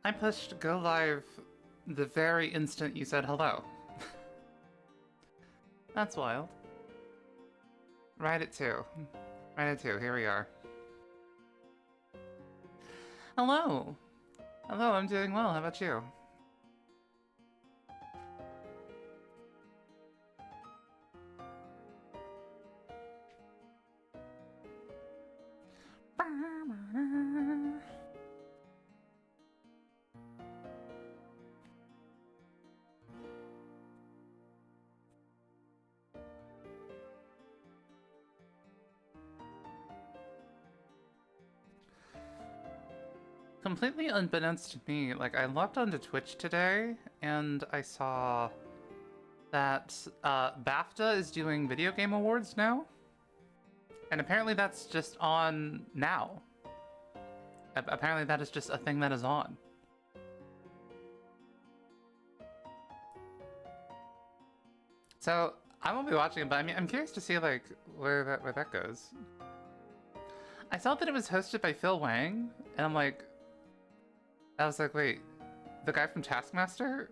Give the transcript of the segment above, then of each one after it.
I pushed go live the very instant you said hello. That's wild. Right at 2. Right at 2, here we are. Hello! Hello, I'm doing well, how about you? Completely unbeknownst to me, like, I logged onto Twitch today, and I saw that BAFTA is doing video game awards now. And apparently that's just on now. Apparently that is just a thing that is on. So, I won't be watching it, but I mean, I'm curious to see, like, where that goes. I saw that it was hosted by Phil Wang, and I was like, wait, the guy from Taskmaster?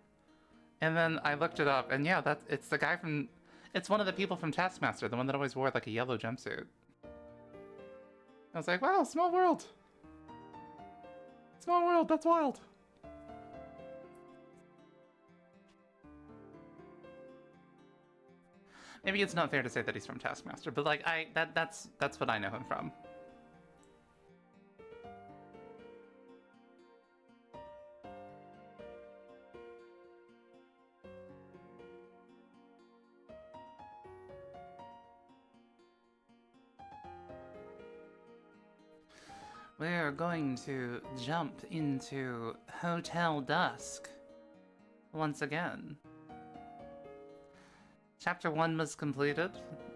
And then I looked it up, and yeah, it's the guy from... It's one of the people from Taskmaster, the one that always wore, like, a yellow jumpsuit. I was like, wow, small world! Small world, that's wild! Maybe it's not fair to say that he's from Taskmaster, but, like, that's what I know him from. We're going to jump into Hotel Dusk once again. Chapter 1 was completed.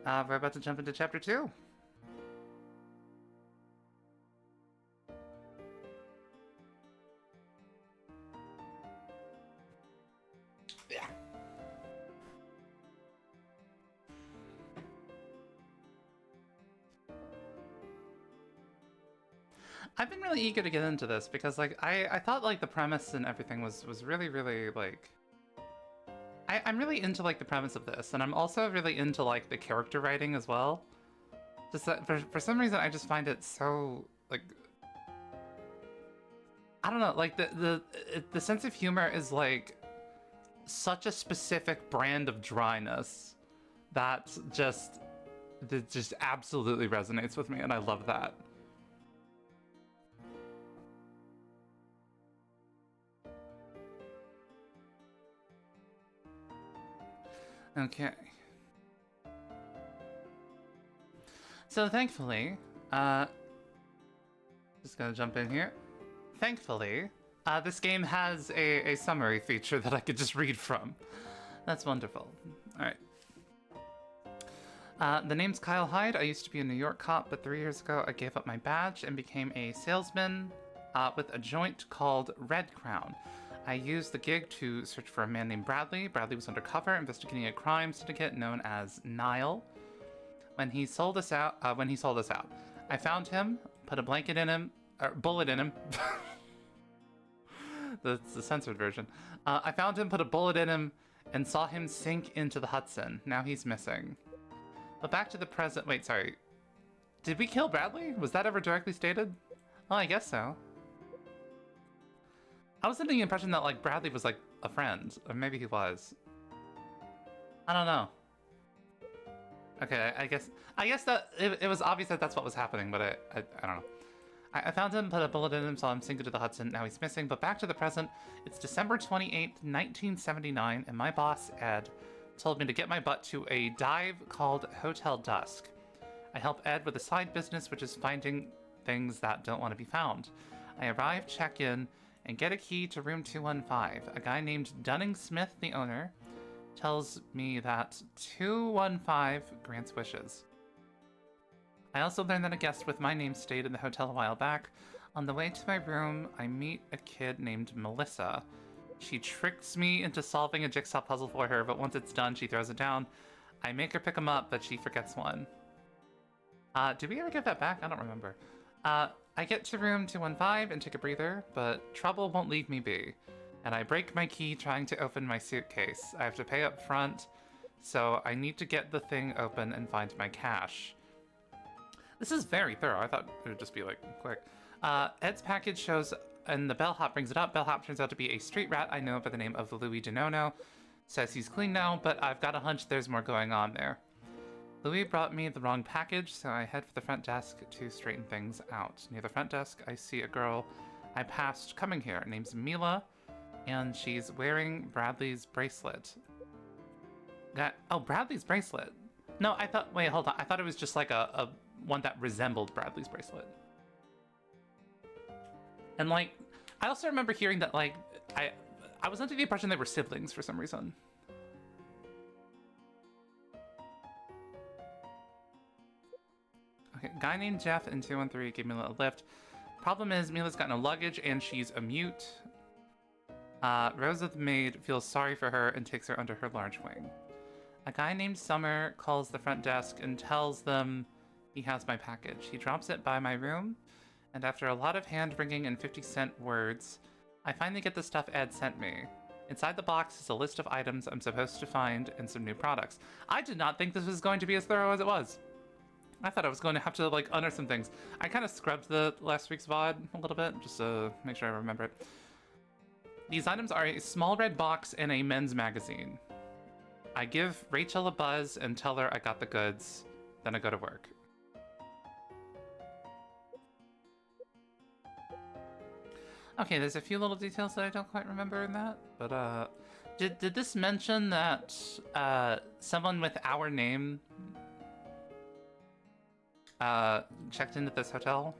We're about to jump into Chapter 2. Yeah. I've been really eager to get into this because, like, I thought, like, the premise and everything was really, really, like... I'm really into, like, the premise of this, and I'm also really into, like, the character writing as well. Just that, for some reason, I just find it so, like... I don't know, like, the sense of humor is, like, such a specific brand of dryness that just absolutely resonates with me, and I love that. Okay. So thankfully, just gonna jump in here. Thankfully, this game has a summary feature that I could just read from. That's wonderful. Alright. The name's Kyle Hyde. I used to be a New York cop, but 3 years ago I gave up my badge and became a salesman with a joint called Red Crown. I used the gig to search for a man named Bradley. Bradley was undercover, investigating a crime syndicate known as Nile. When he sold us out, I found him, put a bullet in him. That's the censored version. I found him, put a bullet in him, and saw him sink into the Hudson. Now he's missing. But back to the present. Wait, sorry. Did we kill Bradley? Was that ever directly stated? Well, I guess so. I was under the impression that, like, Bradley was, like, a friend. Or maybe he was. I don't know. Okay, I guess that it was obvious that that's what was happening, but I don't know. I found him, put a bullet in him, saw him sink into the Hudson. Now he's missing. But back to the present. It's December 28th, 1979, and my boss, Ed, told me to get my butt to a dive called Hotel Dusk. I help Ed with a side business, which is finding things that don't want to be found. I arrive, check in, and get a key to room 215. A guy named Dunning Smith, the owner, tells me that 215 grants wishes. I also learned that a guest with my name stayed in the hotel a while back. On the way to my room, I meet a kid named Melissa. She tricks me into solving a jigsaw puzzle for her, but once it's done, she throws it down. I make her pick them up, but she forgets one. Did we ever get that back? I don't remember. I I get to room 215 and take a breather, but trouble won't leave me be. And I break my key trying to open my suitcase. I have to pay up front, so I need to get the thing open and find my cash. This is very thorough. I thought it would just be, like, quick. Ed's package shows, and the bellhop brings it up. Bellhop turns out to be a street rat I know by the name of Louis DeNono. Says he's clean now, but I've got a hunch there's more going on there. Louis brought me the wrong package, so I head for the front desk to straighten things out. Near the front desk, I see a girl I passed coming here. Her name's Mila, and she's wearing Bradley's bracelet. Oh, Bradley's bracelet. No, I thought, wait, hold on. I thought it was just like a one that resembled Bradley's bracelet. And like, I also remember hearing that like, I was under the impression they were siblings for some reason. Okay, guy named Jeff in 213 gave me a little lift. Problem is, Mila's got no luggage and she's a mute. Rosa the maid feels sorry for her and takes her under her large wing. A guy named Summer calls the front desk and tells them he has my package. He drops it by my room, and after a lot of hand-wringing and 50-cent words, I finally get the stuff Ed sent me. Inside the box is a list of items I'm supposed to find and some new products. I did not think this was going to be as thorough as it was. I thought I was going to have to, like, unearth some things. I kind of scrubbed the last week's VOD a little bit, just to make sure I remember it. These items are a small red box and a men's magazine. I give Rachel a buzz and tell her I got the goods, then I go to work. Okay, there's a few little details that I don't quite remember in that, but did this mention that someone with our name checked into this hotel?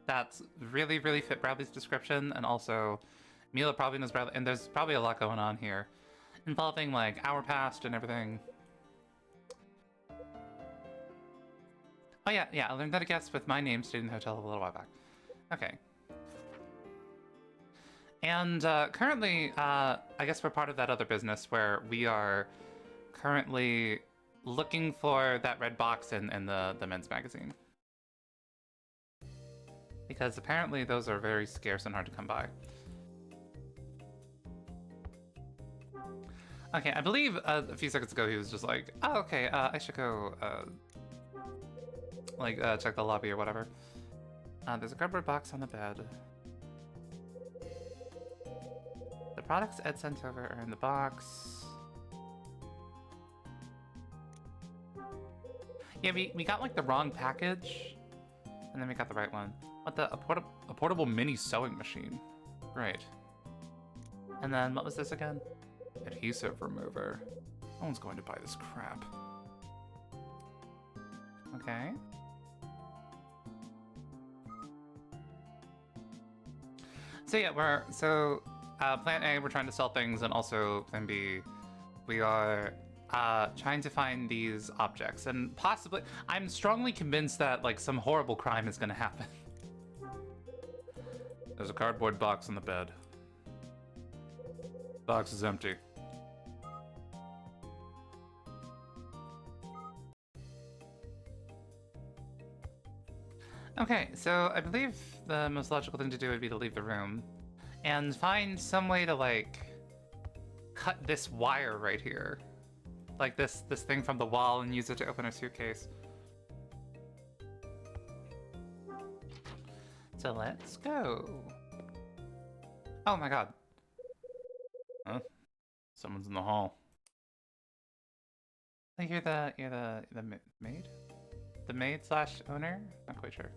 That's really, really fit Bradley's description, and also Mila probably knows Bradley, and there's probably a lot going on here involving like our past and everything. Oh yeah, I learned that a guest with my name stayed in the hotel a little while back. Okay. And currently, I guess we're part of that other business where we are currently looking for that red box in the men's magazine. Because apparently those are very scarce and hard to come by. Okay, I believe a few seconds ago he was just like, oh, okay, I should go, check the lobby or whatever. There's a cardboard box on the bed. The products Ed sent over are in the box. Yeah, we got like the wrong package, and then we got the right one. What the, a portable mini sewing machine. Great. And then what was this again? Adhesive remover. No one's going to buy this crap. Okay. So yeah, plan A, we're trying to sell things, and also plan B, we are trying to find these objects, and possibly, I'm strongly convinced that like some horrible crime is gonna happen. There's a cardboard box on the bed. Box is empty. Okay, so I believe the most logical thing to do would be to leave the room and find some way to like cut this wire right here. Like this thing from the wall, and use it to open a suitcase. So let's go. Oh my god. Huh? Someone's in the hall. You're the maid? The maid slash owner? Not quite sure.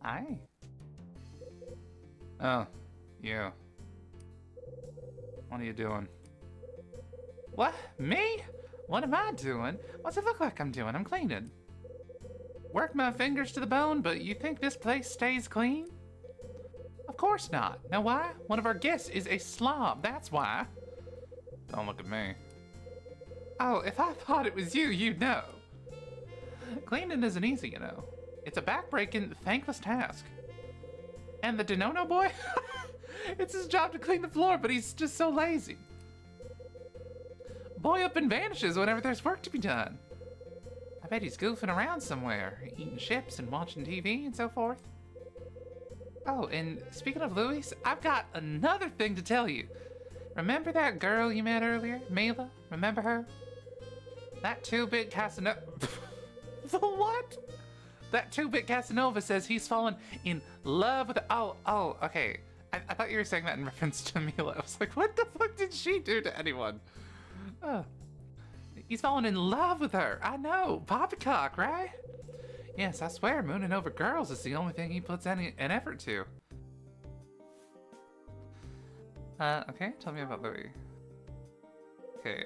Hi. Oh, you. What are you doing? What? Me? What am I doing? What's it look like I'm doing? I'm cleaning. Work my fingers to the bone, but you think this place stays clean? Of course not. Know why? One of our guests is a slob, that's why. Don't look at me. Oh, if I thought it was you, you'd know. Cleaning isn't easy, you know. It's a back-breaking, thankless task. And the DeNono boy? It's his job to clean the floor, but he's just so lazy. Boy up and vanishes whenever there's work to be done. I bet he's goofing around somewhere, eating chips and watching TV and so forth. Oh, and speaking of Louis, I've got another thing to tell you. Remember that girl you met earlier, Mila? Remember her? That 2-bit Casanova... The what? That 2-bit Casanova says he's fallen in love with... Oh, okay. I thought you were saying that in reference to Mila. I was like, what the fuck did she do to anyone? He's fallen in love with her. I know. Poppycock, right? Yes, I swear, mooning over girls is the only thing he puts an effort to. Okay, tell me about Louis. Okay,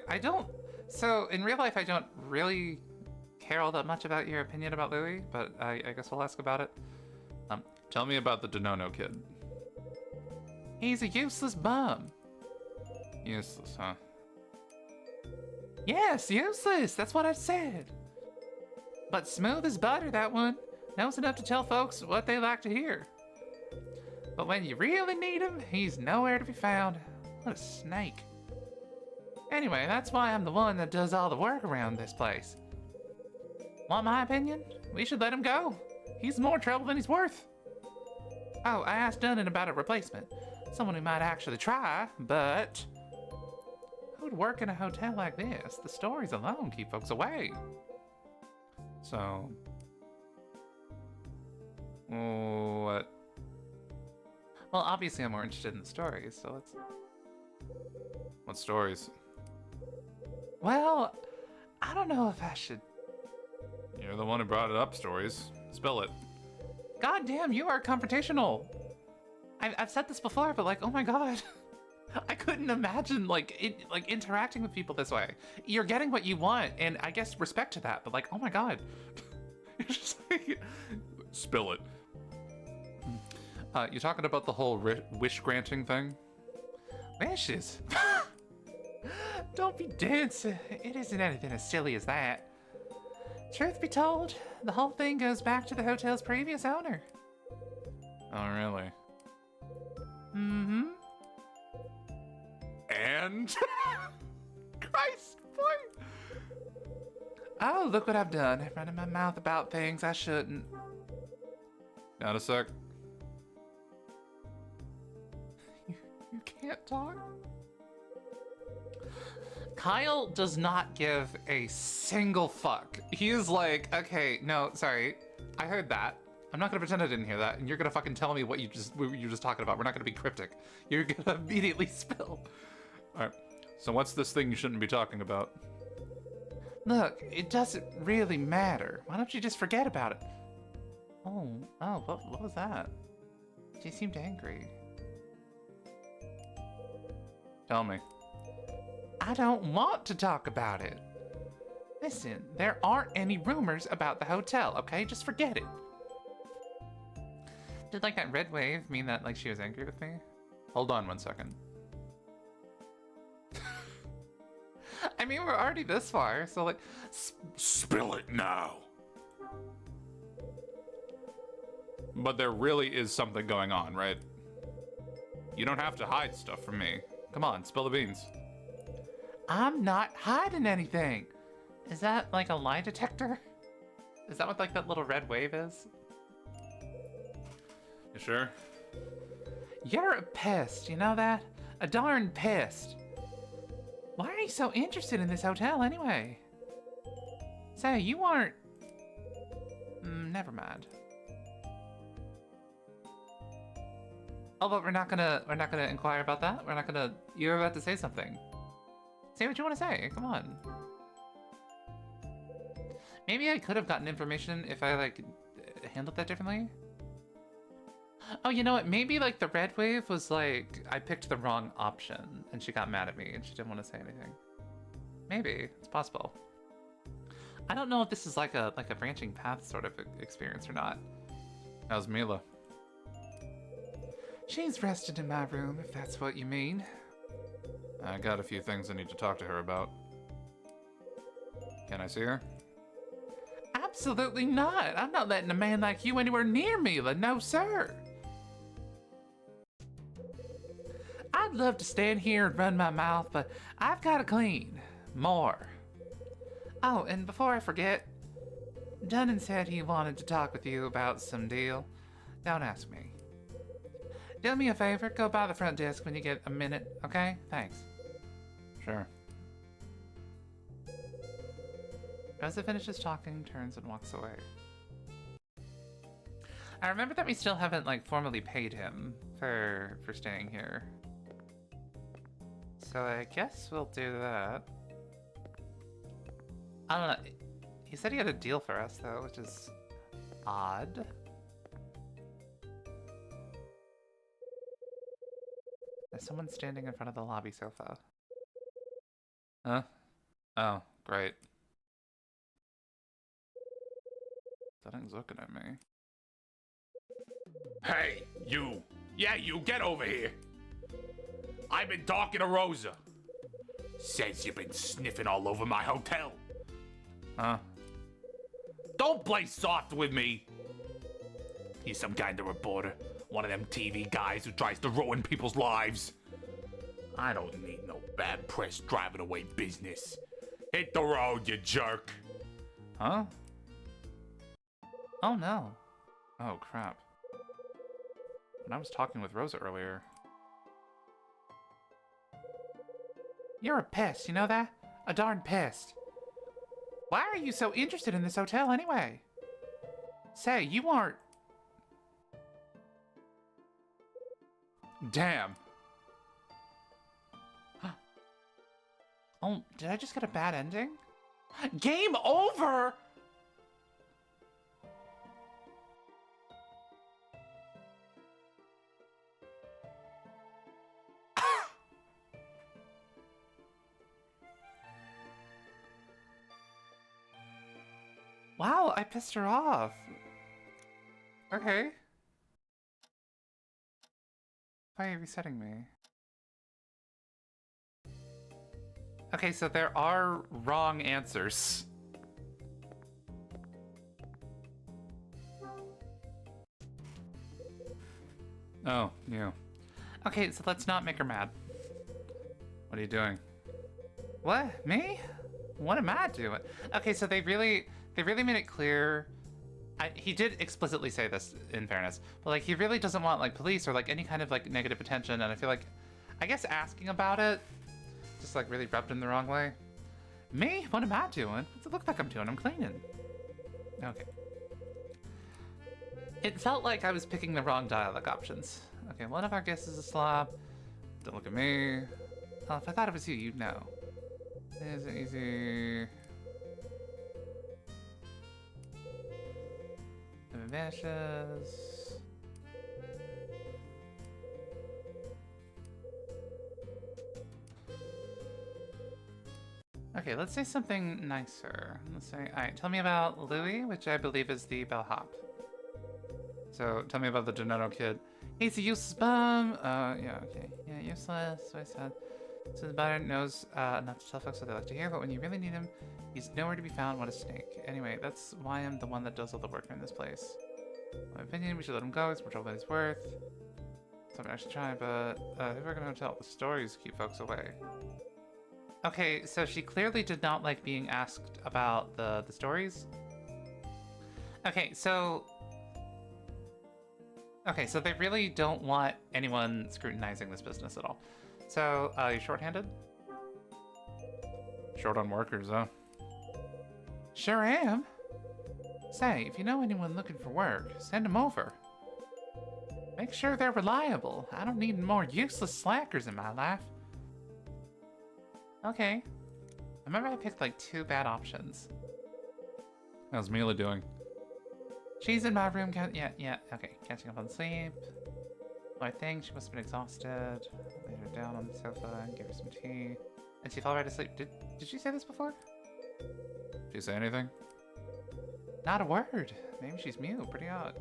so in real life I don't really care all that much about your opinion about Louis, but I guess we'll ask about it. Tell me about the Denono kid. He's a useless bum. Useless, huh? Yes, useless, that's what I said. But smooth as butter, that one. Knows enough to tell folks what they like to hear. But when you really need him, he's nowhere to be found. What a snake. Anyway, that's why I'm the one that does all the work around this place. Want my opinion? We should let him go. He's more trouble than he's worth. Oh, I asked Dunnan about a replacement. Someone who might actually try, but... who'd work in a hotel like this? The stories alone keep folks away. So... what? Well, obviously I'm more interested in the stories, so let's... What stories? Well, I don't know if I should... You're the one who brought it up, stories. Spill it. God damn, you are confrontational. I've said this before, but like, oh my god. I couldn't imagine like interacting with people this way. You're getting what you want, and I guess respect to that, but like, oh my god. You're just like... Spill it. You're talking about the whole wish granting thing? Wishes? Don't be dense. It isn't anything as silly as that. Truth be told, the whole thing goes back to the hotel's previous owner. Oh, really? Mm-hmm. And? Christ, boy! Oh, look what I've done. Running my mouth about things I shouldn't. Not a sec. You can't talk? Kyle does not give a single fuck. He is like, okay, no, sorry. I heard that. I'm not gonna pretend I didn't hear that, and you're gonna fucking tell me what you're just talking about. We're not gonna be cryptic. You're gonna immediately spill. Alright, so what's this thing you shouldn't be talking about? Look, it doesn't really matter. Why don't you just forget about it? Oh, what was that? She seemed angry. Tell me. I don't want to talk about it. Listen, there aren't any rumors about the hotel, okay? Just forget it. Did like that red wave mean that like she was angry with me? Hold on 1 second. I mean, we're already this far, so like... Spill it now! But there really is something going on, right? You don't have to hide stuff from me. Come on, spill the beans. I'm not hiding anything. Is that like a lie detector? Is that what like that little red wave is? You sure? You're a pest, you know that? A darn pest. Why are you so interested in this hotel anyway? Say, you aren't... never mind. Oh, but we're not gonna inquire about that. We're not gonna... You're about to say something. Say what you want to say. Come on. Maybe I could have gotten information if I like handled that differently. Oh, you know what? Maybe like the red wave was like I picked the wrong option and she got mad at me and she didn't want to say anything. Maybe it's possible. I don't know if this is like a branching path sort of experience or not. How's Mila? She's rested in my room, if that's what you mean. I got a few things I need to talk to her about. Can I see her? Absolutely not! I'm not letting a man like you anywhere near Mila, no sir! I'd love to stand here and run my mouth, but I've gotta clean. More. Oh, and before I forget, Dunnan said he wanted to talk with you about some deal. Don't ask me. Do me a favor, go by the front desk when you get a minute, okay? Thanks. Sure. Rosa finishes talking, turns, and walks away. I remember that we still haven't, like, formally paid him for staying here. So I guess we'll do that. I don't know. He said he had a deal for us, though, which is odd. There's someone standing in front of the lobby sofa. Huh? Oh, great. Something's looking at me. Hey, you! Yeah, you, get over here! I've been talking to Rosa. Says you've been sniffing all over my hotel. Huh? Don't play soft with me! He's some kind of reporter. One of them TV guys who tries to ruin people's lives. I don't need no bad press driving away business. Hit the road, you jerk! Huh? Oh no. Oh crap. When I was talking with Rosa earlier... You're a pest, you know that? A darn pest. Why are you so interested in this hotel anyway? Say, you aren't... Damn. Oh, did I just get a bad ending? Game over! Wow, I pissed her off. Okay. Why are you resetting me? Okay, so there are wrong answers. Oh, you. Okay, so let's not make her mad. What are you doing? What? Me? What am I doing? Okay, so they really made it clear. He did explicitly say this, in fairness, but like he really doesn't want like police or like any kind of like negative attention, and I feel like, I guess asking about it just like really rubbed him the wrong way. Me? What am I doing? What's it look like I'm doing? I'm cleaning. Okay. It felt like I was picking the wrong dialogue options. Okay, one of our guests is a slob. Don't look at me. Oh, if I thought it was you, you'd know. Is it easy? If it vanishes. Okay, let's say something nicer. Let's say, alright, tell me about Louis, which I believe is the bellhop. So, tell me about the Donetto kid. He's a useless bum. Yeah, okay. Yeah, useless. So I said. So the buyer knows enough to tell folks what they like to hear, but when you really need him, he's nowhere to be found. What a snake. Anyway, that's why I'm the one that does all the work in this place. In my opinion, we should let him go. He's more trouble than he's worth. Something I should try, but if we're gonna tell the stories, keep folks away. Okay, so she clearly did not like being asked about the stories. Okay, so they really don't want anyone scrutinizing this business at all. So, you shorthanded? Short on workers, huh? Sure am. Say, if you know anyone looking for work, send them over. Make sure they're reliable. I don't need more useless slackers in my life. Okay. I remember I picked like 2 bad options. How's Mila doing? She's in my room, yeah, okay. Catching up on sleep. I think she must have been exhausted. Laid her down on the sofa and gave her some tea. And she fell right asleep. Did she say this before? Did she say anything? Not a word. Maybe she's mute. Pretty odd.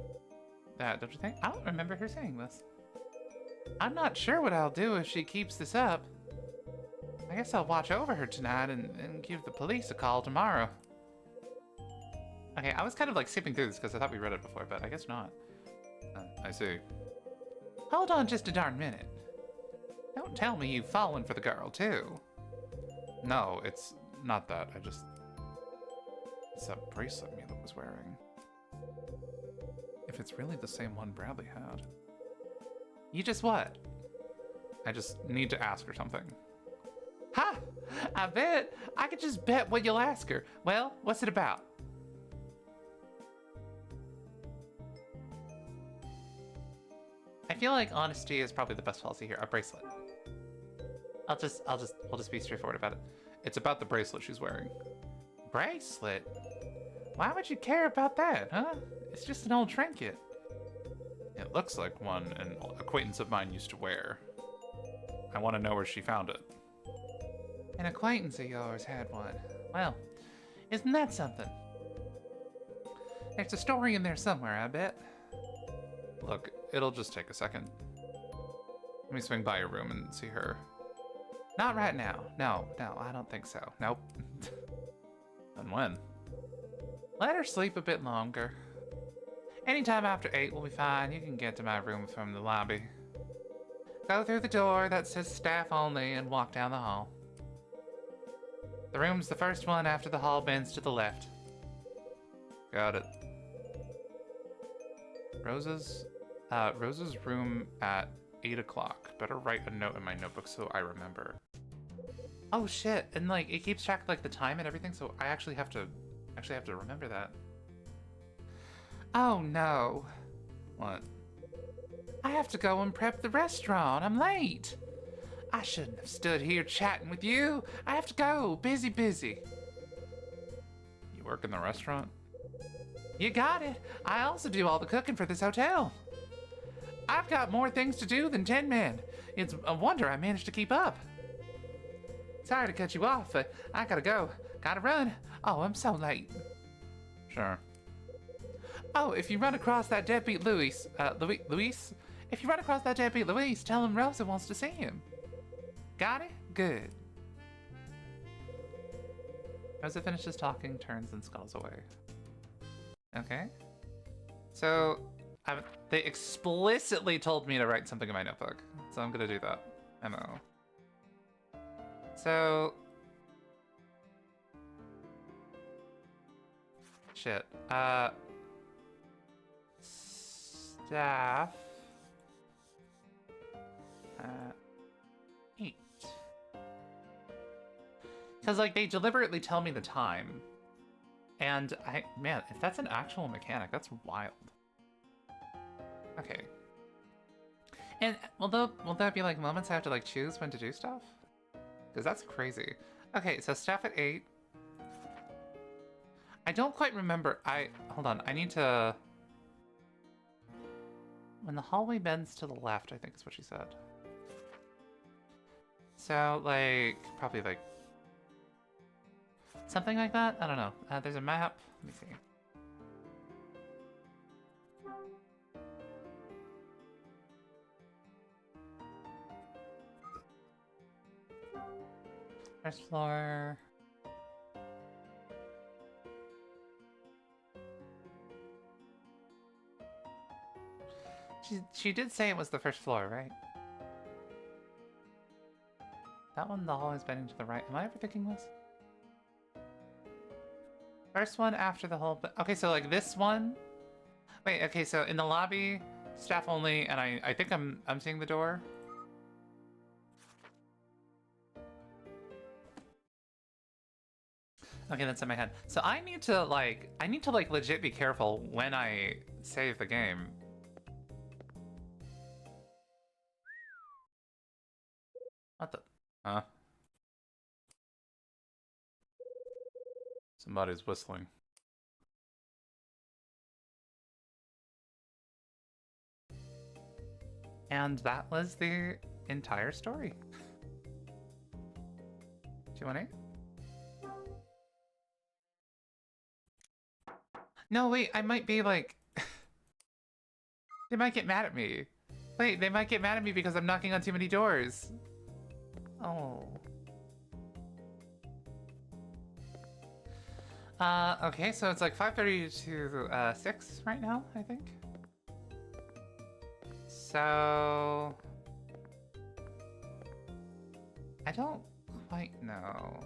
Don't you think? I don't remember her saying this. I'm not sure what I'll do if she keeps this up. I guess I'll watch over her tonight and give the police a call tomorrow. Okay, I was kind of like skipping through this because I thought we read it before, but I guess not. I see. Hold on just a darn minute. Don't tell me you've fallen for the girl, too. No, it's not that. It's that bracelet Mila was wearing. If it's really the same one Bradley had. You just what? I just need to ask her something. Ha! I bet! I could just bet what you'll ask her. Well, what's it about? I feel like honesty is probably the best policy here. A bracelet. We'll just be straightforward about it. It's about the bracelet she's wearing. Bracelet? Why would you care about that, huh? It's just an old trinket. It looks like one an acquaintance of mine used to wear. I want to know where she found it. An acquaintance of yours had one. Well, isn't that something? There's a story in there somewhere, I bet. Look, it'll just take a second. Let me swing by your room and see her. Not right now. No, I don't think so. Nope. Then when? Let her sleep a bit longer. Anytime after 8 will be fine. You can get to my room from the lobby. Go through the door that says staff only and walk down the hall. The room's the first one after the hall bends to the left. Got it. Rose's room at 8 o'clock. Better write a note in my notebook so I remember. Oh shit, and like it keeps track of like the time and everything, so I actually have to remember that. Oh no. What? I have to go and prep the restaurant. I'm late. I shouldn't have stood here chatting with you. I have to go. Busy. You work in the restaurant? You got it. I also do all the cooking for this hotel. I've got more things to do than 10 men. It's a wonder I managed to keep up. Sorry to cut you off, but I gotta go. Gotta run. Oh, I'm so late. Sure. Oh, if you run across that deadbeat Luis, if you run across that deadbeat Luis, tell him Rosa wants to see him. Got it? Good. Rosa finishes talking, turns, and scuttles away. Okay. So, they explicitly told me to write something in my notebook, so I'm gonna do that. MO. So... Shit. Staff... 8. Because, like, they deliberately tell me the time. And man, if that's an actual mechanic, that's wild. Okay. And will there be, like, moments I have to, like, choose when to do stuff? Because that's crazy. Okay, so staff at 8. I don't quite remember. Hold on, I need to... When the hallway bends to the left, I think is what she said. So, like, probably, like... Something like that? I don't know. There's a map. Let me see. First floor. She did say it was the first floor, right? That one, the hall is bending to the right. Am I overthinking this? First one after the whole... Okay, so like this one... Wait, okay, so in the lobby, staff only, and I think I'm seeing the door. Okay, that's in my head. So I need to like legit be careful when I save the game. What the? Huh? Somebody's whistling. And that was the entire story. 218? No, wait, I might be like... They might get mad at me. Wait, they might get mad at me because I'm knocking on too many doors. Oh. Okay, so it's like 5:30 to 6 right now, I think. So... I don't quite know.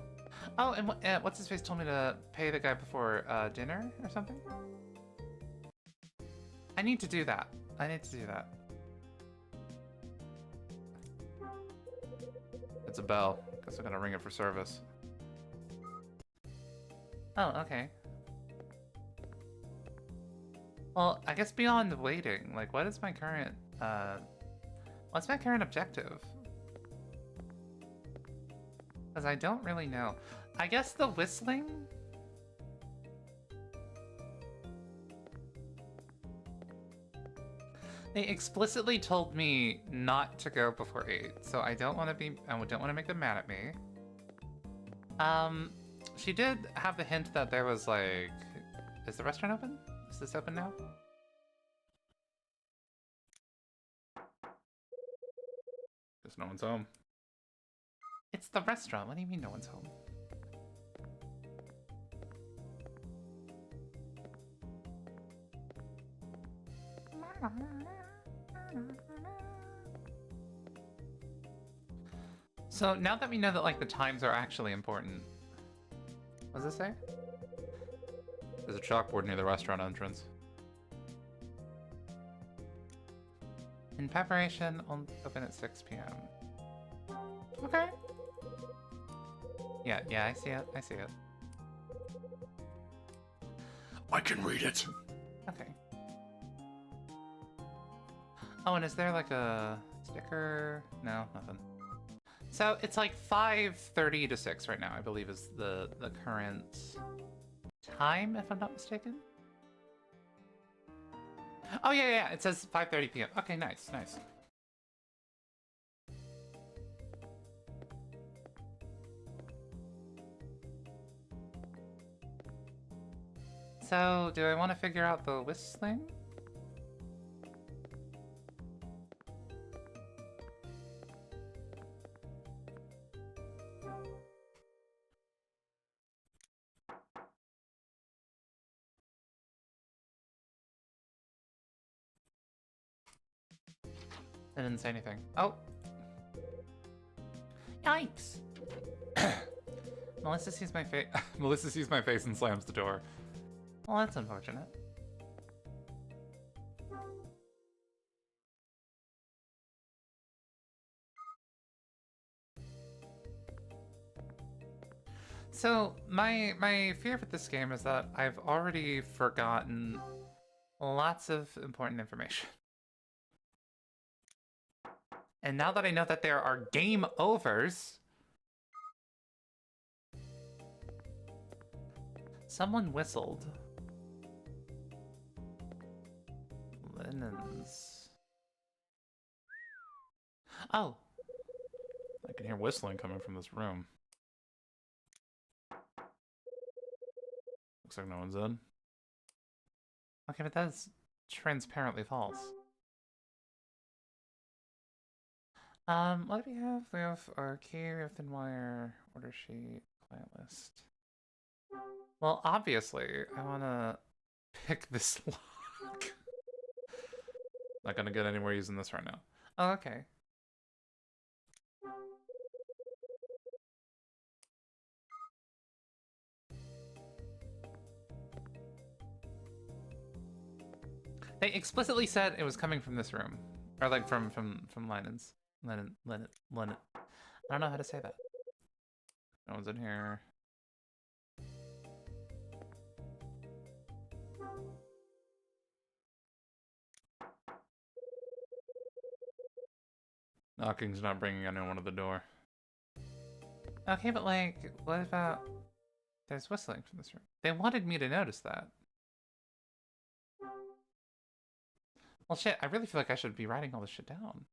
Oh, and what's his face told me to pay the guy before dinner or something? I need to do that. I need to do that. It's a bell. Guess I'm gonna ring it for service. Oh, okay. Well, I guess beyond waiting, like, what is my current, what's my current objective? Because I don't really know. I guess the whistling? They explicitly told me not to go before 8, so I don't want to make them mad at me. She did have the hint that there was like, is the restaurant open? Is this open now? Guess no one's home. It's the restaurant. What do you mean no one's home? So now that we know that like the times are actually important, what does this say? There's a chalkboard near the restaurant entrance. In preparation, open at 6 p.m. Okay. Yeah, I see it. I see it. I can read it. Okay. Oh, and is there like a sticker? No, nothing. So it's like 5:30 to 6 right now, I believe is the current time, if I'm not mistaken. Oh yeah, it says 5:30 p.m. Okay, nice. So, do I want to figure out the whistling? I didn't say anything. Oh! Yikes! Melissa sees my face. Melissa sees my face and slams the door. Well, that's unfortunate. So, my fear with this game is that I've already forgotten lots of important information. And now that I know that there are game overs... Someone whistled. Linens. Oh! I can hear whistling coming from this room. Looks like no one's in. Okay, but that's transparently false. What do we have? We have our key, we have thin wire, order sheet, client list. Well, obviously, I wanna pick this lock. Not gonna get anywhere using this right now. Oh, okay. They explicitly said it was coming from this room. Or like from Linens. Lenin. I don't know how to say that. No one's in here. Knocking's not bringing anyone to the door. Okay, but like, what about... There's whistling from this room. They wanted me to notice that. Well, shit, I really feel like I should be writing all this shit down.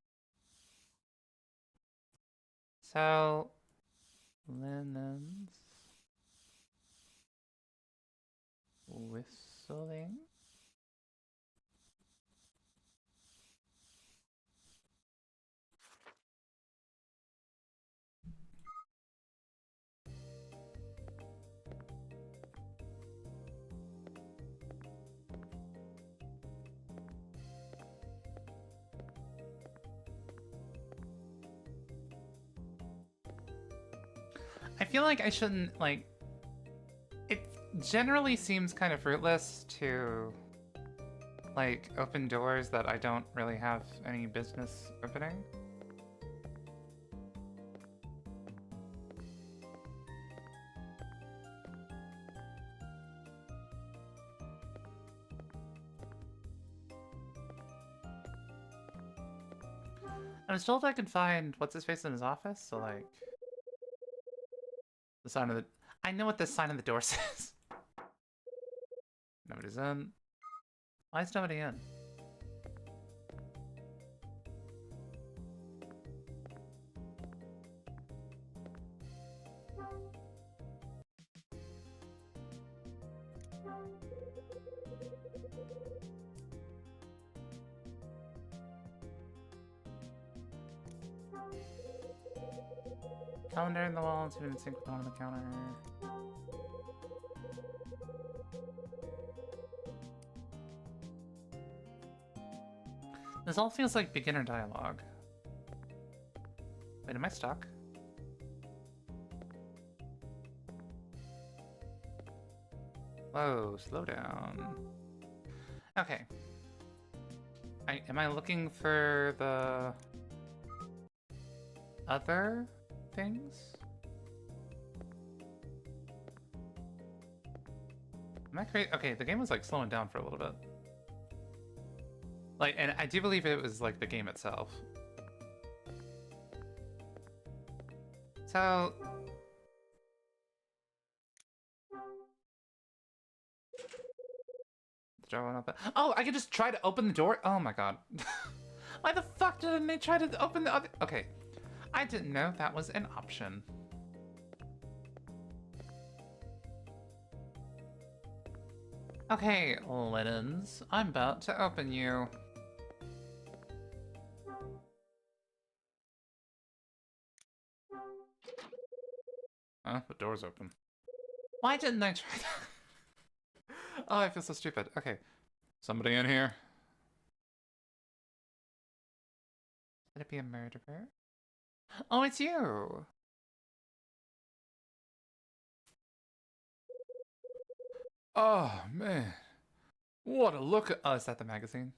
So... Linens... Whistling... feel like I shouldn't, like... It generally seems kind of fruitless to, like, open doors that I don't really have any business opening. I was told I could find what's-his-face in his office, so, like... The sign of the... I know what the sign on the door says. Nobody's in. Why is nobody in? Calendar in the wall, it's in sync with the one on the counter. This all feels like beginner dialogue. Wait, am I stuck? Whoa, slow down. Okay. Am I looking for the other things? Am I crazy? Okay, the game was like slowing down for a little bit. Like, and I do believe it was like the game itself. So... The door went open. Oh, I could just try to open the door? Oh my god. Why the fuck didn't they try to open the other... Okay. I didn't know that was an option. Okay, linens. I'm about to open you. Oh, the door's open. Why didn't I try that? Oh, I feel so stupid. Okay. Somebody in here? Could it be a murderer? Oh, it's you! Oh, man. What a look at... Oh, is that the magazine?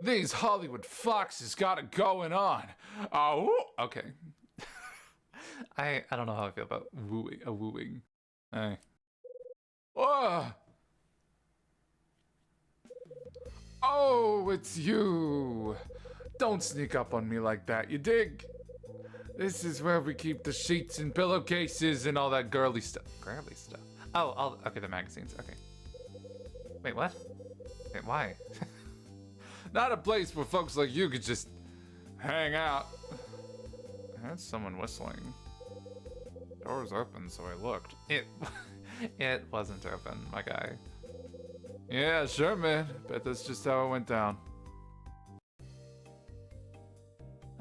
These Hollywood foxes got it going on. Oh, okay. I don't know how I feel about wooing. Hey. Oh! Oh, it's you. Don't sneak up on me like that, you dig? This is where we keep the sheets and pillowcases and all that girly stuff. Girly stuff. Oh, okay, the magazines. Okay. Wait, what? Wait, why? Not a place where folks like you could just hang out. That's someone whistling. Door's open, so I looked. It wasn't open, my guy. Yeah, sure, man. Bet that's just how it went down.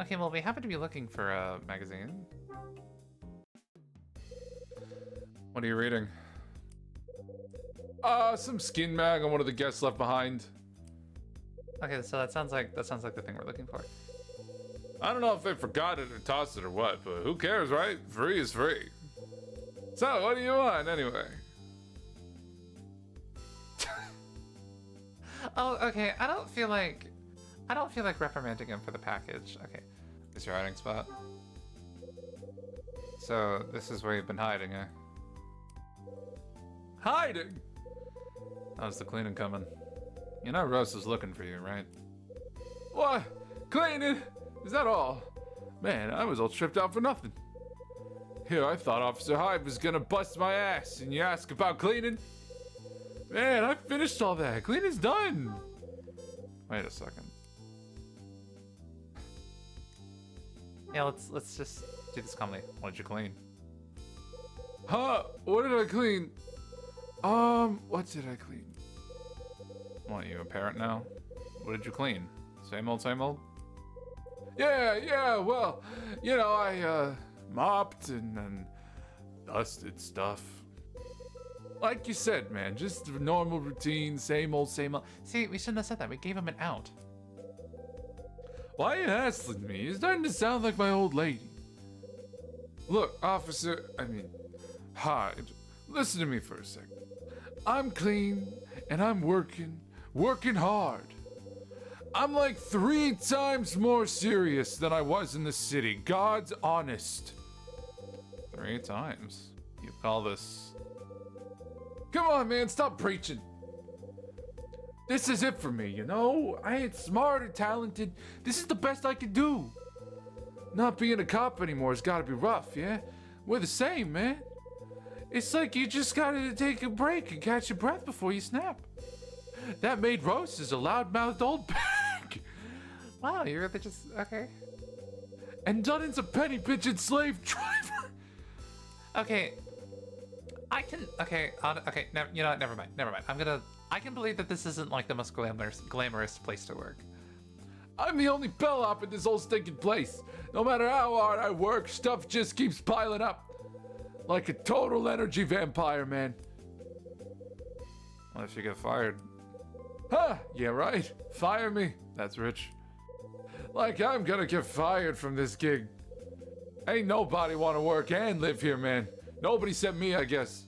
Okay, well, we happen to be looking for a magazine. What are you reading? Some skin mag on one of the guests left behind. Okay, so that sounds like the thing we're looking for. I don't know if they forgot it or tossed it or what, but who cares, right? Free is free. So, what do you want, anyway? Oh, okay. I don't feel like reprimanding him for the package. Okay, this is your hiding spot. So this is where you've been hiding, eh? Hiding? How's the cleaning coming? You know Rose is looking for you, right? What? Cleaning? Is that all? Man, I was all tripped out for nothing. Here, I thought Officer Hyde was gonna bust my ass, and you ask about cleaning? Man, I finished all that. Cleaning's done. Wait a second. Yeah, let's just do this calmly. What did you clean? Huh? What did I clean? What did I clean? What, you a parent now? What did you clean? Same old, same old? Yeah, well, you know, I, mopped and dusted stuff. Like you said, man, just normal routine, same old, same old. See, we shouldn't have said that. We gave him an out. Why are you hassling me? You're starting to sound like my old lady. Look, officer, Hyde, listen to me for a second. I'm clean, and I'm working hard. I'm like 3 times more serious than I was in the city. God's honest. 3 times? You call this... Come on, man, stop preaching. This is it for me, you know? I ain't smart or talented. This is the best I can do. Not being a cop anymore has gotta be rough, yeah? We're the same, man. It's like you just gotta take a break and catch your breath before you snap. That maid Rose is a loudmouthed old bag. Wow, you're really just... okay. And Dunnan's a penny bitchin' slave driver. Okay. I can... okay, you know what, never mind. I can believe that this isn't like the most glamorous place to work. I'm the only bellhop in this whole stinking place. No matter how hard I work, stuff just keeps piling up. Like a total energy vampire, man. What if you get fired? Huh, yeah right. Fire me. That's rich. Like I'm gonna get fired from this gig. Ain't nobody wanna work and live here, man. Nobody except me, I guess.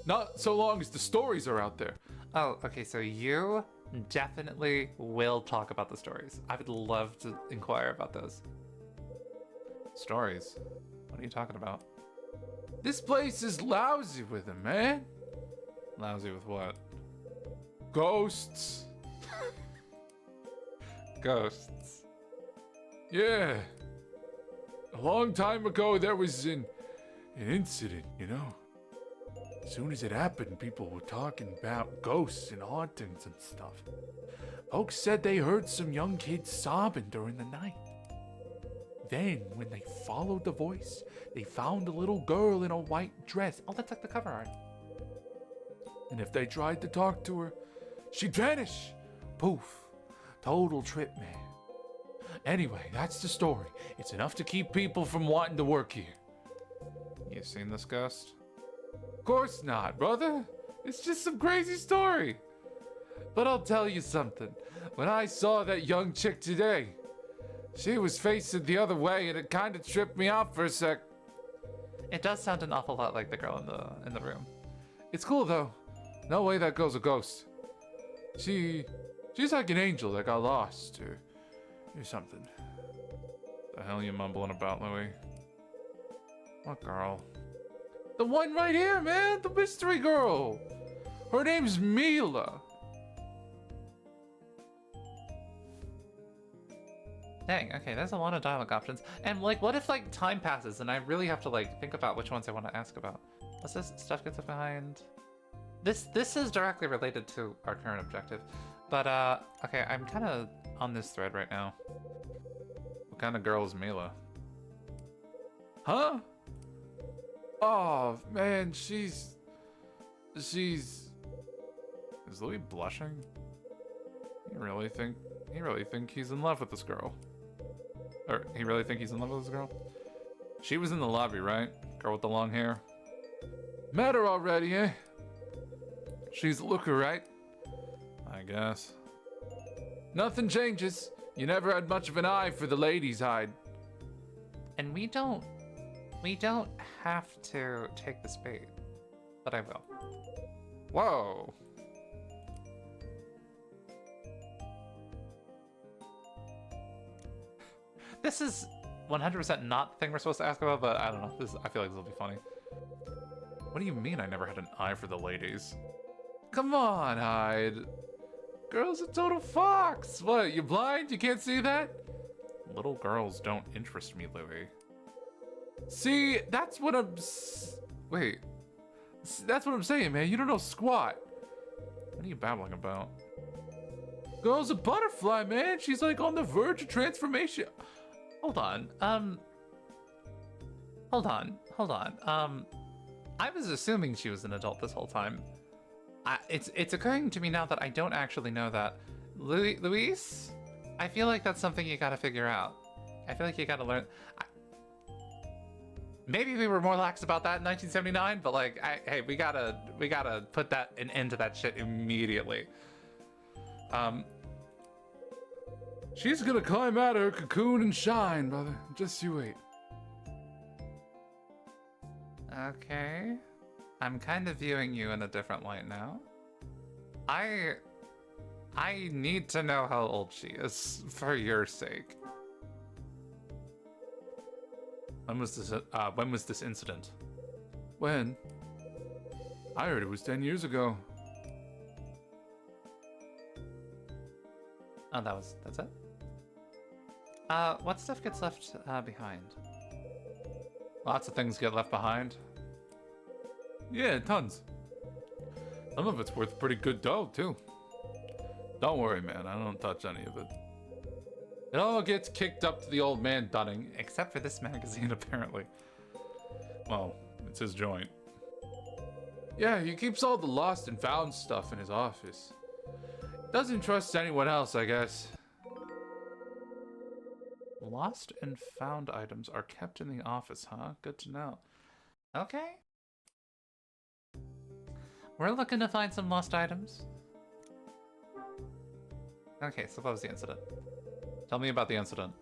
Not so long as the stories are out there. Oh, okay, so you definitely will talk about the stories. I would love to inquire about those. Stories? What are you talking about? This place is lousy with them, man. Lousy with what? Ghosts. Ghosts. Yeah. A long time ago, there was an incident, you know? As soon as it happened, people were talking about ghosts and hauntings and stuff. Folks said they heard some young kids sobbing during the night. Then, when they followed the voice, they found a little girl in a white dress. Oh, that's like the cover art. And if they tried to talk to her, she'd vanish. Poof. Total trip, man. Anyway, that's the story. It's enough to keep people from wanting to work here. You seen this ghost? Of course not, brother. It's just some crazy story. But I'll tell you something. When I saw that young chick today, she was facing the other way and it kind of tripped me out for a sec. It does sound an awful lot like the girl in the room. It's cool though. No way that girl's a ghost. She's like an angel that got lost or something. The hell you mumbling about, Louis? What girl? The one right here, man. The mystery girl. Her name's Mila. Dang, okay, there's a lot of dialogue options. And like, what if like time passes and I really have to like think about which ones I want to ask about? What's this? Stuff gets behind. This is directly related to our current objective. But okay, I'm kind of on this thread right now. What kind of girl is Mila? Huh? Oh, man, she's... Is Louis blushing? He really think he's in love with this girl? Or he really think he's in love with this girl? She was in the lobby, right? Girl with the long hair? Met her already, eh? She's a looker, right? I guess. Nothing changes. You never had much of an eye for the ladies, Hyde. And we don't have to take this bait, but I will. Whoa. This is 100% not the thing we're supposed to ask about, but I don't know. I feel like this will be funny. What do you mean I never had an eye for the ladies? Come on, Hyde. Girl's a total fox. What, you blind? You can't see that? Little girls don't interest me, Louis. See, that's what I'm... Wait. That's what I'm saying, man. You don't know squat. What are you babbling about? Girl's a butterfly, man. She's like on the verge of transformation. Hold on. Hold on. I was assuming she was an adult this whole time. It's occurring to me now that I don't actually know that. Luis? I feel like that's something you gotta figure out. I feel like you gotta learn. Maybe we were more lax about that in 1979, but like, hey, we gotta put an end to that shit immediately. She's gonna climb out of her cocoon and shine, brother. Just you wait. Okay. I'm kind of viewing you in a different light now. I need to know how old she is for your sake. When was this incident? When? I heard it was 10 years ago. Oh, that's it? What stuff gets left behind? Lots of things get left behind. Yeah, tons. Some of it's worth pretty good dough, too. Don't worry, man. I don't touch any of it. It all gets kicked up to the old man Dunning. Except for this magazine, apparently. Well, it's his joint. Yeah, he keeps all the lost and found stuff in his office. Doesn't trust anyone else, I guess. Lost and found items are kept in the office, huh? Good to know. Okay. We're looking to find some lost items. Okay, so what was the incident? Tell me about the incident.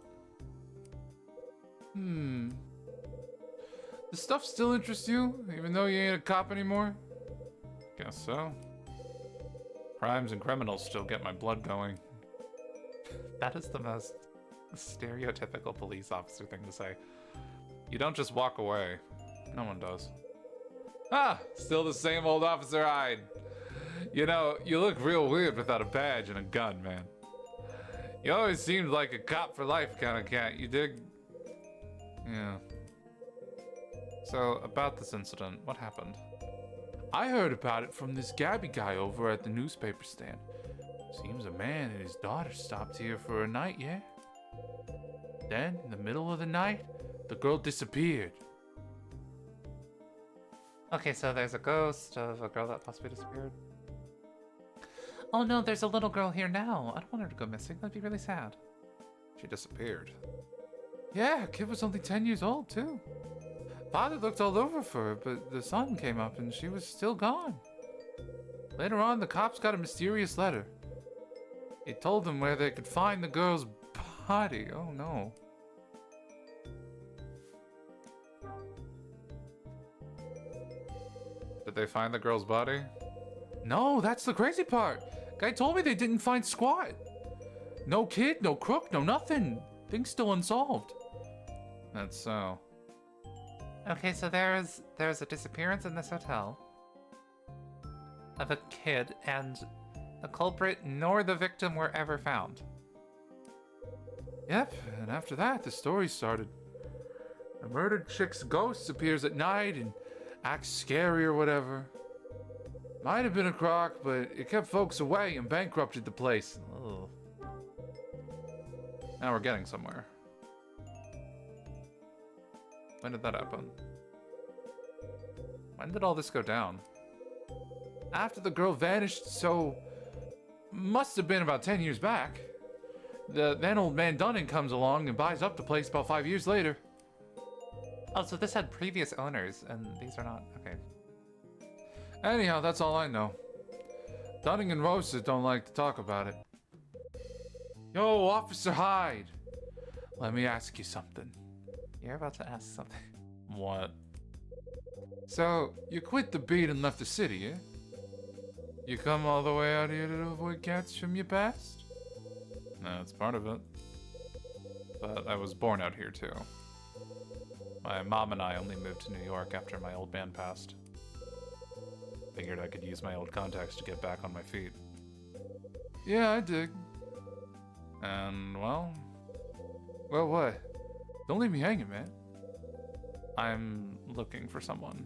Does stuff still interest you, even though you ain't a cop anymore? Guess so. Crimes and criminals still get my blood going. That is the most stereotypical police officer thing to say. You don't just walk away. No one does. Ah, still the same old Officer Hyde. You know, you look real weird without a badge and a gun, man. You always seemed like a cop for life kind of cat, you dig? Yeah. So, about this incident, what happened? I heard about it from this Gabby guy over at the newspaper stand. Seems a man and his daughter stopped here for a night, yeah? Then, in the middle of the night, the girl disappeared. Okay, so there's a ghost of a girl that possibly disappeared. Oh no, there's a little girl here now. I don't want her to go missing. That'd be really sad. She disappeared. Yeah, kid was only 10 years old, too. Father looked all over for her, but the sun came up and she was still gone. Later on, the cops got a mysterious letter. It told them where they could find the girl's body. Oh no. Did they find the girl's body? No, that's the crazy part. Guy told me they didn't find squat. No kid, no crook, no nothing. Things still unsolved. That's so. Okay, so there's a disappearance in this hotel of a kid, and the culprit nor the victim were ever found. Yep, and after that, the story started. A murdered chick's ghost appears at night and acts scary or whatever. Might have been a crock, but it kept folks away and bankrupted the place. Oh. Now we're getting somewhere. When did that happen? When did all this go down? After the girl vanished, so must have been about 10 years back. Then old man Dunning comes along and buys up the place about 5 years later. Oh, so this had previous owners, and these are not... Okay. Anyhow, that's all I know. Dunning and Rosa don't like to talk about it. Yo, Officer Hyde. Let me ask you something. You're about to ask something. What? So, you quit the beat and left the city, yeah? You come all the way out here to avoid cats from your past? No, it's part of it. But I was born out here too. My mom and I only moved to New York after my old man passed. Figured I could use my old contacts to get back on my feet. Yeah, I dig. And, well... Well, what? Don't leave me hanging, man. I'm looking for someone.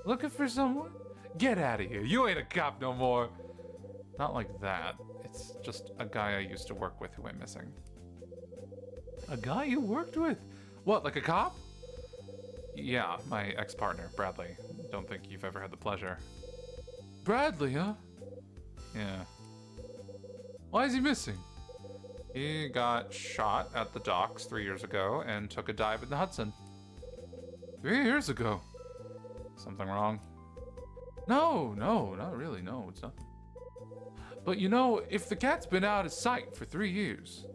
Looking for someone? Get out of here. You ain't a cop no more. Not like that. It's just a guy I used to work with who went missing. A guy you worked with? What, like a cop? Yeah, my ex-partner, Bradley. Don't think you've ever had the pleasure. Bradley, huh? Yeah. Why is he missing? He got shot at the docks 3 years ago and took a dive in the Hudson. 3 years ago? Something wrong? No, not really, no, it's nothing. But you know, if the cat's been out of sight for 3 years,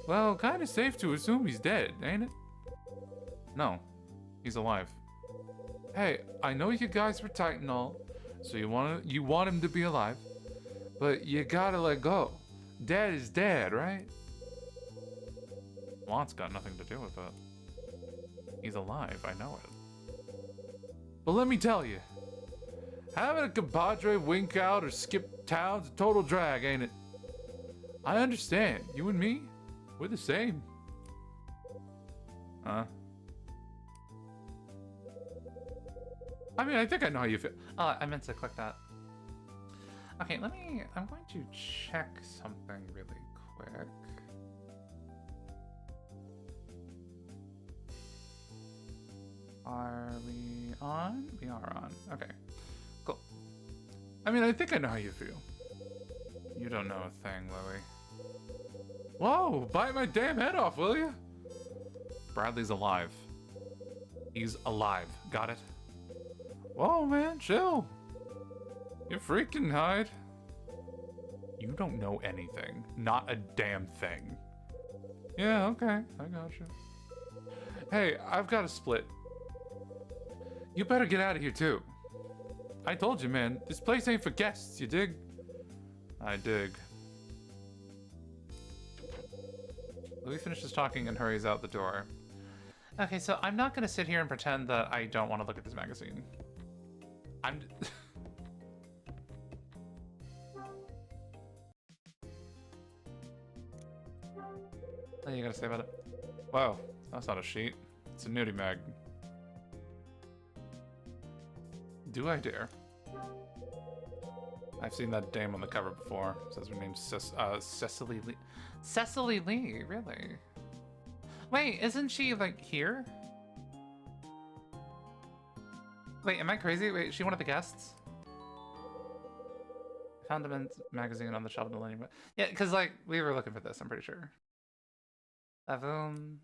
well, kinda safe to assume he's dead, ain't it? No, he's alive. Hey, I know you guys were tight and all, so you want him to be alive, but you gotta let go. Dad is dead, right? Want's got nothing to do with it. He's alive, I know it. But let me tell you, having a compadre wink out or skip town's a total drag, ain't it? I understand. You and me, we're the same. Huh? I mean, I think I know how you feel. Oh, I meant to click that. Okay, I'm going to check something really quick. Are we on? We are on. Okay, cool. I mean, I think I know how you feel. You don't know a thing, Louie. Whoa, bite my damn head off, will you? Bradley's alive. He's alive. Got it? Whoa, man, chill. You're freaking Hyde. You don't know anything. Not a damn thing. Yeah, okay, I got you. Hey, I've got a split. You better get out of here too. I told you, man, this place ain't for guests, you dig? I dig. Louis finishes talking and hurries out the door. Okay, so I'm not gonna sit here and pretend that I don't want to look at this magazine. What you gotta say about it? Whoa, that's not a sheet. It's a nudie mag. Do I dare? I've seen that dame on the cover before. It says her name's Cecily Lee. Cecily Lee, really? Wait, isn't she, like, here? Wait, am I crazy? Wait, is she one of the guests? I found a men's magazine on the shelf in the living room. Yeah, because, like, we were looking for this, I'm pretty sure. Boom.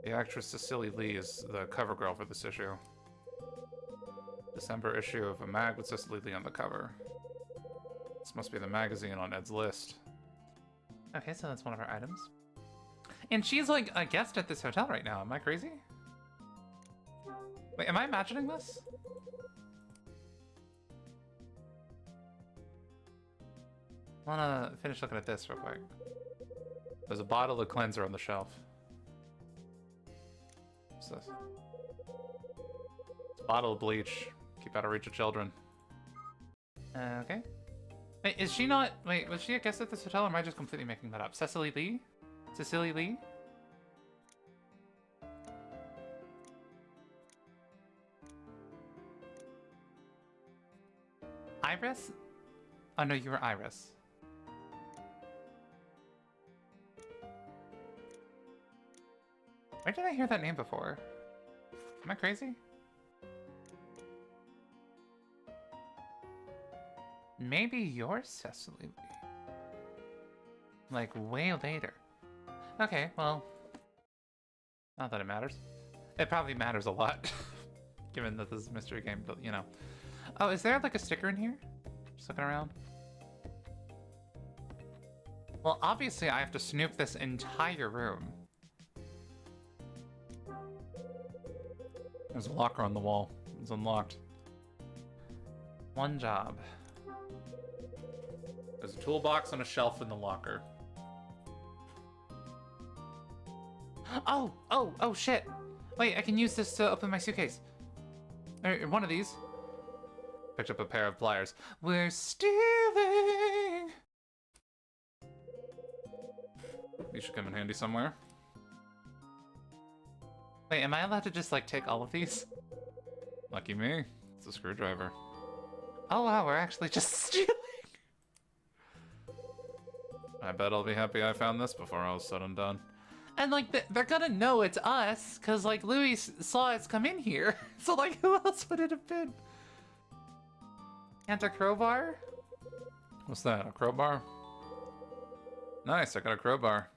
The actress Cecily Lee is the cover girl for this issue. December issue of a mag with Cecily Lee on the cover. This must be the magazine on Ed's list. Okay, so that's one of our items. And she's like a guest at this hotel right now. Am I crazy? Wait, am I imagining this? I wanna finish looking at this real quick. There's a bottle of cleanser on the shelf. What's this? It's a bottle of bleach. Keep out of reach of children. Okay. Wait, is she not... Wait, was she a guest at this hotel or am I just completely making that up? Cecily Lee? Cecily Lee? Iris? Oh no, you were Iris. Where did I hear that name before? Am I crazy? Maybe you're Cecily Lee. Like, way later. Okay, well... Not that it matters. It probably matters a lot. Given that this is a mystery game, but, you know. Oh, is there, like, a sticker in here? Just looking around. Well, obviously I have to snoop this entire room. There's a locker on the wall. It's unlocked. One job. There's a toolbox on a shelf in the locker. Oh, shit. Wait, I can use this to open my suitcase. Or one of these. Picked up a pair of pliers. We're stealing! These should come in handy somewhere. Wait, am I allowed to just, like, take all of these? Lucky me. It's a screwdriver. Oh, wow, we're actually just stealing! I bet I'll be happy I found this before all is said and done. And, like, they're gonna know it's us, because, like, Louis saw us come in here. So, like, who else would it have been? And a crowbar? What's that, a crowbar? Nice, I got a crowbar.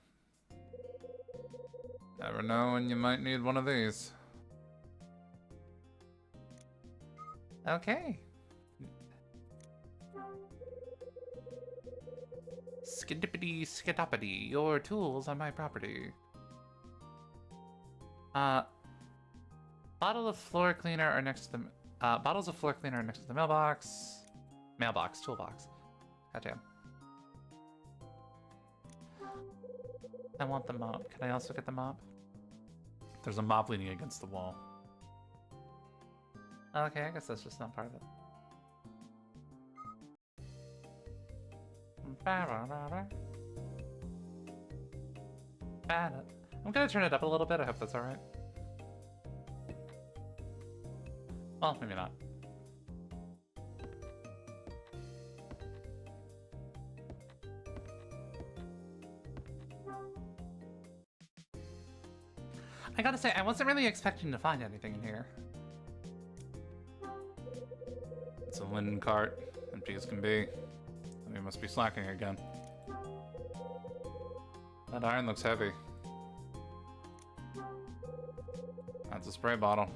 Never know when you might need one of these. Okay. Skidippity skidoppity, your tools on my property. Bottle of floor cleaner are next to the bottles of floor cleaner are next to the mailbox. Mailbox, toolbox. Goddamn. I want the mop. Can I also get the mop? There's a mop leaning against the wall. Okay, I guess that's just not part of it. I'm gonna turn it up a little bit. I hope that's alright. Well, maybe not. I gotta say, I wasn't really expecting to find anything in here. It's a linen cart, empty as can be. We must be slacking again. That iron looks heavy. That's a spray bottle.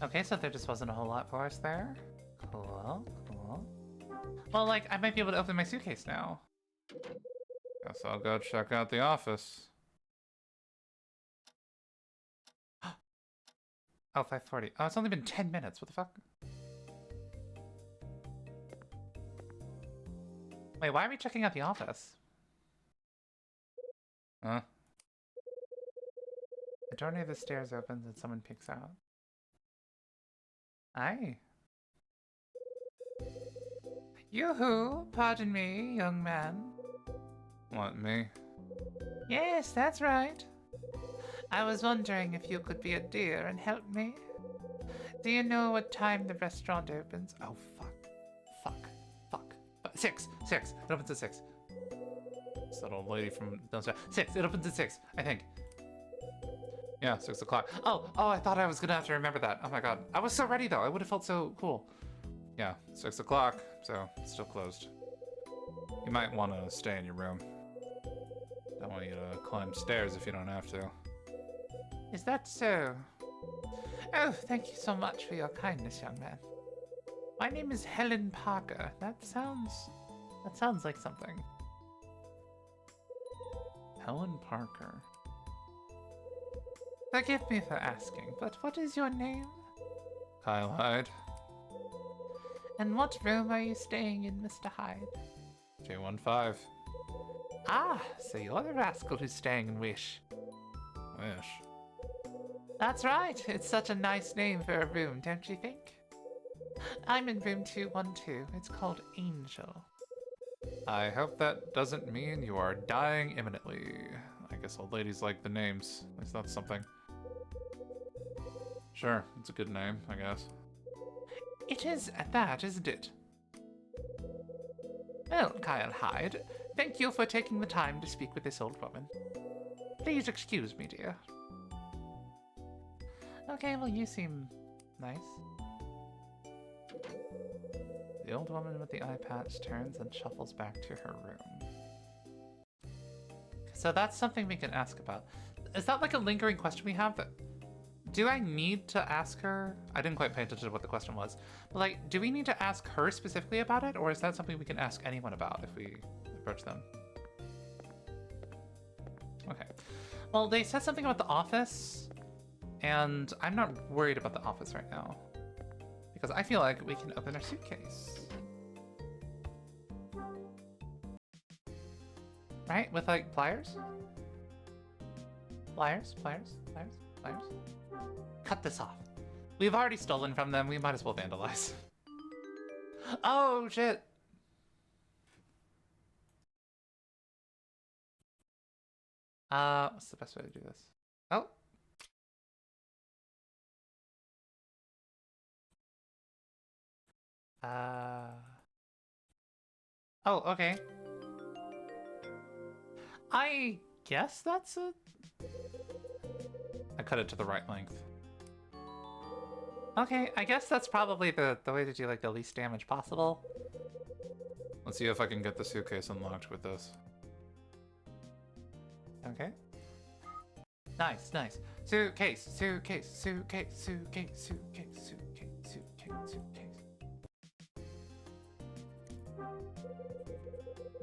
Okay, so there just wasn't a whole lot for us there. Cool, cool. Well, like, I might be able to open my suitcase now. Guess I'll go check out the office. Oh, 5:40. Oh, it's only been 10 minutes. What the fuck? Wait, why are we checking out the office? Huh? The door near the stairs opens and someone peeks out. Aye. Yoo-hoo! Pardon me, young man. What, me? Yes, that's right. I was wondering if you could be a dear and help me. Do you know what time the restaurant opens? Oh, fuck. Fuck. Fuck. 6. 6. It opens at 6. It's that old lady from downstairs. 6. It opens at 6, I think. Yeah, 6 o'clock. Oh, I thought I was gonna have to remember that. Oh my god. I was so ready though. I would have felt so cool. Yeah, 6 o'clock, so it's still closed. You might want to stay in your room. Don't want you to climb stairs if you don't have to. Is that so? Oh, thank you so much for your kindness, young man. My name is Helen Parker. That sounds like something. Helen Parker. Forgive me for asking, but what is your name? Kyle Hyde. And what room are you staying in, Mr. Hyde? J15. Ah, so you're the rascal who's staying in Wish. Wish. That's right. It's such a nice name for a room, don't you think? I'm in room 212. It's called Angel. I hope that doesn't mean you are dying imminently. I guess old ladies like the names. At least that's something. Sure, it's a good name, I guess. It is at that, isn't it? Well, Kyle Hyde, thank you for taking the time to speak with this old woman. Please excuse me, dear. Okay, well, you seem nice. The old woman with the eye patch turns and shuffles back to her room. So that's something we can ask about. Is that like a lingering question we have? That do I need to ask her? I didn't quite pay attention to what the question was. But like, do we need to ask her specifically about it? Or is that something we can ask anyone about if we approach them? Okay. Well, they said something about the office. And I'm not worried about the office right now. Because I feel like we can open our suitcase. Right? With like pliers? Pliers? Pliers? Pliers? Pliers? Cut this off. We've already stolen from them. We might as well vandalize. Oh, shit. What's the best way to do this? Oh. Oh, okay. I guess that's a... I cut it to the right length. Okay, I guess that's probably the way to do like the least damage possible. Let's see if I can get the suitcase unlocked with this. Okay. Nice, nice. Suitcase, suitcase, suitcase, suitcase, suitcase, suitcase, suitcase, suitcase.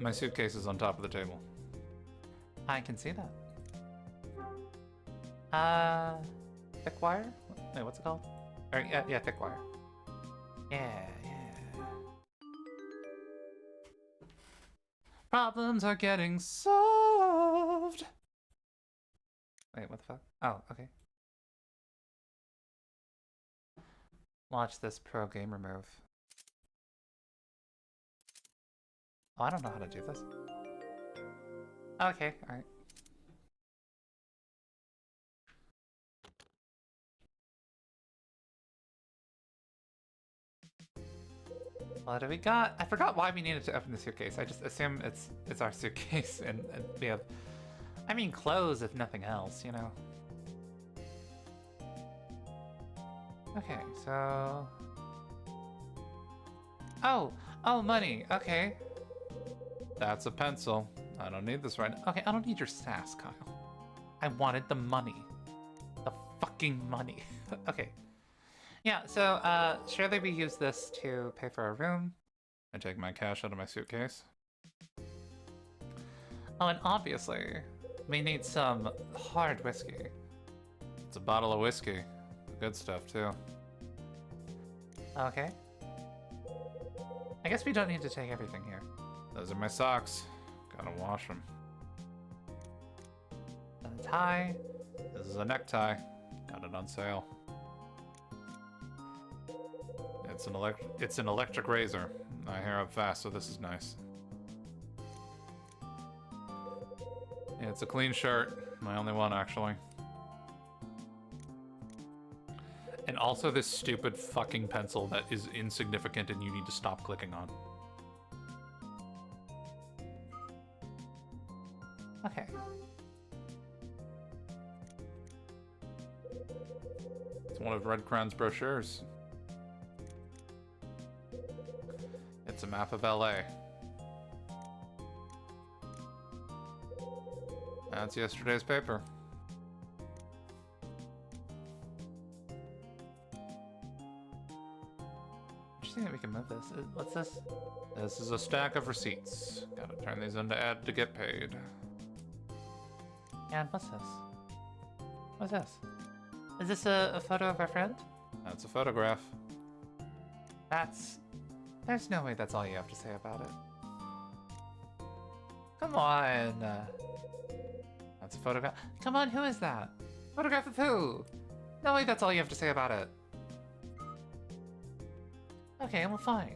My suitcase is on top of the table. I can see that. Thick wire? Wait, what's it called? Or, yeah, thick wire. Yeah. Problems are getting solved! Wait, what the fuck? Oh, okay. Watch this pro gamer move. Oh, I don't know how to do this. Okay, alright. What do we got? I forgot why we needed to open the suitcase. I just assume it's our suitcase and we have... I mean, clothes if nothing else, you know? Okay, so... Oh, money, okay. That's a pencil. I don't need this right now. Okay, I don't need your sass, Kyle. I wanted the money. The fucking money. Okay. Yeah, so, surely we use this to pay for our room. I take my cash out of my suitcase. Oh, and obviously, we need some hard whiskey. It's a bottle of whiskey. Good stuff, too. Okay. I guess we don't need to take everything here. Those are my socks. Gotta wash them. A tie. This is a necktie. Got it on sale. It's an electric razor. I hair up fast, so this is nice. Yeah, it's a clean shirt. My only one, actually. And also this stupid fucking pencil that is insignificant and you need to stop clicking on. Okay. It's one of Red Crown's brochures. It's a map of LA. That's yesterday's paper. Interesting that we can move this. What's this? This is a stack of receipts. Gotta turn these into ad to get paid. And what's this? What's this? Is this a photo of our friend? That's a photograph. There's no way that's all you have to say about it. Come on. That's a photograph. Come on, who is that? Photograph of who? No way that's all you have to say about it. Okay, well, fine.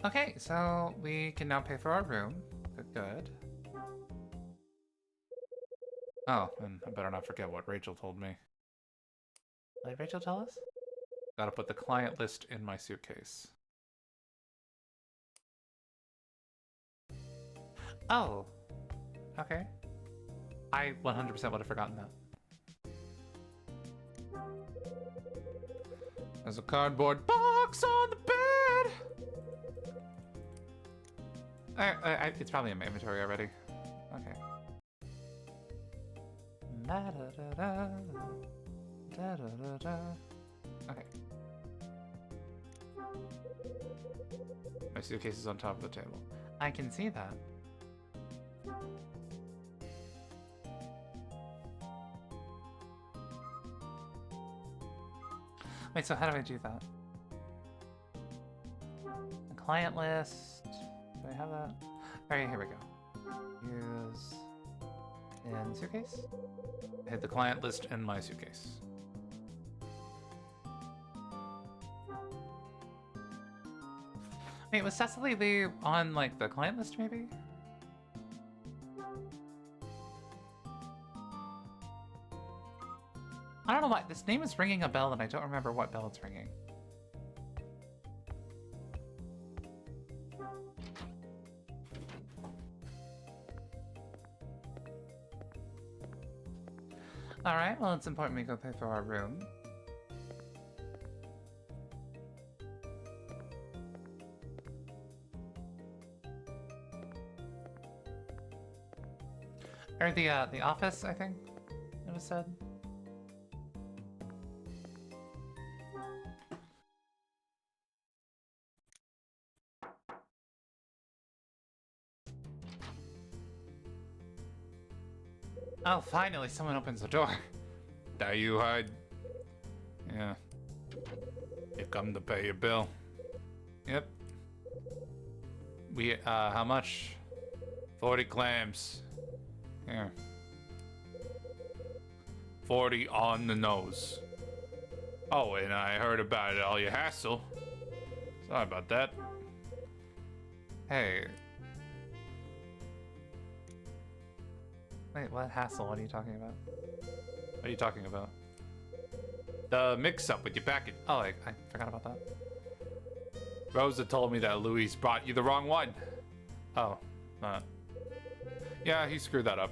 Okay, so we can now pay for our room. Good. Oh, and I better not forget what Rachel told me. What did Rachel tell us? Gotta put the client list in my suitcase. Oh. Okay. I 100% would have forgotten that. There's a cardboard box on the bed! It's probably in my inventory already. Okay. Da-da-da-da. Da-da-da-da. Okay. My suitcase is on top of the table. I can see that. Wait, so how do I do that? The client list. Do I have that? Alright, here we go. Use in suitcase. Hit the client list in my suitcase. Wait, was Cecily Lee on, like, the client list, maybe? I don't know why. This name is ringing a bell, and I don't remember what bell it's ringing. Alright, well, it's important we go pay for our room. Or the office, I think it was said. Oh, finally, someone opens the door. There you hide. Yeah. You come to pay your bill. Yep. How much? 40 clams. Here. 40 on the nose. Oh, and I heard about all your hassle. Sorry about that. Hey. Wait, what hassle? What are you talking about? What are you talking about? The mix-up with your package. Oh, I forgot about that. Rosa told me that Luis brought you the wrong one. Oh, Yeah, he screwed that up.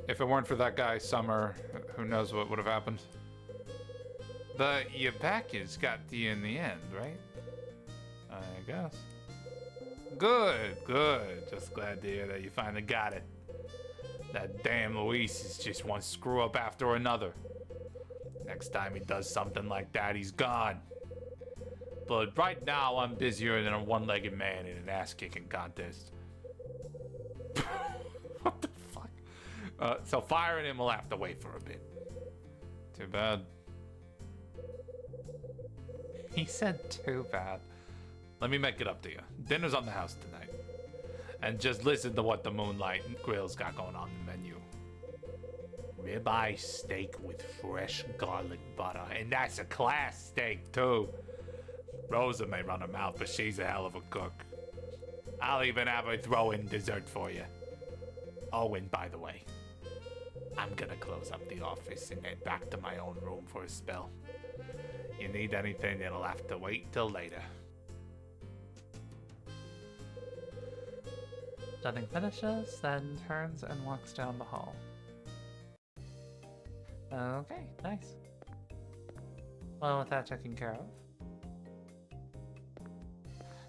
If it weren't for that guy, Summer, who knows what would have happened. But your package got to you in the end, right? I guess. Good, good. Just glad to hear that you finally got it. That damn Luis is just one screw up after another. Next time he does something like that, he's gone. But right now, I'm busier than a one-legged man in an ass-kicking contest. What the fuck? So firing him will have to wait for a bit. Too bad. He said too bad. Let me make it up to you. Dinner's on the house tonight. And just listen to what the Moonlight Grill's got going on the menu. Ribeye steak with fresh garlic butter. And that's a class steak, too. Rosa may run her mouth, but she's a hell of a cook. I'll even have her throw in dessert for you. Oh, and by the way, I'm gonna close up the office and head back to my own room for a spell. You need anything, it'll have to wait till later. Dunning finishes, then turns and walks down the hall. Okay, nice. Well, with that taken care of.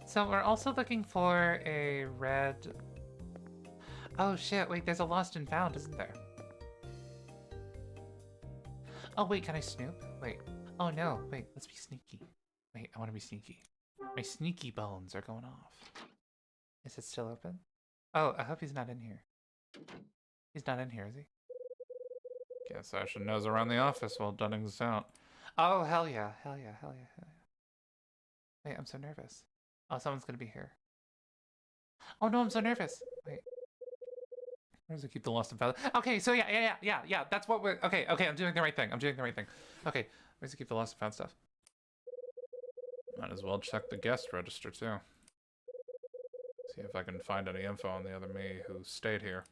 So we're also looking for a red... Oh shit, wait, there's a lost and found, isn't there? Oh wait, can I snoop? Wait. Oh no, wait, let's be sneaky. Wait, I want to be sneaky. My sneaky bones are going off. Is it still open? Oh, I hope he's not in here. He's not in here, is he? Guess I should nose around the office while Dunning's out. Oh, hell yeah, hell yeah, hell yeah, hell yeah. Wait, I'm so nervous. Oh, someone's gonna be here. Oh no, I'm so nervous. Wait. Where does it keep the lost and found? Okay, so yeah, that's what we're... Okay, I'm doing the right thing. I'm doing the right thing. Okay, where's it keep the lost and found stuff? Might as well check the guest register, too. See if I can find any info on the other me who stayed here.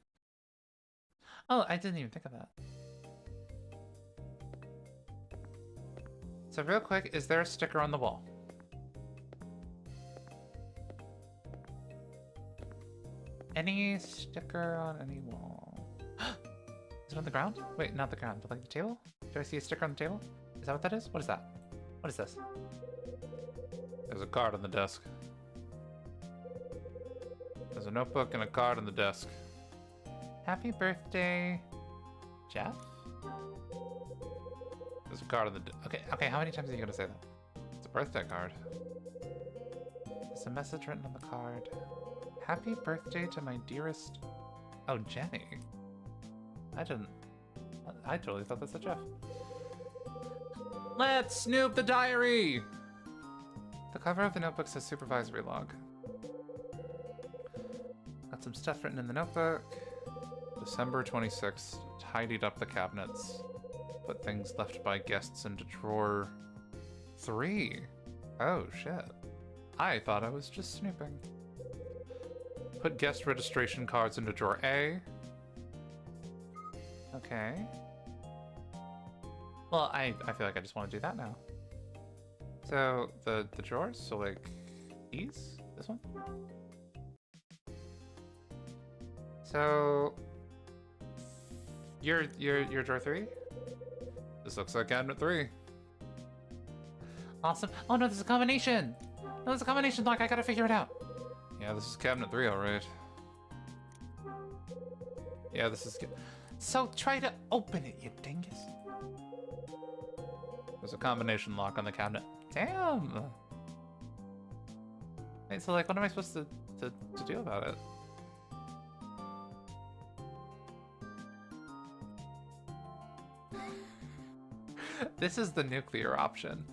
Oh, I didn't even think of that. So real quick, is there a sticker on the wall? Any sticker on any wall? Is it on the ground? Wait, not the ground, but like the table? Do I see a sticker on the table? Is that what that is? What is that? What is this? There's a card on the desk. There's a notebook and a card on the desk. Happy birthday, Jeff? There's a card on the Okay, how many times are you gonna say that? It's a birthday card. There's a message written on the card. Happy birthday to my dearest... Oh, Jenny. I totally thought that said Jeff. Let's snoop the diary! The cover of the notebook says supervisory log. Got some stuff written in the notebook. December 26th. Tidied up the cabinets. Put things left by guests into drawer 3. Oh, shit. I thought I was just snooping. Put guest registration cards into drawer A. Okay. Well, I feel like I just want to do that now. So, the drawers? So, like, these? This one? So... You're drawer 3? This looks like cabinet 3. Awesome. Oh no, there's a combination! No, there's a combination lock, I gotta figure it out. Yeah, this is cabinet 3, alright. Yeah, this is... So try to open it, you dingus. There's a combination lock on the cabinet. Damn! Wait, so like, what am I supposed to do about it? This is the nuclear option.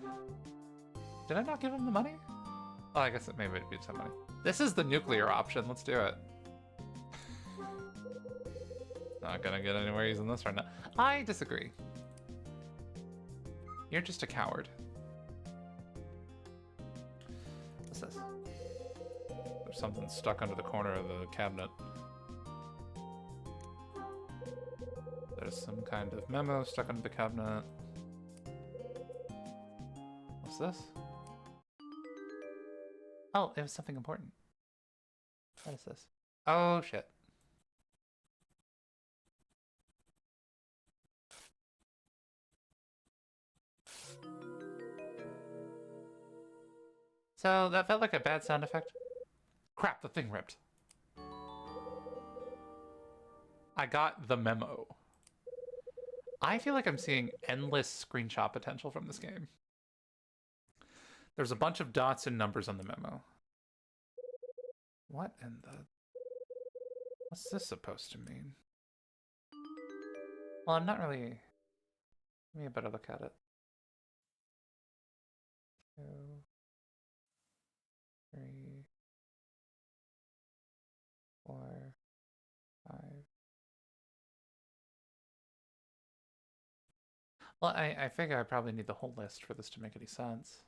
Did I not give him the money? Oh, I guess it maybe it'd be some money. This is the nuclear option. Let's do it. Not gonna get anywhere using this right now. I disagree. You're just a coward. What's this? There's something stuck under the corner of the cabinet. There's some kind of memo stuck under the cabinet. What's this? Oh, it was something important. What is this? Oh, shit. So that felt like a bad sound effect. Crap, the thing ripped. I got the memo. I feel like I'm seeing endless screenshot potential from this game. There's a bunch of dots and numbers on the memo. What in the... What's this supposed to mean? Well, I'm not really... Give me a better look at it. 2, 3, 4, 5. Well, I figure I probably need the whole list for this to make any sense.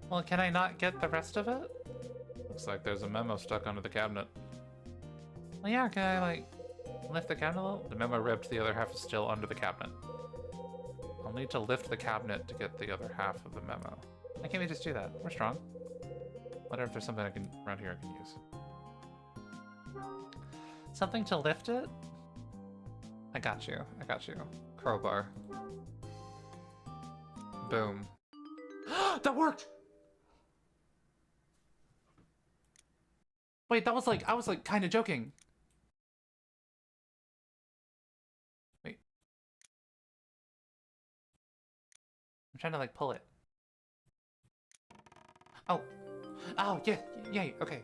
Well, can I not get the rest of it? Looks like there's a memo stuck under the cabinet. Well, yeah, can I, like, lift the cabinet a little? The memo ripped, the other half is still under the cabinet. I'll need to lift the cabinet to get the other half of the memo. Why can't we just do that? We're strong. Wonder if there's something I can, around here I can use. Something to lift it? I got you. I got you. Crowbar. Boom. That worked! Wait, that was like, I was like kind of joking. Wait. I'm trying to like pull it. Oh. Oh, yeah, yay, okay.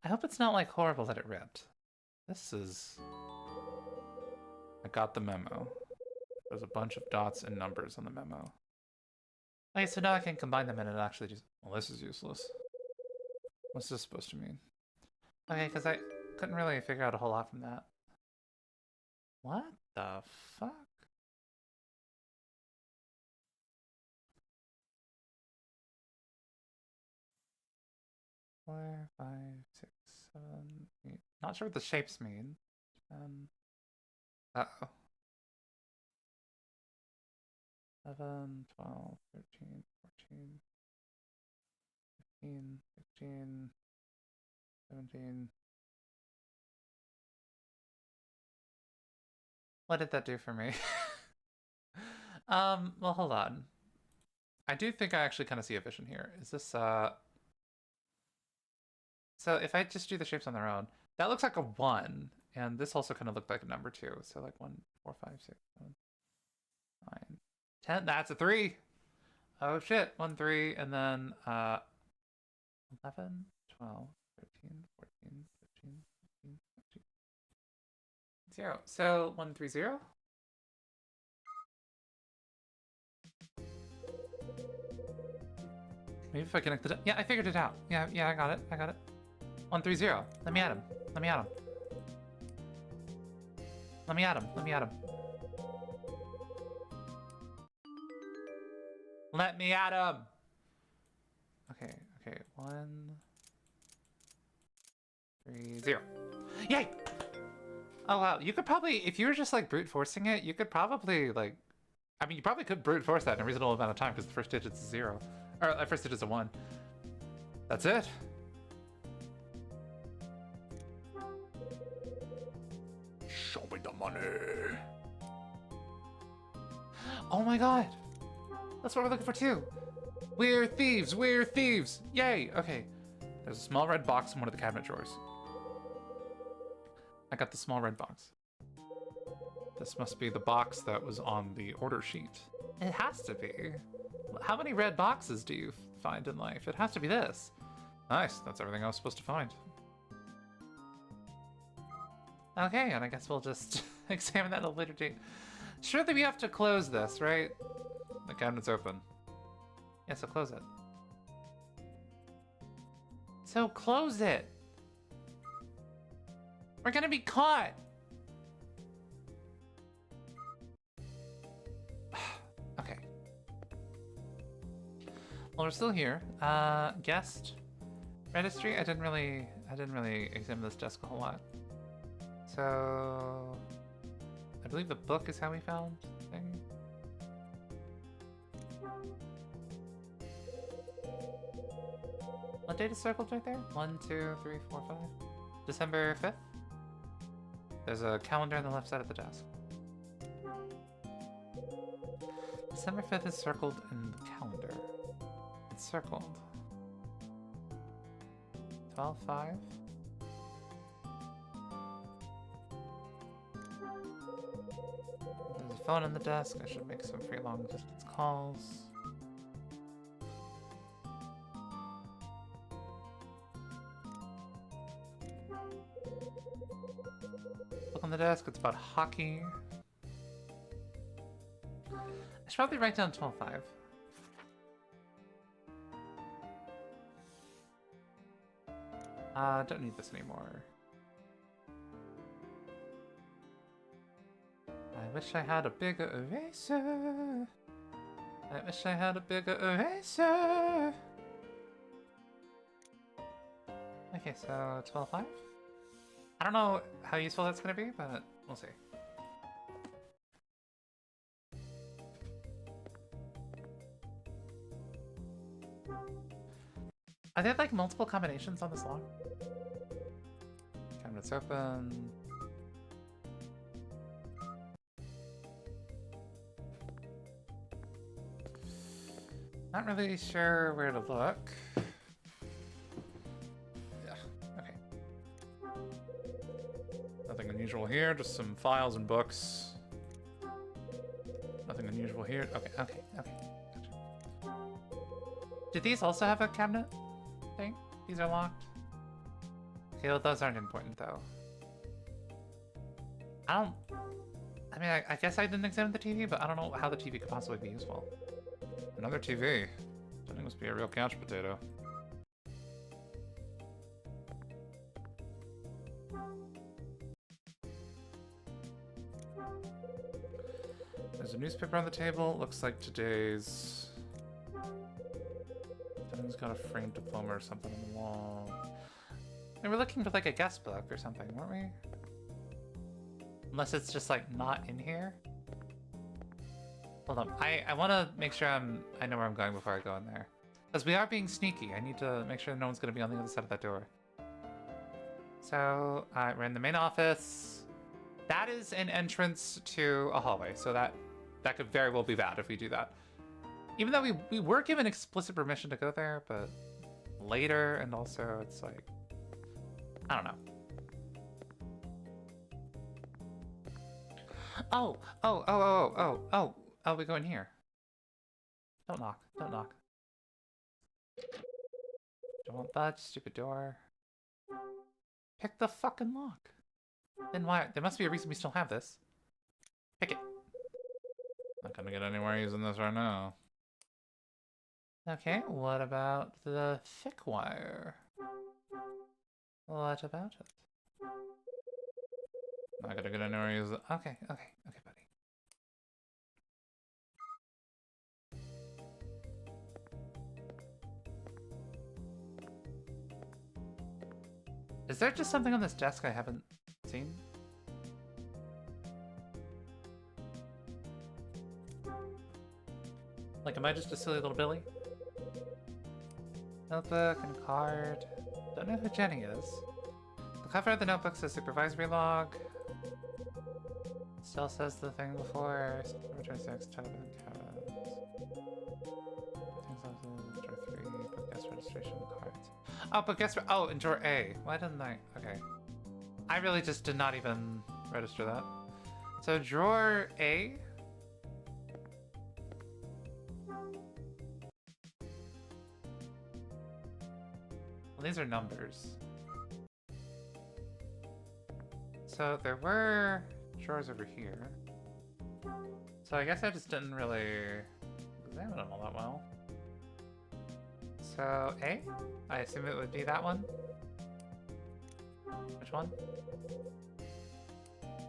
I hope it's not like horrible that it ripped. This is... I got the memo. There's a bunch of dots and numbers on the memo. Okay, so now I can combine them and it actually just... Well, this is useless. What's this supposed to mean? Okay, because I couldn't really figure out a whole lot from that. What the fuck? Four, 5, 6, 7, 8. Not sure what the shapes mean. Uh-oh. 11, 12, 13, 14, 15, 16, 17. What did that do for me? Well, hold on. I do think I actually kind of see a vision here. Is this, So if I just do the shapes on their own, that looks like a 1, and this also kind of looked like a number 2. So like 1, 4, 5, 6, 7, 9, 10. That's a 3. Oh shit, 1, 3, and then 11, 12, 13, 14, 15, 16, 17, 0. So 1, 3, 0. Maybe if I connect the... Yeah, I figured it out. Yeah, I got it. I got it. 1, 3, 0. Let me at him. Let me at him. Let me at him. Let me at him. Let me at him. Okay. 1, 3, 0. Yay! Oh wow, you could probably, if you were just like brute forcing it, you could probably like, I mean, you probably could brute force that in a reasonable amount of time because the first digit's 0. Or the first digit's a 1. That's it. Show me the money. Oh my god. That's what we're looking for too. We're thieves. We're thieves. Yay. Okay. There's a small red box in one of the cabinet drawers. I got the small red box. This must be the box that was on the order sheet. It has to be. How many red boxes do you find in life? It has to be this. Nice, that's everything I was supposed to find. Okay, and I guess we'll just examine that at a later date. Surely we have to close this, right? The cabinet's open. Yeah, so close it. So close it! We're gonna be caught! Okay. Well, we're still here. Guest registry. I didn't really examine this desk a whole lot. So I believe the book is how we found the thing. What date is circled right there? 1, 2, 3, 4, 5. December 5th? There's a calendar on the left side of the desk. December 5th is circled in the calendar. It's circled. 12/5. There's a phone on the desk. I should make some free long distance calls. Look on the desk. It's about hockey. I should probably write down 12/5. Don't need this anymore. I wish I had a bigger eraser. I wish I had a bigger eraser. Okay, so 12/5. I don't know how useful that's gonna be, but we'll see. Are there like multiple combinations on this lock? Cabinet's open. Not really sure where to look. Yeah, okay. Nothing unusual here, just some files and books. Nothing unusual here. Okay. Gotcha. Did these also have a cabinet thing? These are locked? Okay, well, those aren't important though. I mean, I guess I didn't examine the TV, but I don't know how the TV could possibly be useful. Another TV. That thing must be a real couch potato. There's a newspaper on the table. Looks like today's... Someone's got a framed diploma or something on the wall. And we're looking for like a guest book or something, weren't we? Unless it's just like not in here. Hold on, I want to make sure I know where I'm going before I go in there. Because we are being sneaky. I need to make sure no one's going to be on the other side of that door. So, we're in the main office. That is an entrance to a hallway, so that could very well be bad if we do that. Even though we were given explicit permission to go there, but later, and also it's like, I don't know. Oh, we go in here. Don't knock. Don't knock. Don't want that stupid door. Pick the fucking lock. Then why? There must be a reason we still have this. Pick it. Not gonna get anywhere using this right now. Okay, what about the thick wire? What about it? Not gonna get anywhere using it. Okay, buddy. Is there just something on this desk I haven't seen? Like, am I just a silly little Billy? Notebook and card. Don't know who Jenny is. The cover of the notebook says supervisory log. Still says the thing before. Return 6, television cabinets. Things also drawer 3, book guest registration cards. Oh, but guess oh, in drawer A. Why didn't I? Okay. I really just did not even register that. So drawer A. Well, these are numbers. So there were drawers over here. So I guess I just didn't really examine them all that well. So A? I assume it would be that one? Which one?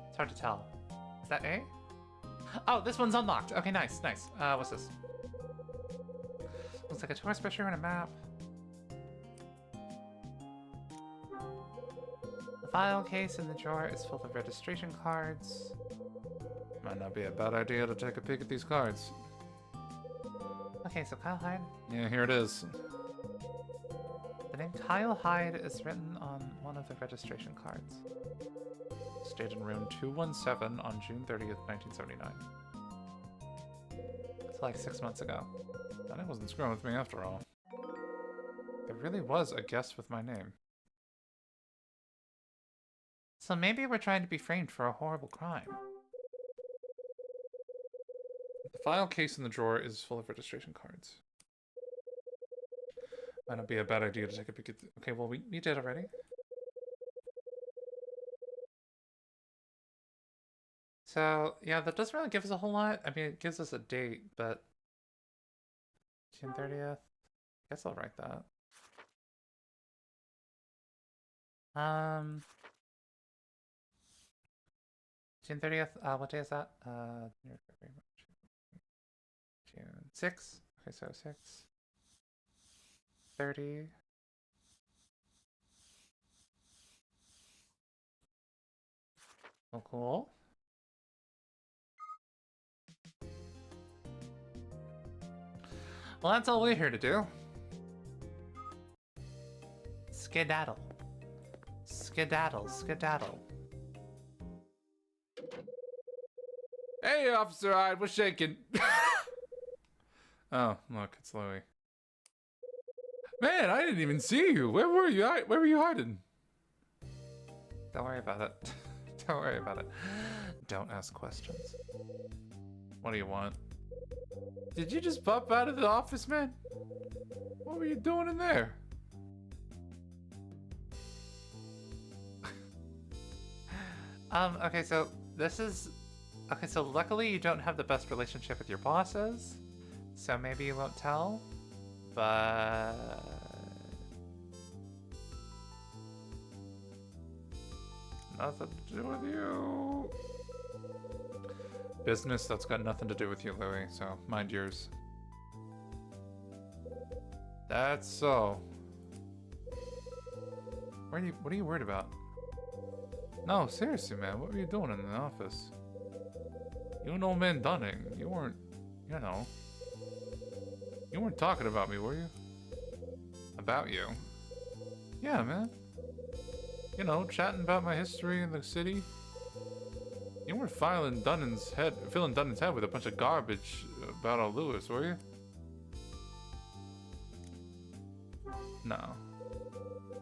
It's hard to tell. Is that A? Oh, this one's unlocked. Okay, nice, nice. What's this? Looks like a tourist brochure and a map. The file case in the drawer is full of registration cards. Might not be a bad idea to take a peek at these cards. Okay, so Kyle Hyde. Yeah, here it is. The name Kyle Hyde is written on one of the registration cards. Stayed in room 217 on June 30th, 1979. It's like 6 months ago. Danny wasn't screwing with me after all. There really was a guest with my name. So maybe we're trying to be framed for a horrible crime. The file case in the drawer is full of registration cards. Might not be a bad idea to take a peek at okay, well, we did already. So, yeah, that doesn't really give us a whole lot. I mean, it gives us a date, but... June 30th? I guess I'll write that. June 30th, what day is that? June 6? Okay, so 6. 30. Oh, cool. Well, that's all we're here to do. Skedaddle. Skedaddle, skedaddle. Hey, Officer Hyde, what's shaking? Oh, look, it's Louie. Man, I didn't even see you. Where were you? Where were you hiding? Don't worry about it. Don't worry about it. Don't ask questions. What do you want? Did you just pop out of the office, man? What were you doing in there? Okay, so this is... Okay, so luckily you don't have the best relationship with your bosses, so maybe you won't tell, but... Nothing to do with you. Business that's got nothing to do with you, Louie, so mind yours. That's so. What are you worried about? No, seriously, man, what were you doing in the office? You and old man Dunning, you weren't, you know. You weren't talking about me, were you? About you? Yeah, man. You know, chatting about my history in the city. You weren't filling Dunning's head with a bunch of garbage about old Lewis, were you? No.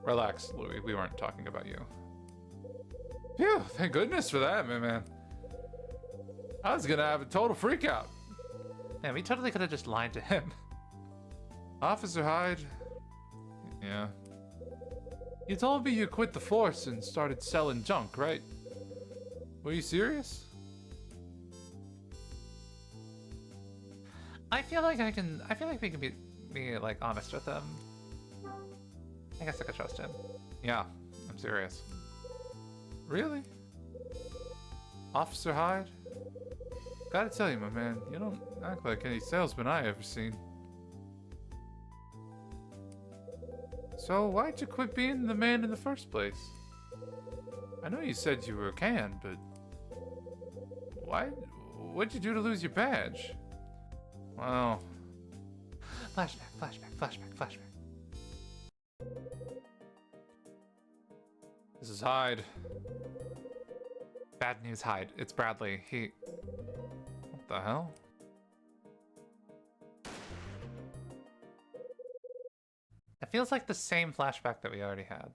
Relax, Louie. We weren't talking about you. Phew, thank goodness for that, man. I was gonna have a total freak out. Yeah, we totally could have just lied to him. Officer Hyde. Yeah. You told me you quit the force and started selling junk, right? Were you serious? I feel like we can be like honest with him. I guess I could trust him. Yeah, I'm serious. Really? Officer Hyde? Gotta tell you, my man, you don't act like any salesman I ever seen. So why'd you quit being the man in the first place? I know you said you were a can, but what'd you do to lose your badge? Well, Flashback. This is Hyde. Bad news, Hyde. It's Bradley. What the hell? It feels like the same flashback that we already had.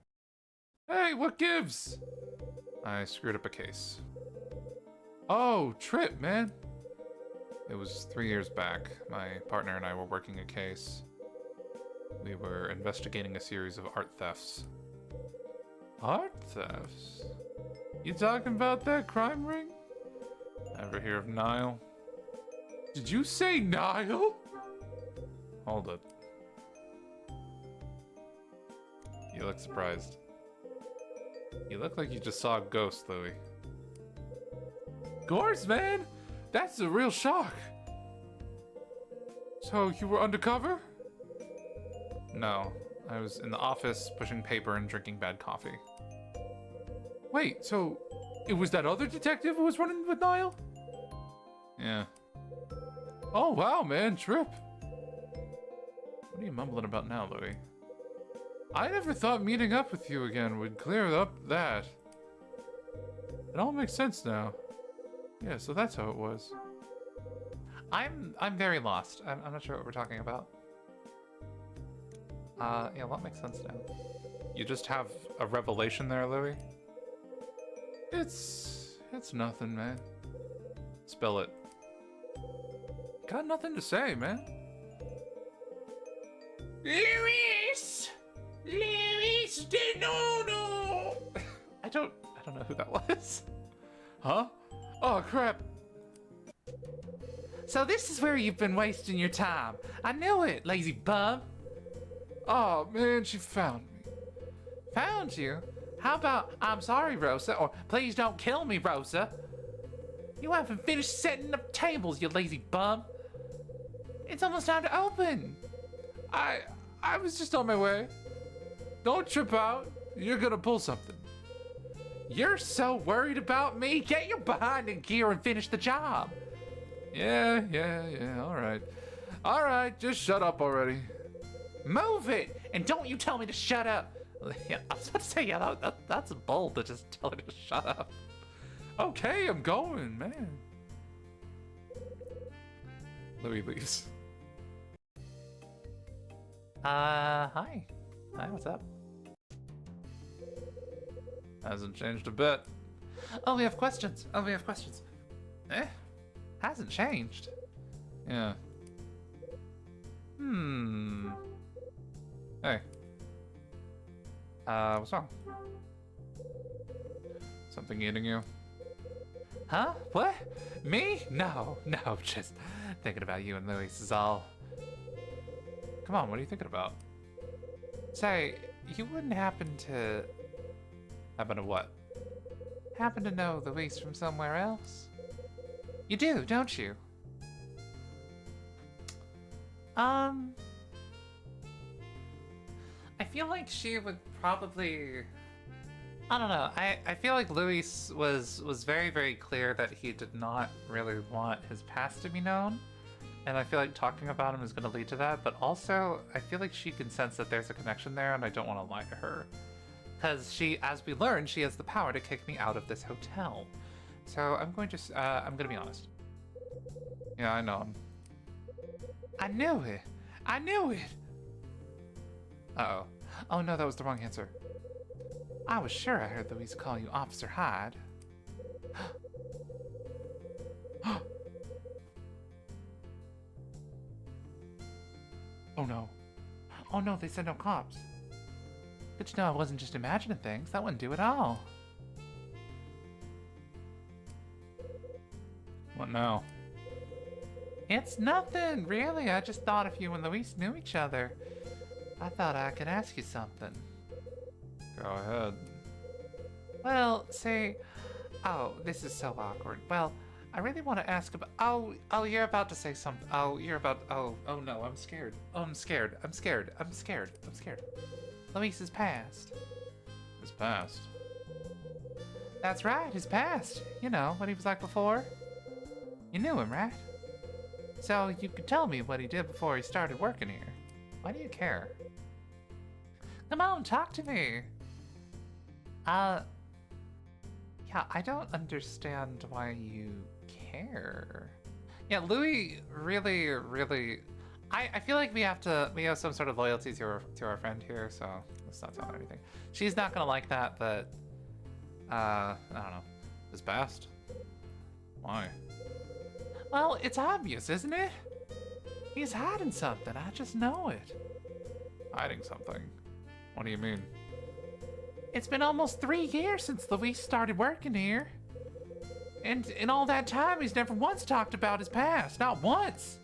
Hey, what gives? I screwed up a case. Oh, Trip, man. It was 3 years back. My partner and I were working a case. We were investigating a series of art thefts. Art thefts? You talking about that crime ring? Ever hear of Nile? Did you say Nile? Hold it. You look surprised. You look like you just saw a ghost, Louis. Course, man. That's a real shock. So you were undercover? No, I was in the office pushing paper and drinking bad coffee. Wait, so it was that other detective who was running with Nile? Yeah. Oh, wow, man, trip. What are you mumbling about now, Louis? I never thought meeting up with you again would clear up that. It all makes sense now. Yeah, so that's how it was. I'm very lost. I'm not sure what we're talking about. Yeah, what makes sense now? You just have a revelation there, Louis? It's nothing, man. Spill it. Got nothing to say, man. Luis! Luis de Nono! I don't know who that was. Huh? Oh, crap. So this is where you've been wasting your time. I knew it, lazy bum. Oh, man, she found me. Found you? How about, I'm sorry, Rosa, or please don't kill me, Rosa. You haven't finished setting up tables, you lazy bum. It's almost time to open. I was just on my way. Don't trip out. You're gonna pull something. You're so worried about me? Get your behind in gear and finish the job. Yeah, all right, just shut up already. Move it, and don't you tell me to shut up. Yeah, I was about to say, yeah, that's bold to just tell her to shut up. Okay, I'm going, man. Louis leaves. Hi. Hi, what's up? Hasn't changed a bit. Oh, we have questions. Eh? Hasn't changed. Yeah. Hey. What's wrong? Something eating you? Huh? What? Me? No, just thinking about you and Louis is all. Come on, what are you thinking about? Say, you wouldn't happen to what? Happen to know Louis from somewhere else? You do, don't you? I feel like she would probably. I don't know. I feel like Louis was very, very clear that he did not really want his past to be known. And I feel like talking about him is going to lead to that. But also, I feel like she can sense that there's a connection there, and I don't want to lie to her. Because she, as we learned, she has the power to kick me out of this hotel. So I'm going to be honest. Yeah, I know him. I knew it. Uh-oh. Oh no, that was the wrong answer. I was sure I heard Louise call you Officer Hyde. Oh no, they said no cops. Good to know I wasn't just imagining things. That wouldn't do at all. What now? It's nothing, really. I just thought if you and Louise knew each other, I thought I could ask you something. Go ahead. Well, say, oh, this is so awkward. Well, I really want to ask about, oh, you're about to say something. Oh, no, I'm scared. Oh, I'm scared. Louise is passed. His past. That's right, his past. You know, what he was like before. You knew him, right? So you could tell me what he did before he started working here. Why do you care? Come on, talk to me. Yeah, I don't understand why you care. Yeah, Louis really, I feel like we have some sort of loyalty to our friend here, so let's not tell her anything. She's not gonna like that, but I don't know. His past? Why? Well, it's obvious, isn't it? He's hiding something. I just know it. Hiding something? What do you mean? It's been almost 3 years since Luis started working here. And in all that time, he's never once talked about his past. Not once.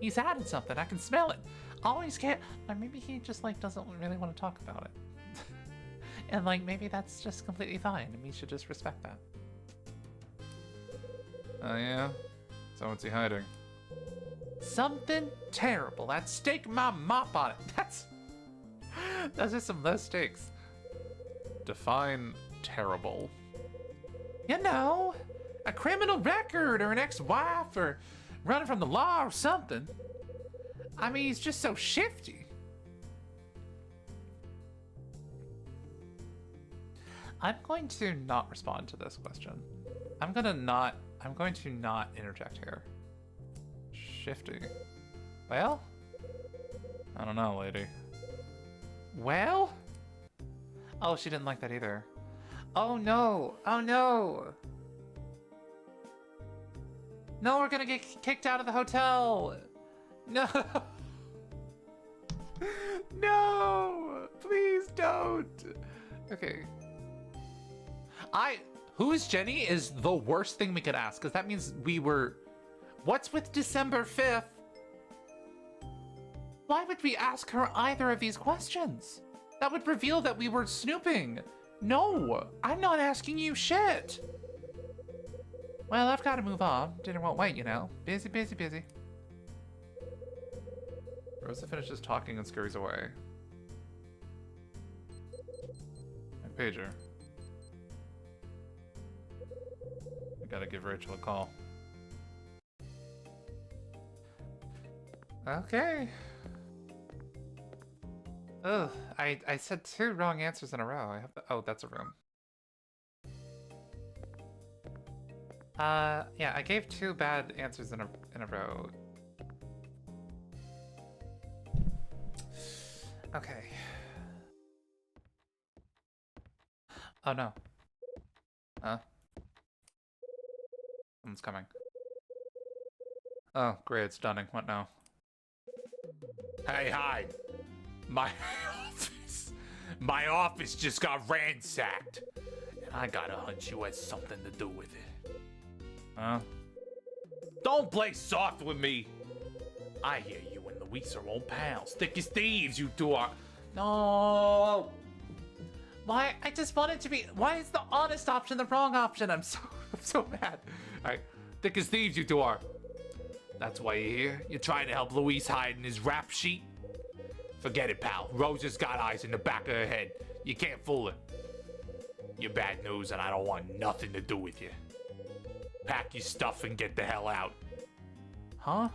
He's hiding something. I can smell it. Always can't. Or maybe he just, like, doesn't really want to talk about it. And, like, maybe that's just completely fine, and we should just respect that. Oh, yeah? So what's he hiding? Something terrible. That steak my mop on it. Those are some low stakes. Define terrible. You know, a criminal record or an ex-wife or running from the law or something. I mean, he's just so shifty. I'm going to not respond to this question. I'm going to not interject here. Shifty. Well? I don't know, lady. Well? Oh, she didn't like that either. Oh no! Oh no! No, we're gonna get kicked out of the hotel! No! No! Please don't! Okay. Who is Jenny is the worst thing we could ask, because that means we were... What's with December 5th? Why would we ask her either of these questions? That would reveal that we were snooping. No, I'm not asking you shit. Well, I've got to move on. Dinner won't wait, you know. Busy, busy, busy. Rosa finishes talking and scurries away. My pager. I gotta give Rachel a call. Okay. Ugh, I said 2 wrong answers in a row. I have to, oh, that's a room. Yeah, I gave 2 bad answers in a row. Okay. Oh no. Huh? Someone's coming. Oh, great, it's Dunning. What now? Hey, hi. My office just got ransacked. And I got a hunch you had something to do with it. Huh? Don't play soft with me. I hear you and Luis are old pals. Thick as thieves, you two are. No. Why? I just wanted to be. Why is the honest option the wrong option? I'm so mad. All right, thick as thieves, you two are. That's why you're here. You're trying to help Luis hide in his rap sheet. Forget it, pal. Rosa's got eyes in the back of her head. You can't fool her. You're bad news, and I don't want nothing to do with you. Pack your stuff and get the hell out. Huh?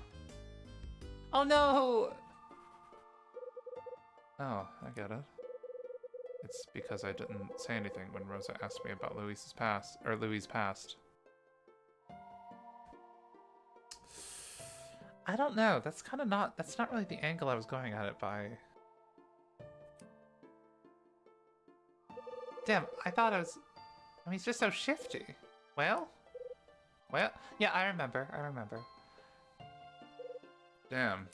Oh no! Oh, I get it. It's because I didn't say anything when Rosa asked me about Luis's past, or Louis' past. I don't know. That's not really the angle I was going at it by. Damn, I thought I was. I mean, he's just so shifty. Well, yeah, I remember. Damn.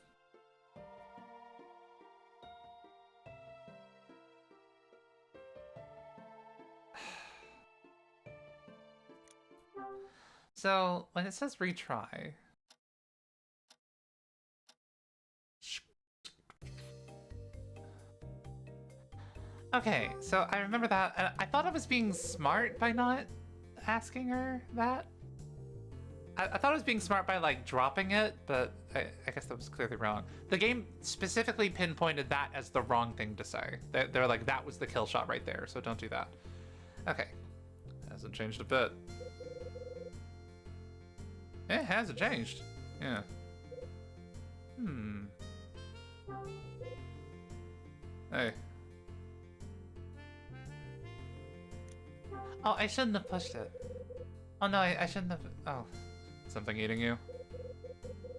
So, when it says retry... Okay, so I remember that, and I thought I was being smart by not asking her that. I thought I was being smart by, like, dropping it, but I guess that was clearly wrong. The game specifically pinpointed that as the wrong thing to say. They're like, that was the kill shot right there, so don't do that. Okay. Hasn't changed a bit. It hasn't changed. Yeah. Hey. Oh, I shouldn't have pushed it. Oh no, I shouldn't have. Oh. Something eating you?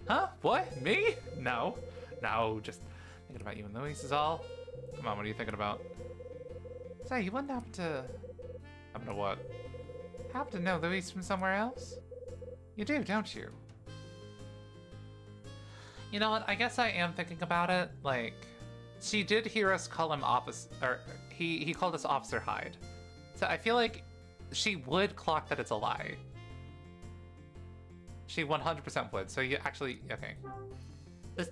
Huh? What? Me? No. No, just thinking about you and Luis is all. Come on, what are you thinking about? Say, you wouldn't happen to. Happen to what? Happen to know Luis from somewhere else? You do, don't you? You know what? I guess I am thinking about it. Like, she did hear us call him officer, or he called us Officer Hyde. So I feel like she would clock that it's a lie. She 100% would. So you actually, okay.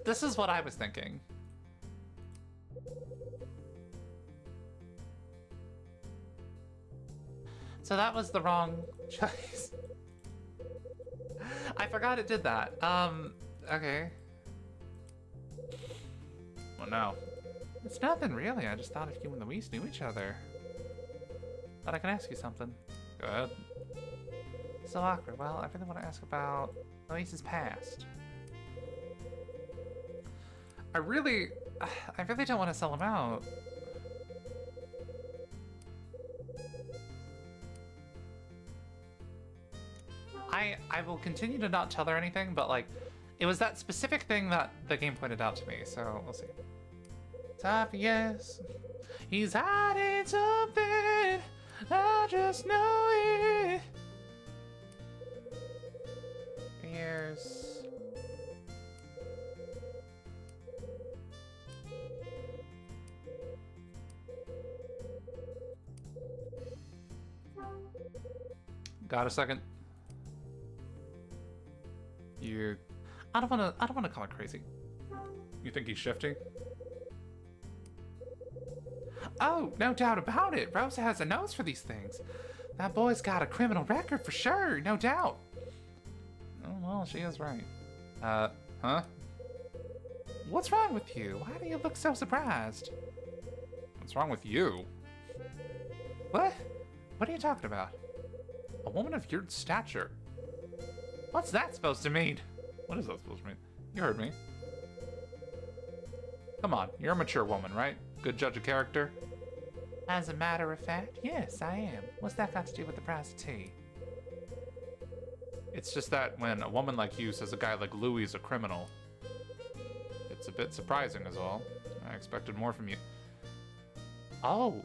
This is what I was thinking. So that was the wrong choice. I forgot it did that. Okay. Well, no. It's nothing really. I just thought if you and Luis knew each other. But I can ask you something. Go ahead. So awkward. Well, I really want to ask about Luis's past. I really don't want to sell him out. I will continue to not tell her anything, but like, it was that specific thing that the game pointed out to me, so we'll see. It's obvious. He's hiding something. I just know it. Years. Got a second? I don't wanna call it crazy. You think he's shifty? Oh, no doubt about it. Rosa has a nose for these things. That boy's got a criminal record for sure, no doubt. Oh, well, she is right. Huh? What's wrong with you? Why do you look so surprised? What's wrong with you? What? What are you talking about? A woman of your stature. What's that supposed to mean? What is that supposed to mean? You heard me. Come on, you're a mature woman, right? Good judge of character? As a matter of fact, yes, I am. What's that got to do with the price of tea? It's just that when a woman like you says a guy like Louis is a criminal, it's a bit surprising is all. I expected more from you. Oh.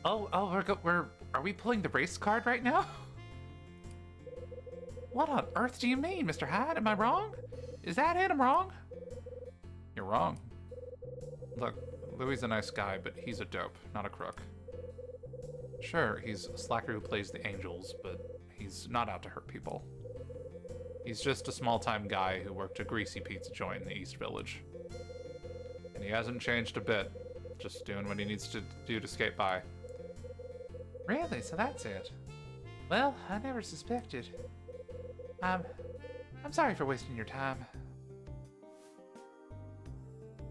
Are we pulling the race card right now? What on earth do you mean, Mr. Hyde? Am I wrong? Is that it? I'm wrong? You're wrong. Look, Louis is a nice guy, but he's a dope, not a crook. Sure, he's a slacker who plays the angels, but he's not out to hurt people. He's just a small-time guy who worked a greasy pizza joint in the East Village. And he hasn't changed a bit, just doing what he needs to do to skate by. Really? So that's it? Well, I never suspected. I'm sorry for wasting your time.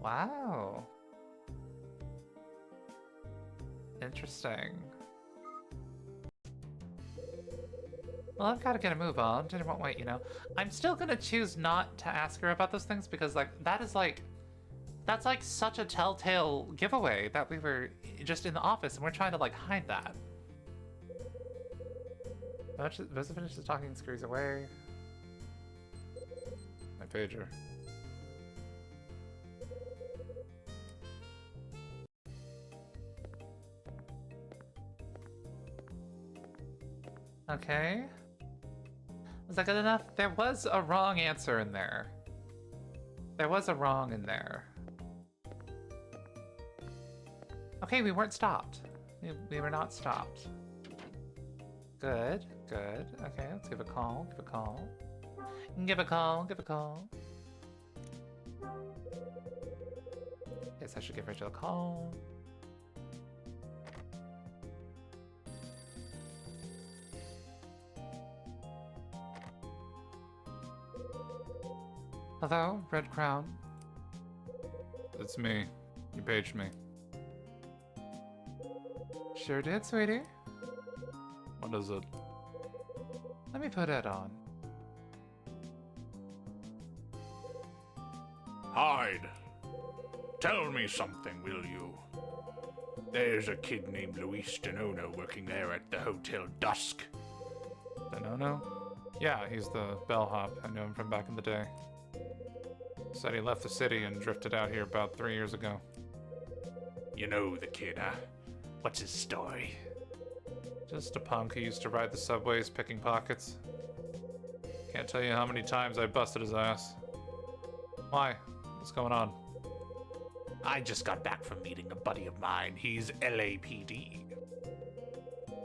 Wow. Interesting. Well, I've got to get a move on. Dinner won't wait, you know. I'm still gonna choose not to ask her about those things because, like, that's like such a telltale giveaway that we were just in the office and we're trying to, like, hide that. Rosa finishes talking, scurries away. My pager. Okay. Was that good enough? There was a wrong answer in there. There was a wrong in there. Okay, we weren't stopped. We were not stopped. Good, good. Okay, let's give a call, give a call. Give a call, give a call. Guess I should give Rachel a call. Hello, Red Crown. It's me. You paged me. Sure did, sweetie. What is it? Let me put it on. Hyde, tell me something, will you? There's a kid named Luis Denono working there at the Hotel Dusk. Denono? Yeah, he's the bellhop. I knew him from back in the day. Said he left the city and drifted out here about 3 years ago. You know the kid, huh? What's his story? Just a punk who used to ride the subways picking pockets. Can't tell you how many times I busted his ass. Why? What's going on? I just got back from meeting a buddy of mine. He's LAPD.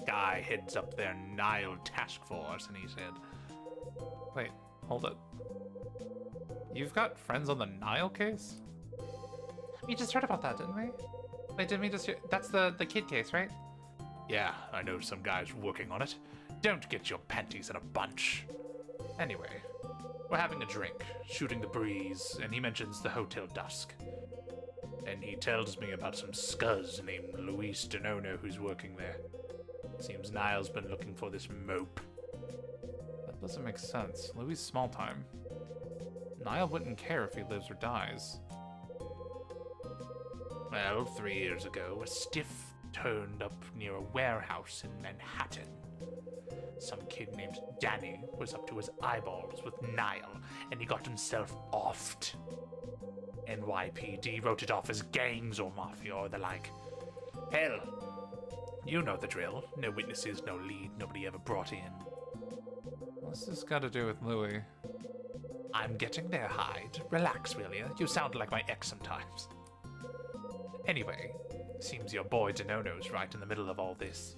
Guy heads up their Nile task force, and he said, Wait, hold it. You've got friends on the Nile case? We just heard about that, didn't we? Wait, didn't we just hear? That's the kid case, right? yeah, I know some guys working on it. Don't get your panties in a bunch. Anyway, we're having a drink, shooting the breeze, and he mentions the Hotel Dusk. And he tells me about some scuzz named Luis Denono who's working there. Seems Niall's been looking for this mope. That doesn't make sense. Louis small time. Niall wouldn't care if he lives or dies. Well, 3 years ago, a stiff turned up near a warehouse in Manhattan. Some kid named Danny was up to his eyeballs with Niall, and he got himself offed. NYPD wrote it off as gangs or mafia or the like. Hell, you know the drill. No witnesses, no lead, nobody ever brought in. What's this got to do with Louis? I'm getting there, Hyde. Relax, will you? You sound like my ex sometimes. Anyway, seems your boy Denono's right in the middle of all this.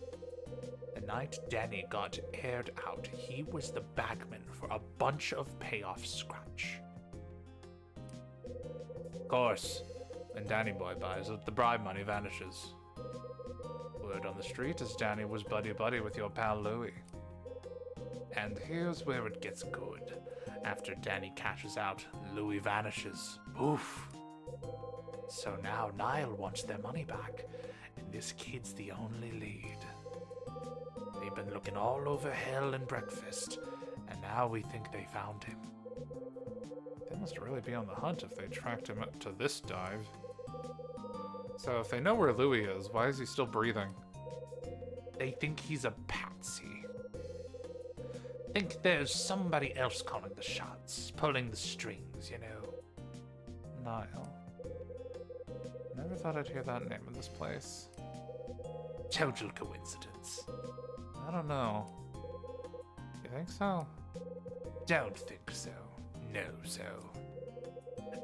The night Danny got aired out, he was the bagman for a bunch of payoff scratch. Of course, when Danny boy buys it, the bribe money vanishes. Word on the street is Danny was buddy-buddy with your pal Louis. And here's where it gets good. After Danny cashes out, Louis vanishes. Oof. So now Niall wants their money back, and this kid's the only lead. They've been looking all over hell and breakfast, and now we think they found him. They must really be on the hunt if they tracked him up to this dive. So if they know where Louis is, why is he still breathing? They think he's a patsy. Think there's somebody else calling the shots, pulling the strings, you know. Niall. Never thought I'd hear that name in this place. Total coincidence. I don't know. You think so? Don't think so. No, so.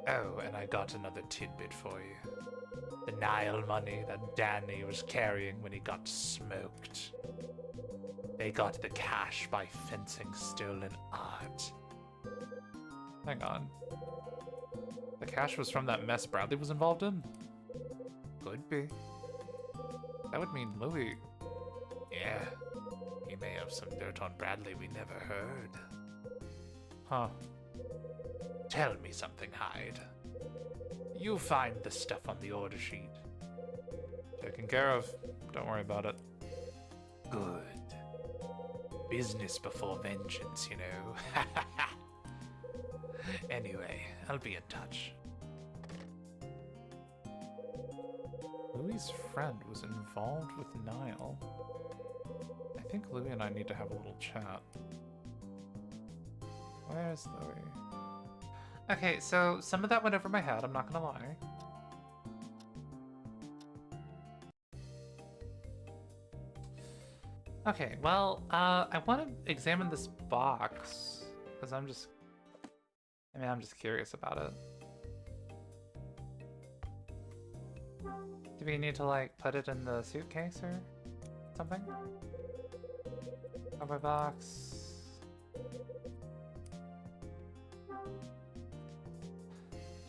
Oh, and I got another tidbit for you. The Nile money that Danny was carrying when he got smoked. They got the cash by fencing stolen art. Hang on. The cash was from that mess Bradley was involved in? Could be. That would mean Louis. Yeah. He may have some dirt on Bradley we never heard. Huh. Tell me something, Hyde. You find the stuff on the order sheet. Taken care of. Don't worry about it. Good. Business before vengeance, you know. Anyway, I'll be in touch. Louis' friend was involved with Niall. I think Louis and I need to have a little chat. Where's Louis? Okay, so some of that went over my head, I'm not gonna lie. Okay, well, I want to examine this box, because I'm just curious about it. Do we need to, like, put it in the suitcase or something? Cover box.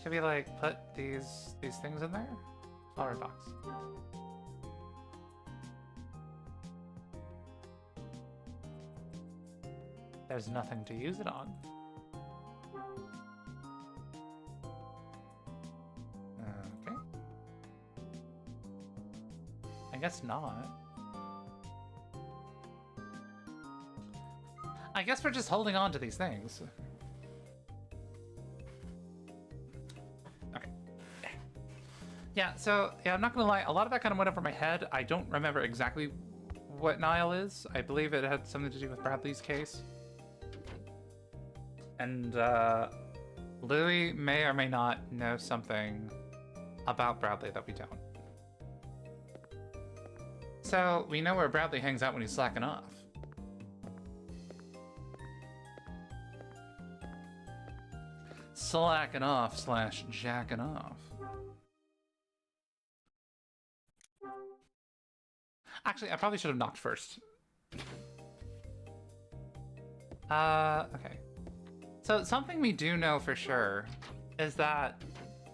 Should we, like, put these things in there? Flower box. There's nothing to use it on. Okay. I guess not. I guess we're just holding on to these things. Okay. Yeah, so, yeah, I'm not gonna lie, a lot of that kind of went over my head. I don't remember exactly what Niall is. I believe it had something to do with Bradley's case. And, Louis may or may not know something about Bradley that we don't. So, we know where Bradley hangs out when he's slacking off. slacking off slash jacking off. Actually, I probably should have knocked first. Okay. So something we do know for sure is that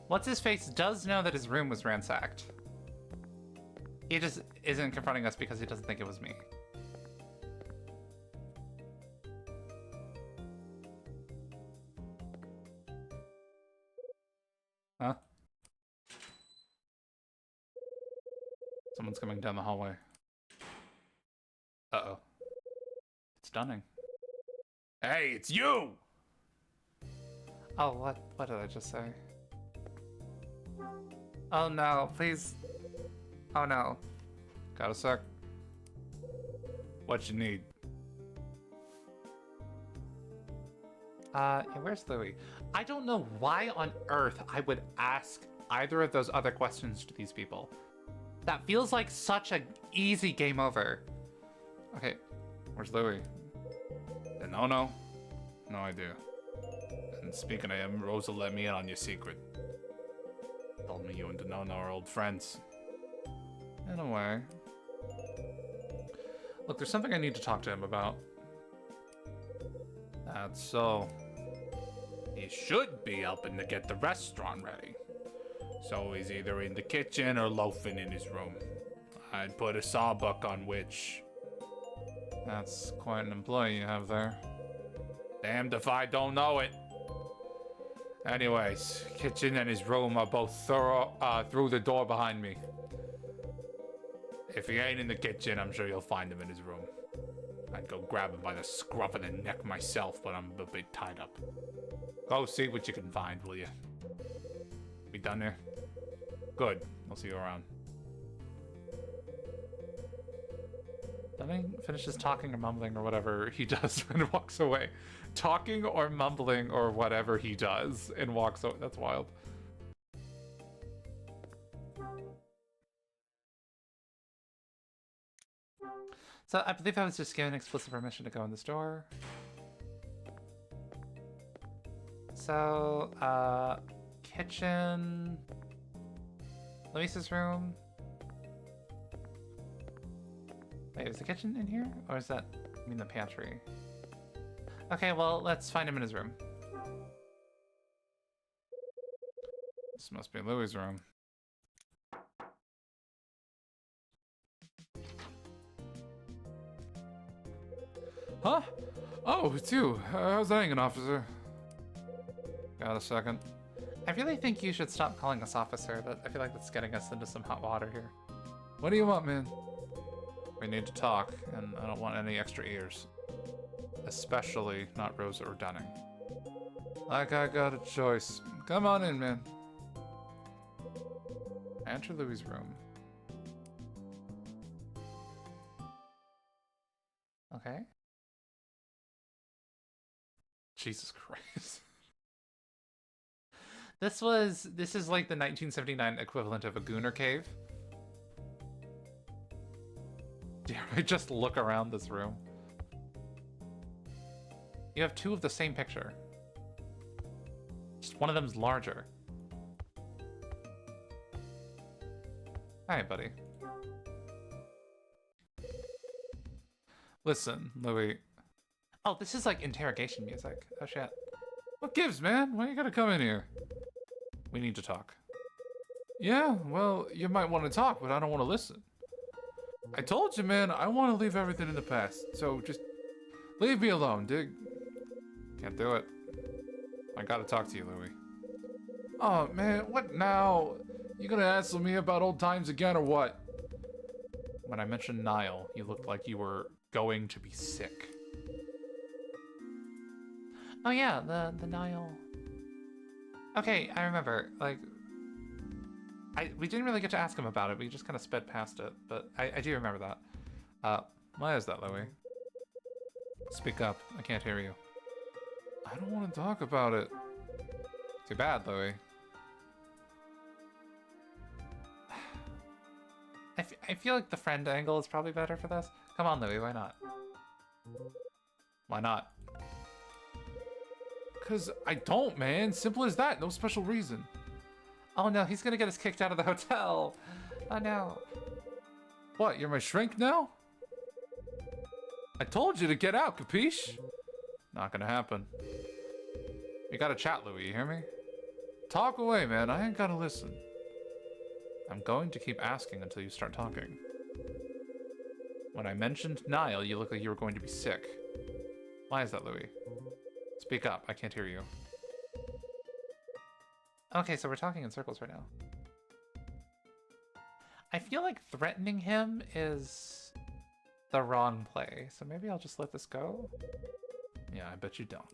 What's-His-Face does know that his room was ransacked. He just isn't confronting us because he doesn't think it was me. Huh? Someone's coming down the hallway. Uh-oh. It's Dunning. Hey, it's you! Oh, what did I just say? Oh no, please. Oh no. Got a sec? What you need? Yeah, where's Louis? I don't know why on earth I would ask either of those other questions to these people. That feels like such an easy game over. Okay, where's Louis? No idea. And speaking of him, Rosa let me in on your secret. Told me you and Denona are old friends. In a way. Look, there's something I need to talk to him about. That's so. He should be helping to get the restaurant ready. So he's either in the kitchen or loafing in his room. I'd put a sawbuck on which. That's quite an employee you have there. Damned if I don't know it. Anyways, kitchen and his room are both through the door behind me. If he ain't in the kitchen, I'm sure you'll find him in his room. I'd go grab him by the scruff of the neck myself, but I'm a bit tied up. Go see what you can find, will you? We done here? Good. I'll see you around. Dunning finishes talking or mumbling or whatever he does and walks away. Talking or mumbling or whatever he does and walks away. That's wild. So I believe I was just given explicit permission to go in the store. So, kitchen, Luis's room. Wait, is the kitchen in here? Or is that, I mean, the pantry? Okay, well, let's find him in his room. This must be Louis' room. Huh? Oh, it's you. How's that hanging, officer? Got a second? I really think you should stop calling us officer. I feel like that's getting us into some hot water here. What do you want, man? We need to talk, and I don't want any extra ears. Especially not Rosa or Dunning. Like I got a choice. Come on in, man. Enter Louis' room. Okay. Jesus Christ. This is like the 1979 equivalent of a Gooner cave. Dare I just look around this room? You have two of the same picture. Just one of them's larger. Hi, buddy. Listen, Louis. Oh, this is like interrogation music. Oh shit. What gives, man? Why you gotta come in here? We need to talk. Yeah, well, you might want to talk, but I don't want to listen. I told you, man, I want to leave everything in the past. So just leave me alone, dig? Can't do it. I gotta talk to you, Louis. Oh, man, what now? You gonna answer me about old times again or what? When I mentioned Niall, you looked like you were going to be sick. Oh yeah, the Niall. Okay, I remember. Like, we didn't really get to ask him about it. We just kind of sped past it, but I do remember that. Why is that, Louis? Speak up. I can't hear you. I don't want to talk about it. Too bad, Louis. I feel like the friend angle is probably better for this. Come on, Louis, why not? Why not? Because I don't, man. Simple as that. No special reason. Oh no, he's gonna get us kicked out of the hotel. Oh no. What, you're my shrink now? I told you to get out, capiche? Not gonna happen. We gotta chat, Louie, you hear me? Talk away, man. I ain't gotta listen. I'm going to keep asking until you start talking. When I mentioned Niall, you looked like you were going to be sick. Why is that, Louie? Speak up, I can't hear you. Okay, so we're talking in circles right now. I feel like threatening him is the wrong play, so maybe I'll just let this go. Yeah, I bet you don't.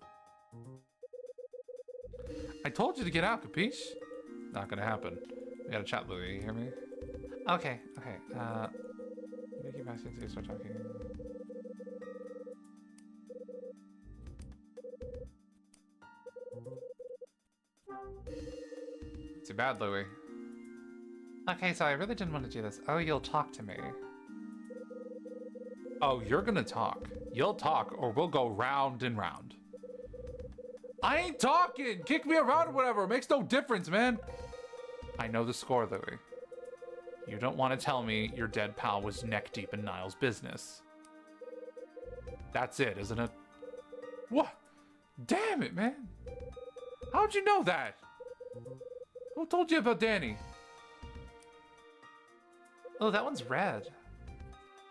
I told you to get out, capiche? Not gonna happen. We gotta chat, Louie, you hear me? Okay, okay, maybe keep asking until you start talking. Too bad, Louie. Okay, so I really didn't want to do this. Oh, you'll talk to me. Oh, you're gonna talk. You'll talk, or we'll go round and round. I ain't talking! Kick me around or whatever. It makes no difference, man. I know the score, Louie. You don't want to tell me your dead pal was neck deep in Niall's business. That's it, isn't it? What? Damn it, man. How'd you know that? Who told you about Danny? Oh, that one's red.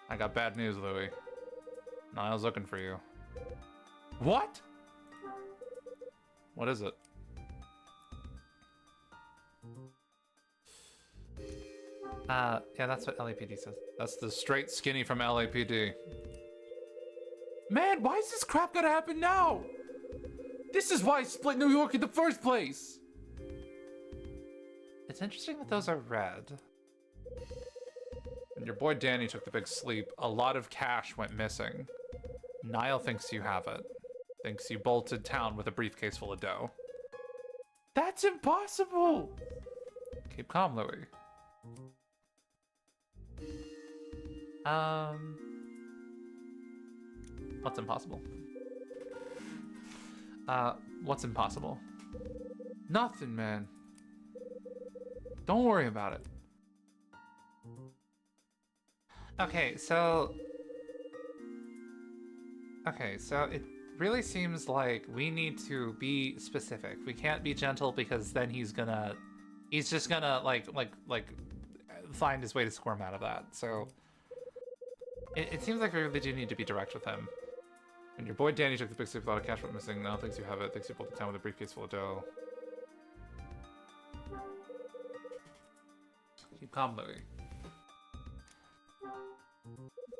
I got bad news, Louie. Niall's looking for you. What? What is it? Yeah, that's what LAPD says. That's the straight skinny from LAPD. Man, why is this crap gotta happen now? This is why I split New York in the first place. It's interesting that those are red. When your boy Danny took the big sleep, a lot of cash went missing. Niall thinks you have it. Thinks you bolted town with a briefcase full of dough. That's impossible! Keep calm, Louie. What's impossible? What's impossible? Nothing, man. Don't worry about it. Okay, so it really seems like we need to be specific. We can't be gentle because then he's just gonna like find his way to squirm out of that. So it seems like we really do need to be direct with him. When your boy Danny took the big sleep, a lot of cash went missing. Now thinks you have it. Thinks you bolted town with a briefcase full of dough. Keep calm, Louie.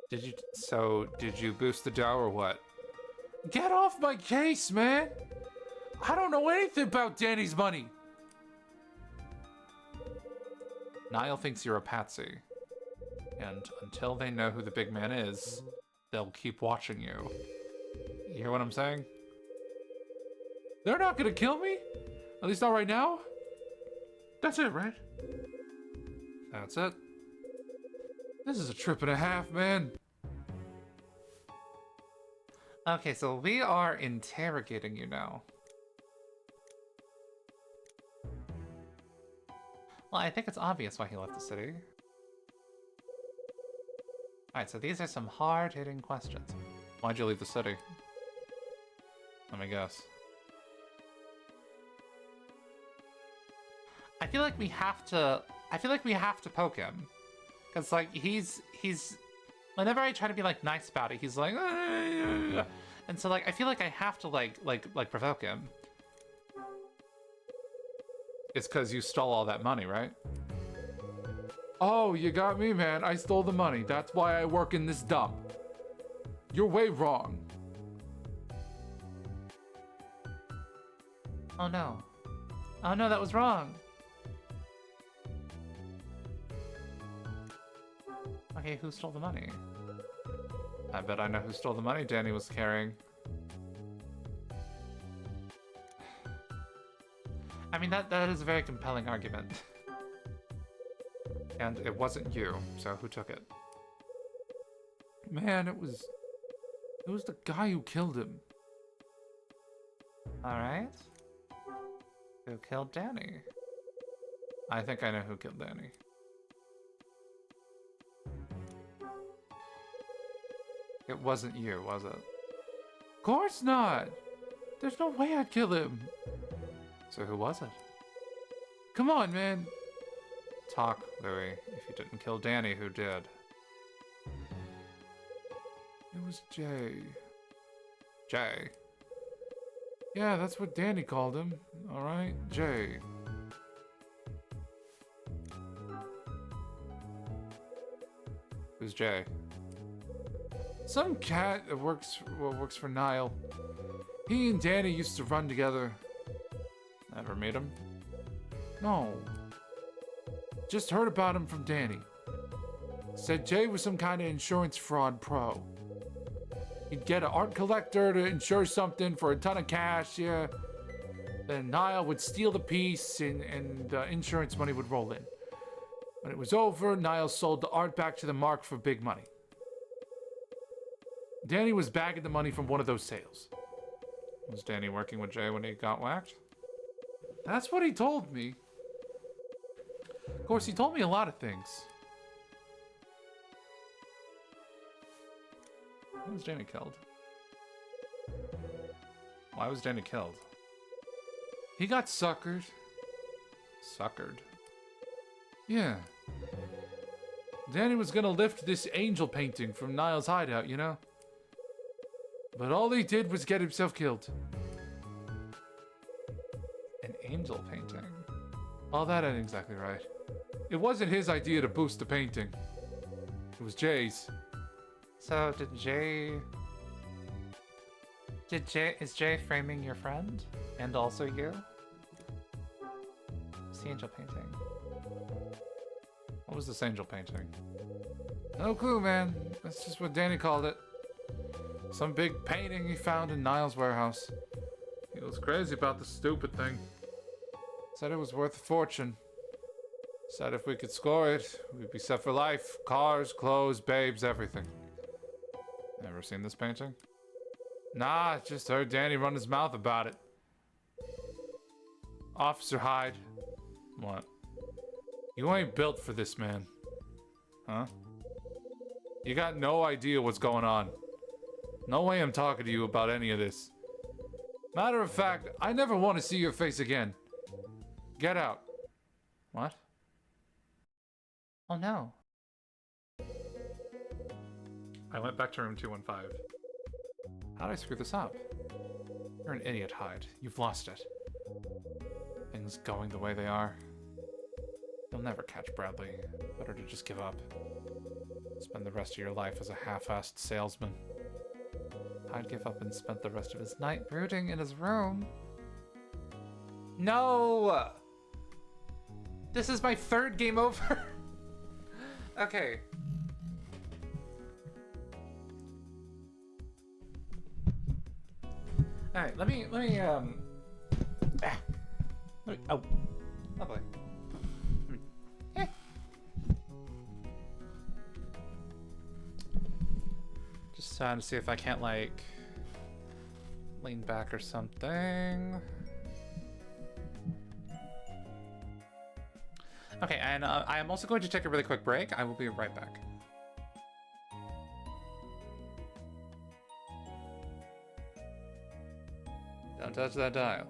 Did you boost the dough or what? Get off my case, man! I don't know anything about Danny's money! Niall thinks you're a patsy. And until they know who the big man is, they'll keep watching you. You hear what I'm saying? They're not gonna kill me? At least not right now? That's it, right? That's it. This is a trip and a half, man. Okay, so we are interrogating you now. Well, I think it's obvious why he left the city. Alright, so these are some hard-hitting questions. Why'd you leave the city? Let me guess. I feel like we have to poke him. Cause like he's whenever I try to be like nice about it, he's like and so like I feel like I have to like provoke him. It's cause you stole all that money, right? Oh, you got me, man. I stole the money. That's why I work in this dump. You're way wrong. Oh no. Oh no, that was wrong. Okay, who stole the money? I bet I know who stole the money Danny was carrying. I mean, that is a very compelling argument. And it wasn't you, so who took it? Man, it was the guy who killed him. Alright. Who killed Danny? I think I know who killed Danny. It wasn't you, was it? Of course not. There's no way I'd kill him. So who was it? Come on, man. Talk, Louis. If you didn't kill Danny, who did? It was Jay. Jay. Yeah, that's what Danny called him. Alright, Jay. Who's Jay? Some cat that works for Niall. He and Danny used to run together. Ever meet him? No. Just heard about him from Danny. Said Jay was some kind of insurance fraud pro. He'd get an art collector to insure something for a ton of cash, yeah. Then Niall would steal the piece and insurance money would roll in. When it was over, Niall sold the art back to the Mark for big money. Danny was bagging the money from one of those sales. Was Danny working with Jay when he got whacked? That's what he told me. Of course, he told me a lot of things. Why was Danny killed? Why was Danny killed? He got suckered. Suckered? Yeah. Danny was gonna lift this angel painting from Niall's hideout, you know? But all he did was get himself killed. An angel painting? Oh, that ain't exactly right. It wasn't his idea to boost the painting. It was Jay's. So, is Jay framing your friend? And also you? It's the angel painting. What was this angel painting? No clue, man. That's just what Danny called it. Some big painting he found in Niall's warehouse. He was crazy about the stupid thing. Said it was worth a fortune. Said if we could score it, we'd be set for life. Cars, clothes, babes, everything. Ever seen this painting? Nah, just heard Danny run his mouth about it. Officer Hyde. What? You ain't built for this, man. Huh? You got no idea what's going on. No way I'm talking to you about any of this. Matter of fact, I never want to see your face again. Get out. What? Oh no. I went back to room 215. How did I screw this up? You're an idiot, Hyde. You've lost it. Things going the way they are. You'll never catch Bradley. Better to just give up. Spend the rest of your life as a half-assed salesman. Hyde gave up and spent the rest of his night brooding in his room. No! This is my third game over. Okay. Alright, let me, oh. Lovely. Just trying to see if I can't, like, lean back or something. Okay, and I am also going to take a really quick break. I will be right back. Don't touch that dial.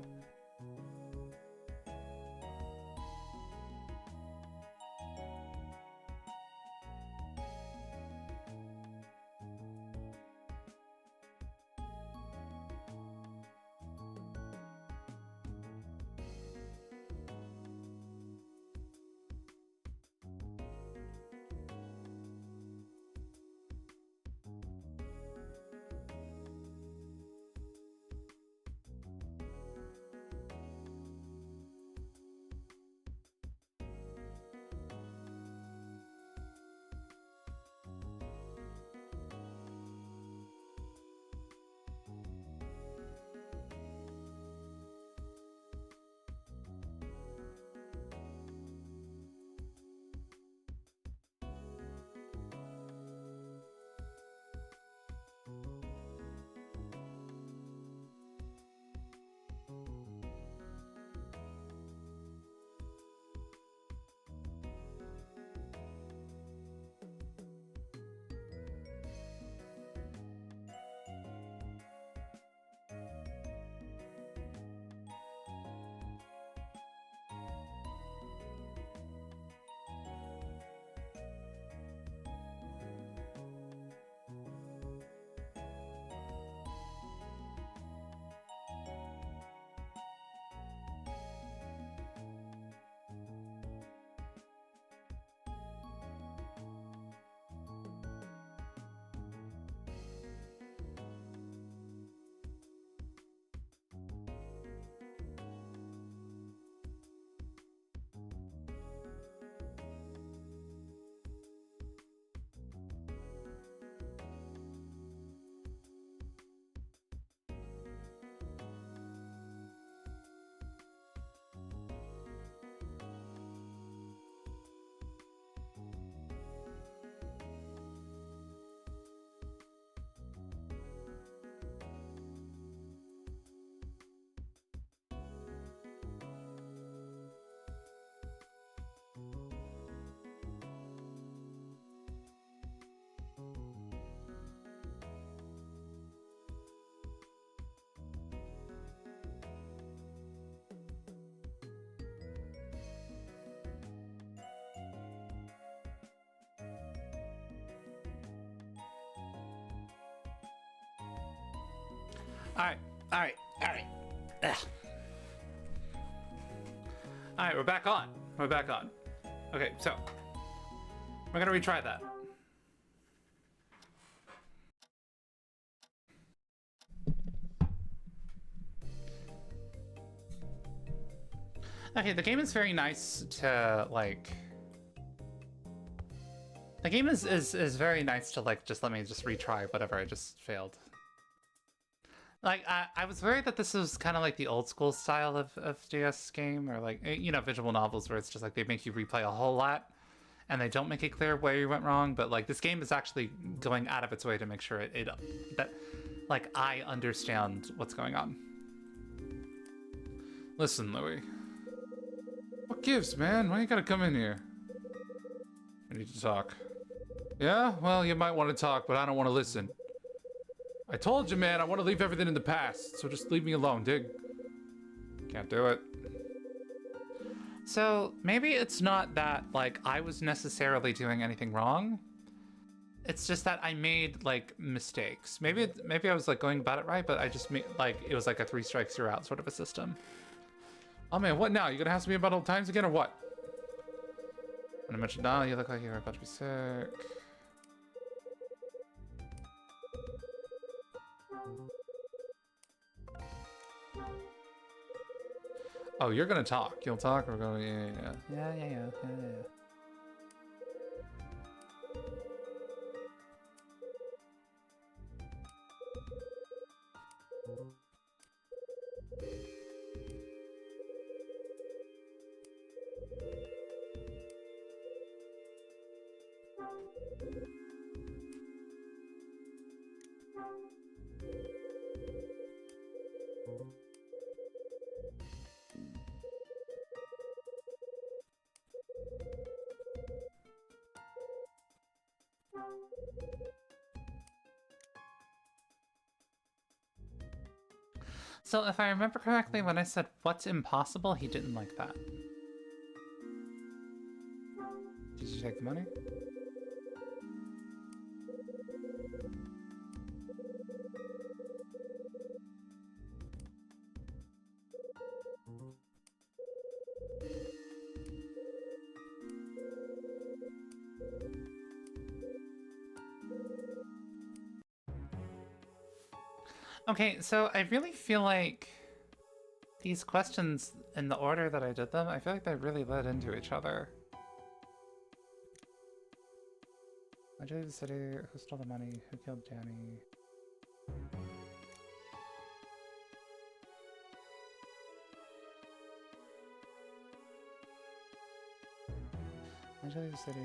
Alright, alright, alright. Alright, we're back on. We're back on. Okay, so we're gonna retry that. Okay, the game is very nice to like. The game is very nice to like just let me just retry whatever I just failed. Like I was worried that this was kind of like the old school style of DS game, or like, you know, visual novels where it's just like they make you replay a whole lot and they don't make it clear where you went wrong, but like this game is actually going out of its way to make sure that like I understand what's going on. Listen, Louis. What gives, man? Why you gotta come in here? We need to talk. Yeah? Well, you might want to talk, but I don't want to listen. I told you, man, I want to leave everything in the past, so just leave me alone, dig? Can't do it. So maybe it's not that like I was necessarily doing anything wrong. It's just that I made like mistakes. Maybe I was like going about it right, but I just made like it was like a 3 strikes you're out sort of a system. Oh man, what now? You gonna ask me about old times again or what? When I mentioned, no, you look like you're about to be sick. Oh, you're gonna talk. You'll talk or go, Yeah. So if I remember correctly, when I said what's impossible, he didn't like that. Did you take the money? Okay, so I really feel like these questions, in the order that I did them, I feel like they really led into each other. I joined the city, who stole the money, who killed Danny? I joined the city...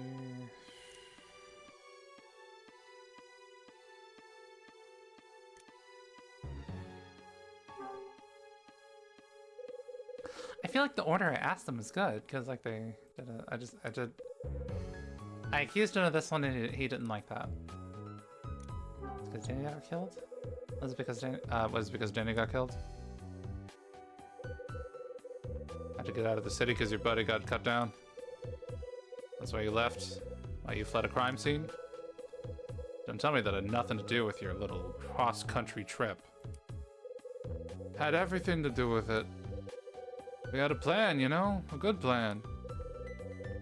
I feel like the order I asked them is good, because like they did I accused him of this one and he didn't like that. Because Danny got killed? Was it because Danny got killed? Had to get out of the city because your buddy got cut down? That's why you left? Why you fled a crime scene? Don't tell me that had nothing to do with your little cross-country trip. Had everything to do with it. We had a plan, you know? A good plan.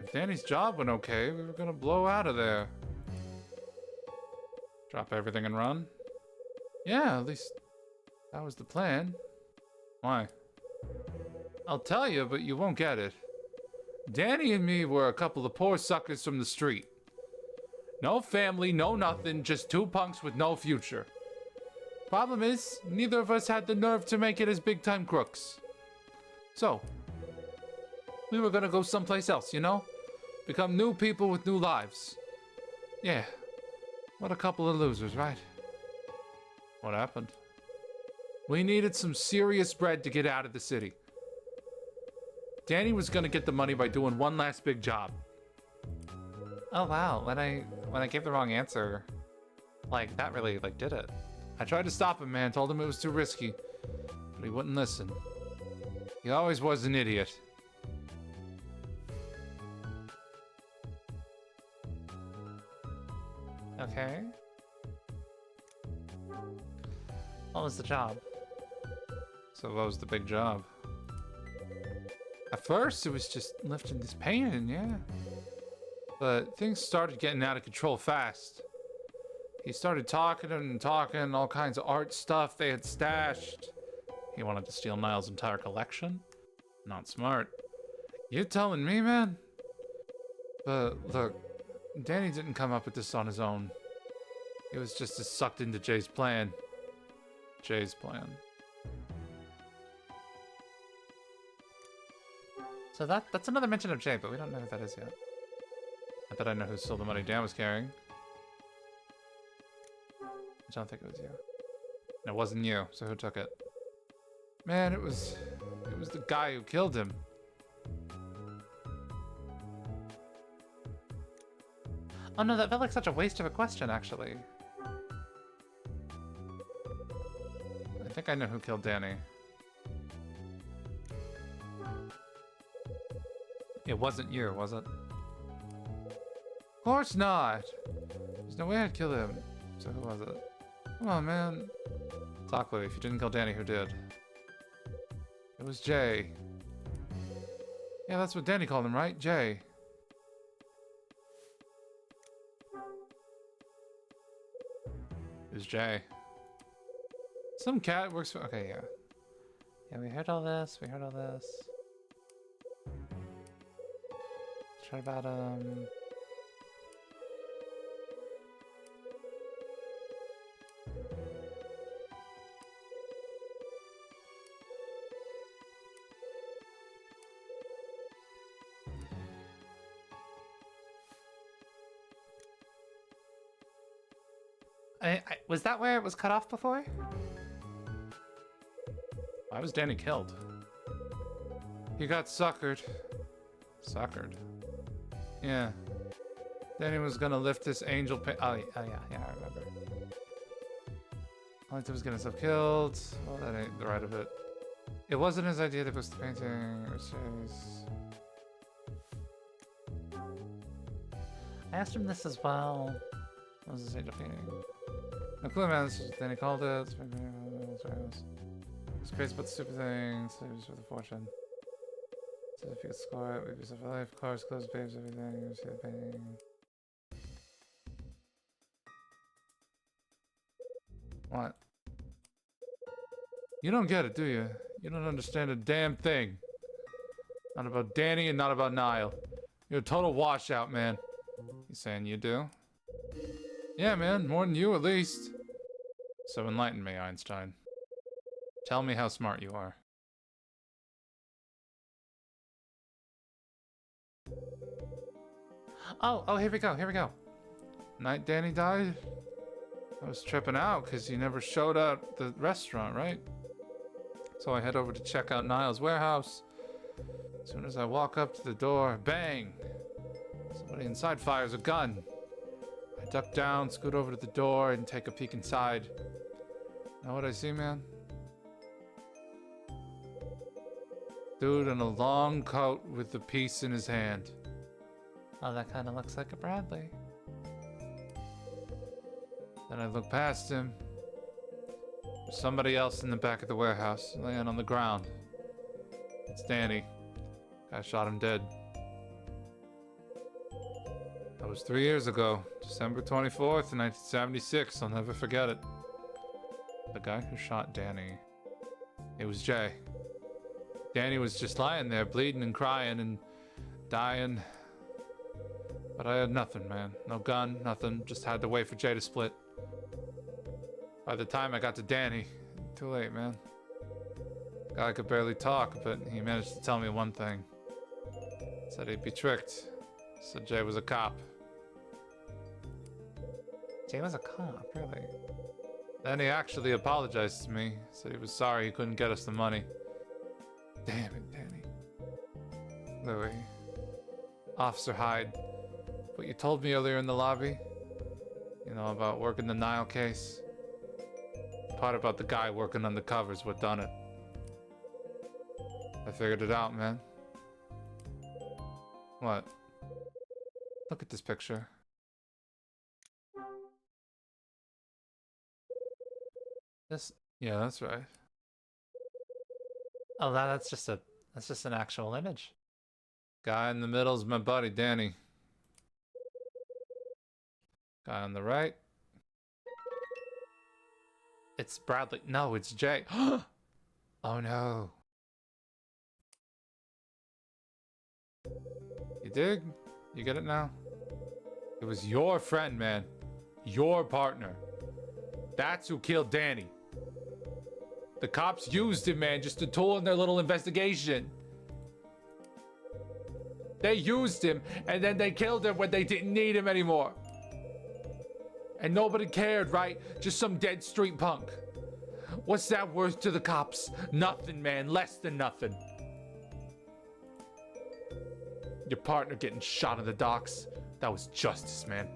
If Danny's job went okay, we were gonna blow out of there. Drop everything and run? Yeah, at least that was the plan. Why? I'll tell you, but you won't get it. Danny and me were a couple of poor suckers from the street. No family, no nothing, just 2 punks with no future. Problem is, neither of us had the nerve to make it as big-time crooks. So, we were gonna go someplace else, you know? Become new people with new lives. Yeah, what a couple of losers, right? What happened? We needed some serious bread to get out of the city. Danny was gonna get the money by doing one last big job. Oh wow, when I gave the wrong answer, like that really like did it. I tried to stop him, man, told him it was too risky, but he wouldn't listen. He always was an idiot. Okay. What was the job? So what was the big job? At first, it was just lifting this painting, yeah. But things started getting out of control fast. He started talking and talking, all kinds of art stuff they had stashed. He wanted to steal Niall's entire collection? Not smart. You telling me, man? But look, Danny didn't come up with this on his own. He was just as sucked into Jay's plan. Jay's plan. So that's another mention of Jay, but we don't know who that is yet. I bet I know who stole the money Dan was carrying. I don't think it was you. And it wasn't you, so who took it? Man, it was the guy who killed him. Oh no, that felt like such a waste of a question, actually. I think I know who killed Danny. It wasn't you, was it? Of course not. There's no way I'd kill him. So who was it? Come on, man. Talk, Louie. If you didn't kill Danny, who did? It was Jay. Yeah, that's what Danny called him, right? Jay. It was Jay. Some cat works for... Okay, yeah. Yeah, we heard all this. We heard all this. What about was that where it was cut off before? Why was Danny killed? He got suckered. Suckered? Yeah. Danny was gonna lift this angel Oh yeah, I remember. All he did was get himself killed. Well, that ain't the right of it. It wasn't his idea to post the painting. It was Jay's. I asked him this as well. What was this angel painting? No clue, man. This is what Danny called it. It's crazy about the stupid things. It was for the fortune. So if you could score it, leave yourself for life. Cars, clothes, babes, everything. You see the painting. What? You don't get it, do you? You don't understand a damn thing. Not about Danny and not about Niall. You're a total washout, man. You saying you do? Yeah, man. More than you, at least. So enlighten me, Einstein. Tell me how smart you are. Oh, here we go, here we go. Night Danny died? I was tripping out because he never showed up at the restaurant, right? So I head over to check out Niall's warehouse. As soon as I walk up to the door, bang! Somebody inside fires a gun. I duck down, scoot over to the door, and take a peek inside. Know what I see, man? Dude in a long coat with the piece in his hand. Oh, that kind of looks like a Bradley. Then I look past him. There's somebody else in the back of the warehouse, laying on the ground. It's Danny. I shot him dead. That was 3 years ago, December 24th, 1976. I'll never forget it. The guy who shot Danny. It was Jay. Danny was just lying there, bleeding and crying and dying. But I had nothing, man. No gun, nothing. Just had to wait for Jay to split. By the time I got to Danny, too late, man. Guy could barely talk, but he managed to tell me one thing. Said he'd be tricked. Said Jay was a cop. Jay was a cop, really? Then he actually apologized to me. Said he was sorry he couldn't get us the money. Damn it, Danny. Louie. Officer Hyde. What you told me earlier in the lobby? You know, about working the Niall case? Part about the guy working on the covers what done it. I figured it out, man. What? Look at this picture. This... Yeah, that's right. Oh, that's just an actual image. Guy in the middle is my buddy, Danny. Guy on the right. It's Bradley. No, it's Jay. Oh no. You dig? You get it now? It was your friend, man. Your partner. That's who killed Danny. The cops used him, man, just a tool in their little investigation. They used him, and then they killed him when they didn't need him anymore. And nobody cared, right? Just some dead street punk. What's that worth to the cops? Nothing, man. Less than nothing. Your partner getting shot in the docks. That was justice, man.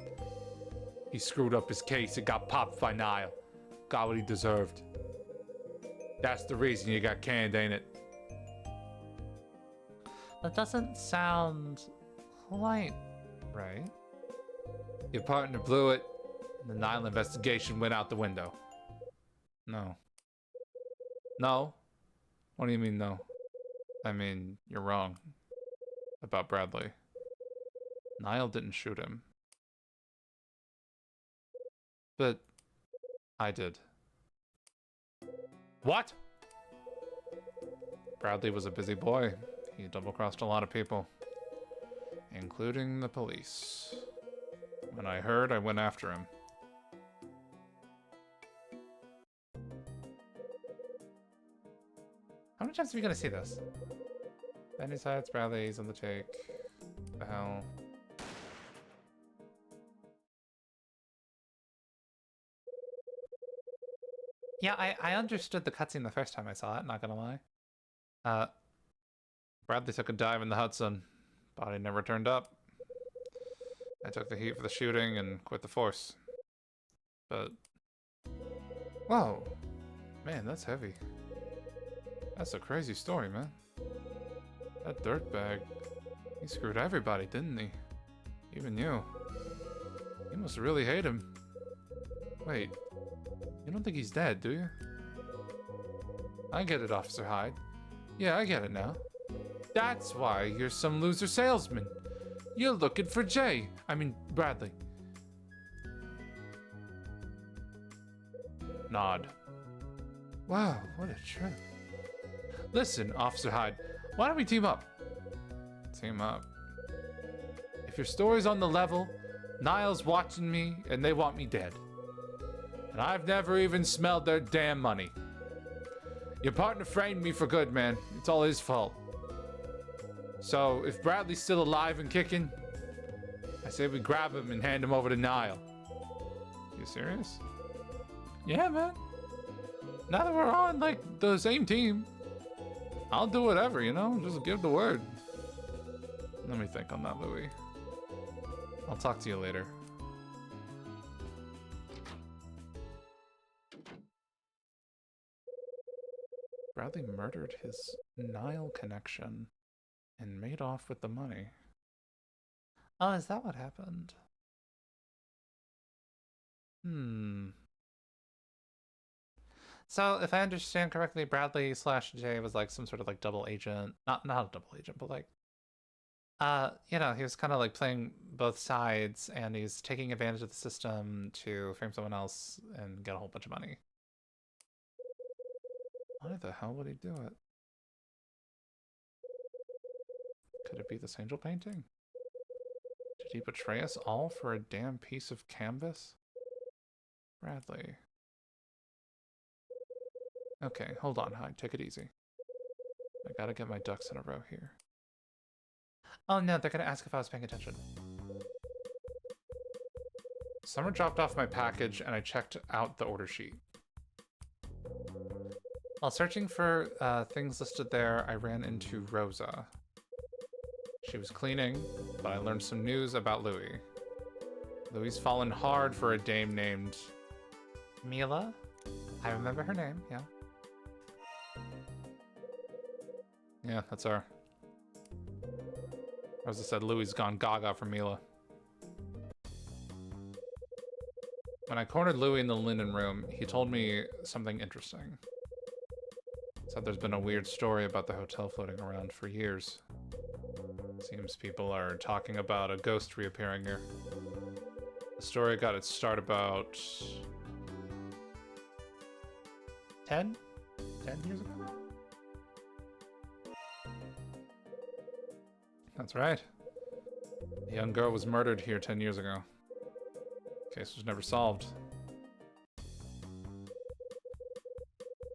He screwed up his case and got popped by Niall. Got what he deserved. That's the reason you got canned, ain't it? That doesn't sound quite right. Your partner blew it. The Niall investigation went out the window. No. No? What do you mean, no? I mean, you're wrong. About Bradley. Niall didn't shoot him. But I did. What? Bradley was a busy boy. He double-crossed a lot of people, including the police. When I heard, I went after him. How many times are we gonna see this? Benny sides, Bradley's on the take. The hell? Yeah, I understood the cutscene the first time I saw it, not gonna lie. Bradley took a dive in the Hudson. Body never turned up. I took the heat for the shooting and quit the force. But... Whoa. Man, that's heavy. That's a crazy story, man. That dirtbag, he screwed everybody, didn't he? Even you. You must really hate him. Wait, you don't think he's dead, do you? I get it, Officer Hyde. Yeah, I get it now. That's why you're some loser salesman. You're looking for Bradley. Nod. Wow, what a trip. Listen, Officer Hyde, why don't we team up? Team up? If your story's on the level, Niall's watching me and they want me dead. And I've never even smelled their damn money. Your partner framed me for good, man. It's all his fault. So, if Bradley's still alive and kicking, I say we grab him and hand him over to Niall. You serious? Yeah, man. Now that we're on, like, the same team, I'll do whatever, you know? Just give the word. Let me think on that, Louis. I'll talk to you later. Bradley murdered his Niall connection and made off with the money. Oh, is that what happened? So, if I understand correctly, Bradley slash Jay was like some sort of like double agent. Not a double agent, but like, you know, he was kind of like playing both sides and he's taking advantage of the system to frame someone else and get a whole bunch of money. Why the hell would he do it? Could it be this angel painting? Did he betray us all for a damn piece of canvas? Bradley. Okay, hold on, Hyde. Take it easy. I gotta get my ducks in a row here. Oh no, they're gonna ask if I was paying attention. Summer dropped off my package and I checked out the order sheet. While searching for things listed there, I ran into Rosa. She was cleaning, but I learned some news about Louis. Louis's fallen hard for a dame named... Mila? I remember her name, yeah. Yeah, that's her. Rosa said Louis's gone gaga for Mila. When I cornered Louis in the linen room, he told me something interesting. Said there's been a weird story about the hotel floating around for years. Seems people are talking about a ghost reappearing here. The story got its start about 10 years ago? That's right. A young girl was murdered here 10 years ago. Case was never solved.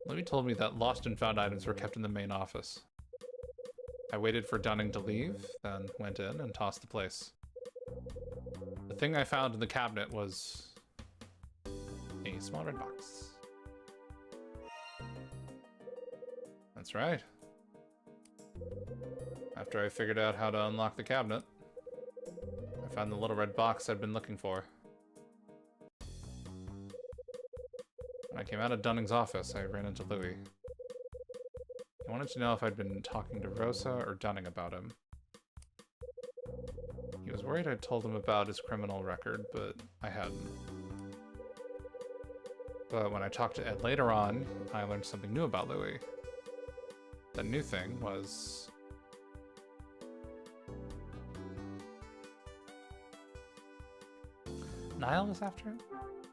Louis told me that lost and found items were kept in the main office. I waited for Dunning to leave, then went in and tossed the place. The thing I found in the cabinet was a small red box. That's right. After I figured out how to unlock the cabinet, I found the little red box I'd been looking for. When I came out of Dunning's office, I ran into Louis. He wanted to know if I'd been talking to Rosa or Dunning about him. He was worried I'd told him about his criminal record, but I hadn't. But when I talked to Ed later on, I learned something new about Louis. The new thing was... Niall was after him?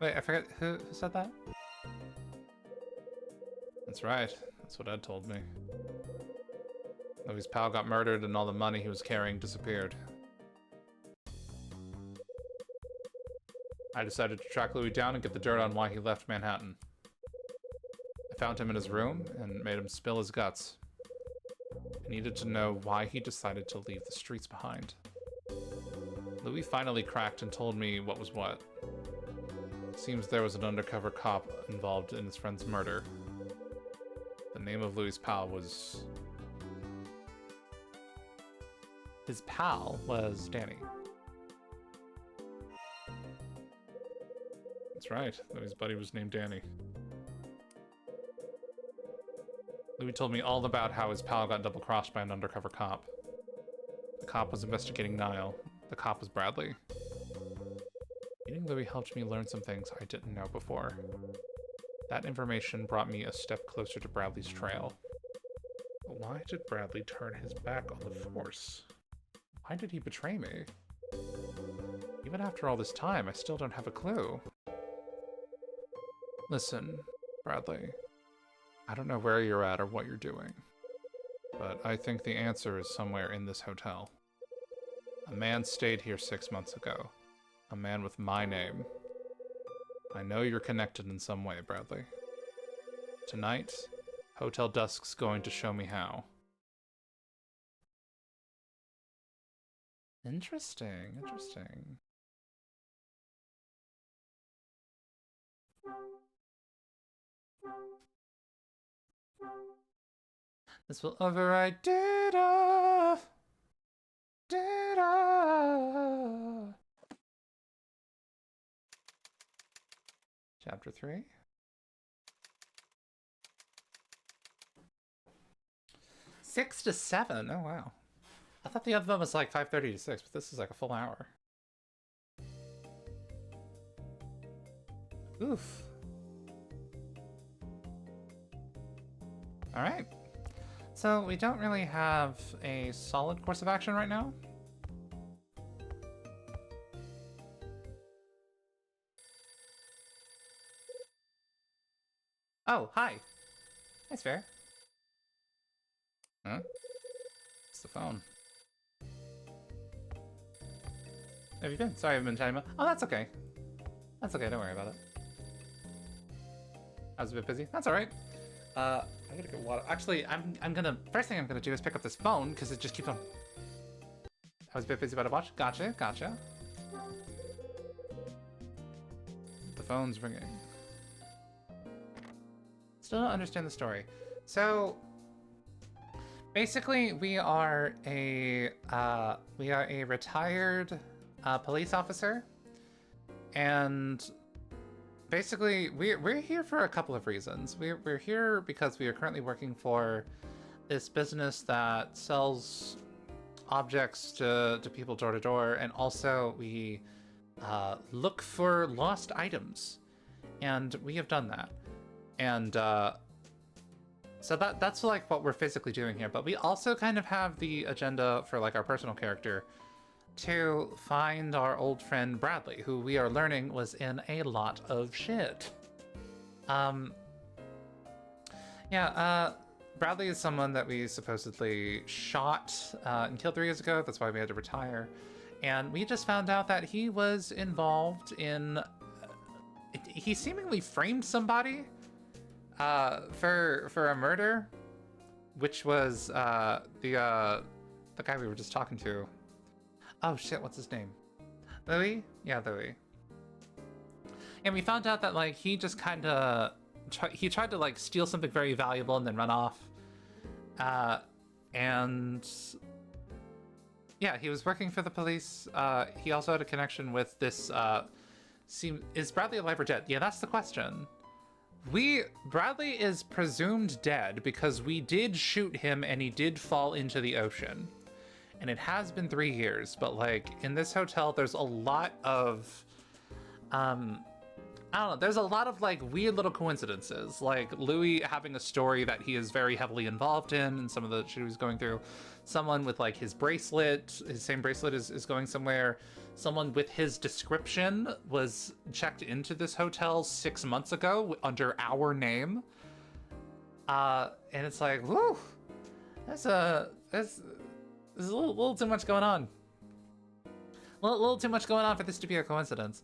Wait, I forget, who said that? That's right, that's what Ed told me. Louis' pal got murdered and all the money he was carrying disappeared. I decided to track Louis down and get the dirt on why he left Manhattan. I found him in his room and made him spill his guts. I needed to know why he decided to leave the streets behind. Louis finally cracked and told me what was what. Seems there was an undercover cop involved in his friend's murder. The name of Louis' pal was... His pal was Danny. That's right, Louis' buddy was named Danny. Louis told me all about how his pal got double-crossed by an undercover cop. The cop was investigating Niall. The cop was Bradley. Meeting Louis helped me learn some things I didn't know before. That information brought me a step closer to Bradley's trail. But why did Bradley turn his back on the Force? Why did he betray me? Even after all this time, I still don't have a clue. Listen, Bradley. I don't know where you're at or what you're doing, but I think the answer is somewhere in this hotel. A man stayed here 6 months ago. A man with my name. I know you're connected in some way, Bradley. Tonight, Hotel Dusk's going to show me how. Interesting, interesting. This will override data. Data. Chapter 3. Six to 7. Oh wow. I thought the other one was like 5:30 to 6, but this is like a full hour. Oof. All right. So we don't really have a solid course of action right now. Oh, hi. That's fair. Huh? It's the phone. How have you been? Sorry, I've been chatting about... Oh, that's okay. That's okay, don't worry about it. I was a bit busy. That's alright. I gotta get water. Actually, I'm gonna... First thing I'm gonna do is pick up this phone, because it just keeps on... I was a bit busy about a watch. Gotcha, gotcha. The phone's ringing. Still don't understand the story. So... Basically, we are a retired police officer, and basically we're here for a couple of reasons. We're here because we are currently working for this business that sells objects to people door to door, and also we look for lost items, and we have done that. And So that's like what we're physically doing here, but we also kind of have the agenda for like our personal character to find our old friend Bradley, who we are learning was in a lot of shit. Bradley is someone that we supposedly shot and killed 3 years ago. That's why we had to retire. And we just found out that he was involved in... he seemingly framed somebody for a murder, which was the guy we were just talking to. Oh shit, what's his name? Louis? Yeah, Louis. And we found out that like he just kind of he tried to like steal something very valuable and then run off. And yeah, he was working for the police. He also had a connection with this. Is Bradley alive or dead? Yeah, that's the question. Bradley is presumed dead because we did shoot him and he did fall into the ocean. And it has been 3 years, but like in this hotel, there's a lot of, I don't know, there's a lot of like weird little coincidences. Like Louis having a story that he is very heavily involved in and some of the shit he was going through. Someone with like his bracelet, his same bracelet is going somewhere. Someone with his description was checked into this hotel 6 months ago under our name. And it's like, whoo, there's a little too much going on. A little too much going on for this to be a coincidence.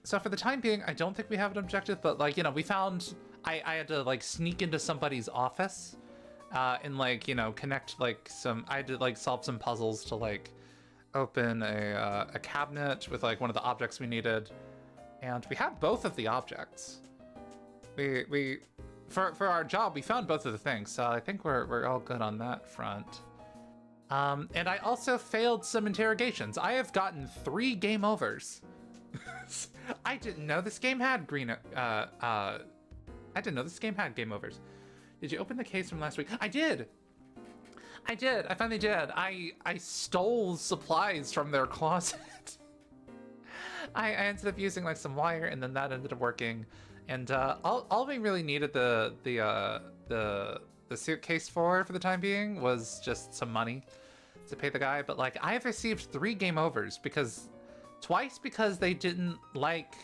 So for the time being, I don't think we have an objective, but like, you know, we found, I had to like sneak into somebody's office and like, you know, connect like I had to like solve some puzzles to like open a cabinet with like one of the objects we needed. And we had both of the objects. For our job, we found both of the things, so I think we're all good on that front. And I also failed some interrogations. I have gotten 3 game overs. I didn't know this game had I didn't know this game had game overs. Did you open the case from last week? I did. I finally did. I stole supplies from their closet. I ended up using like some wire, and then that ended up working. And all we really needed the suitcase for the time being was just some money to pay the guy. But like I have received 3 game overs twice because they didn't like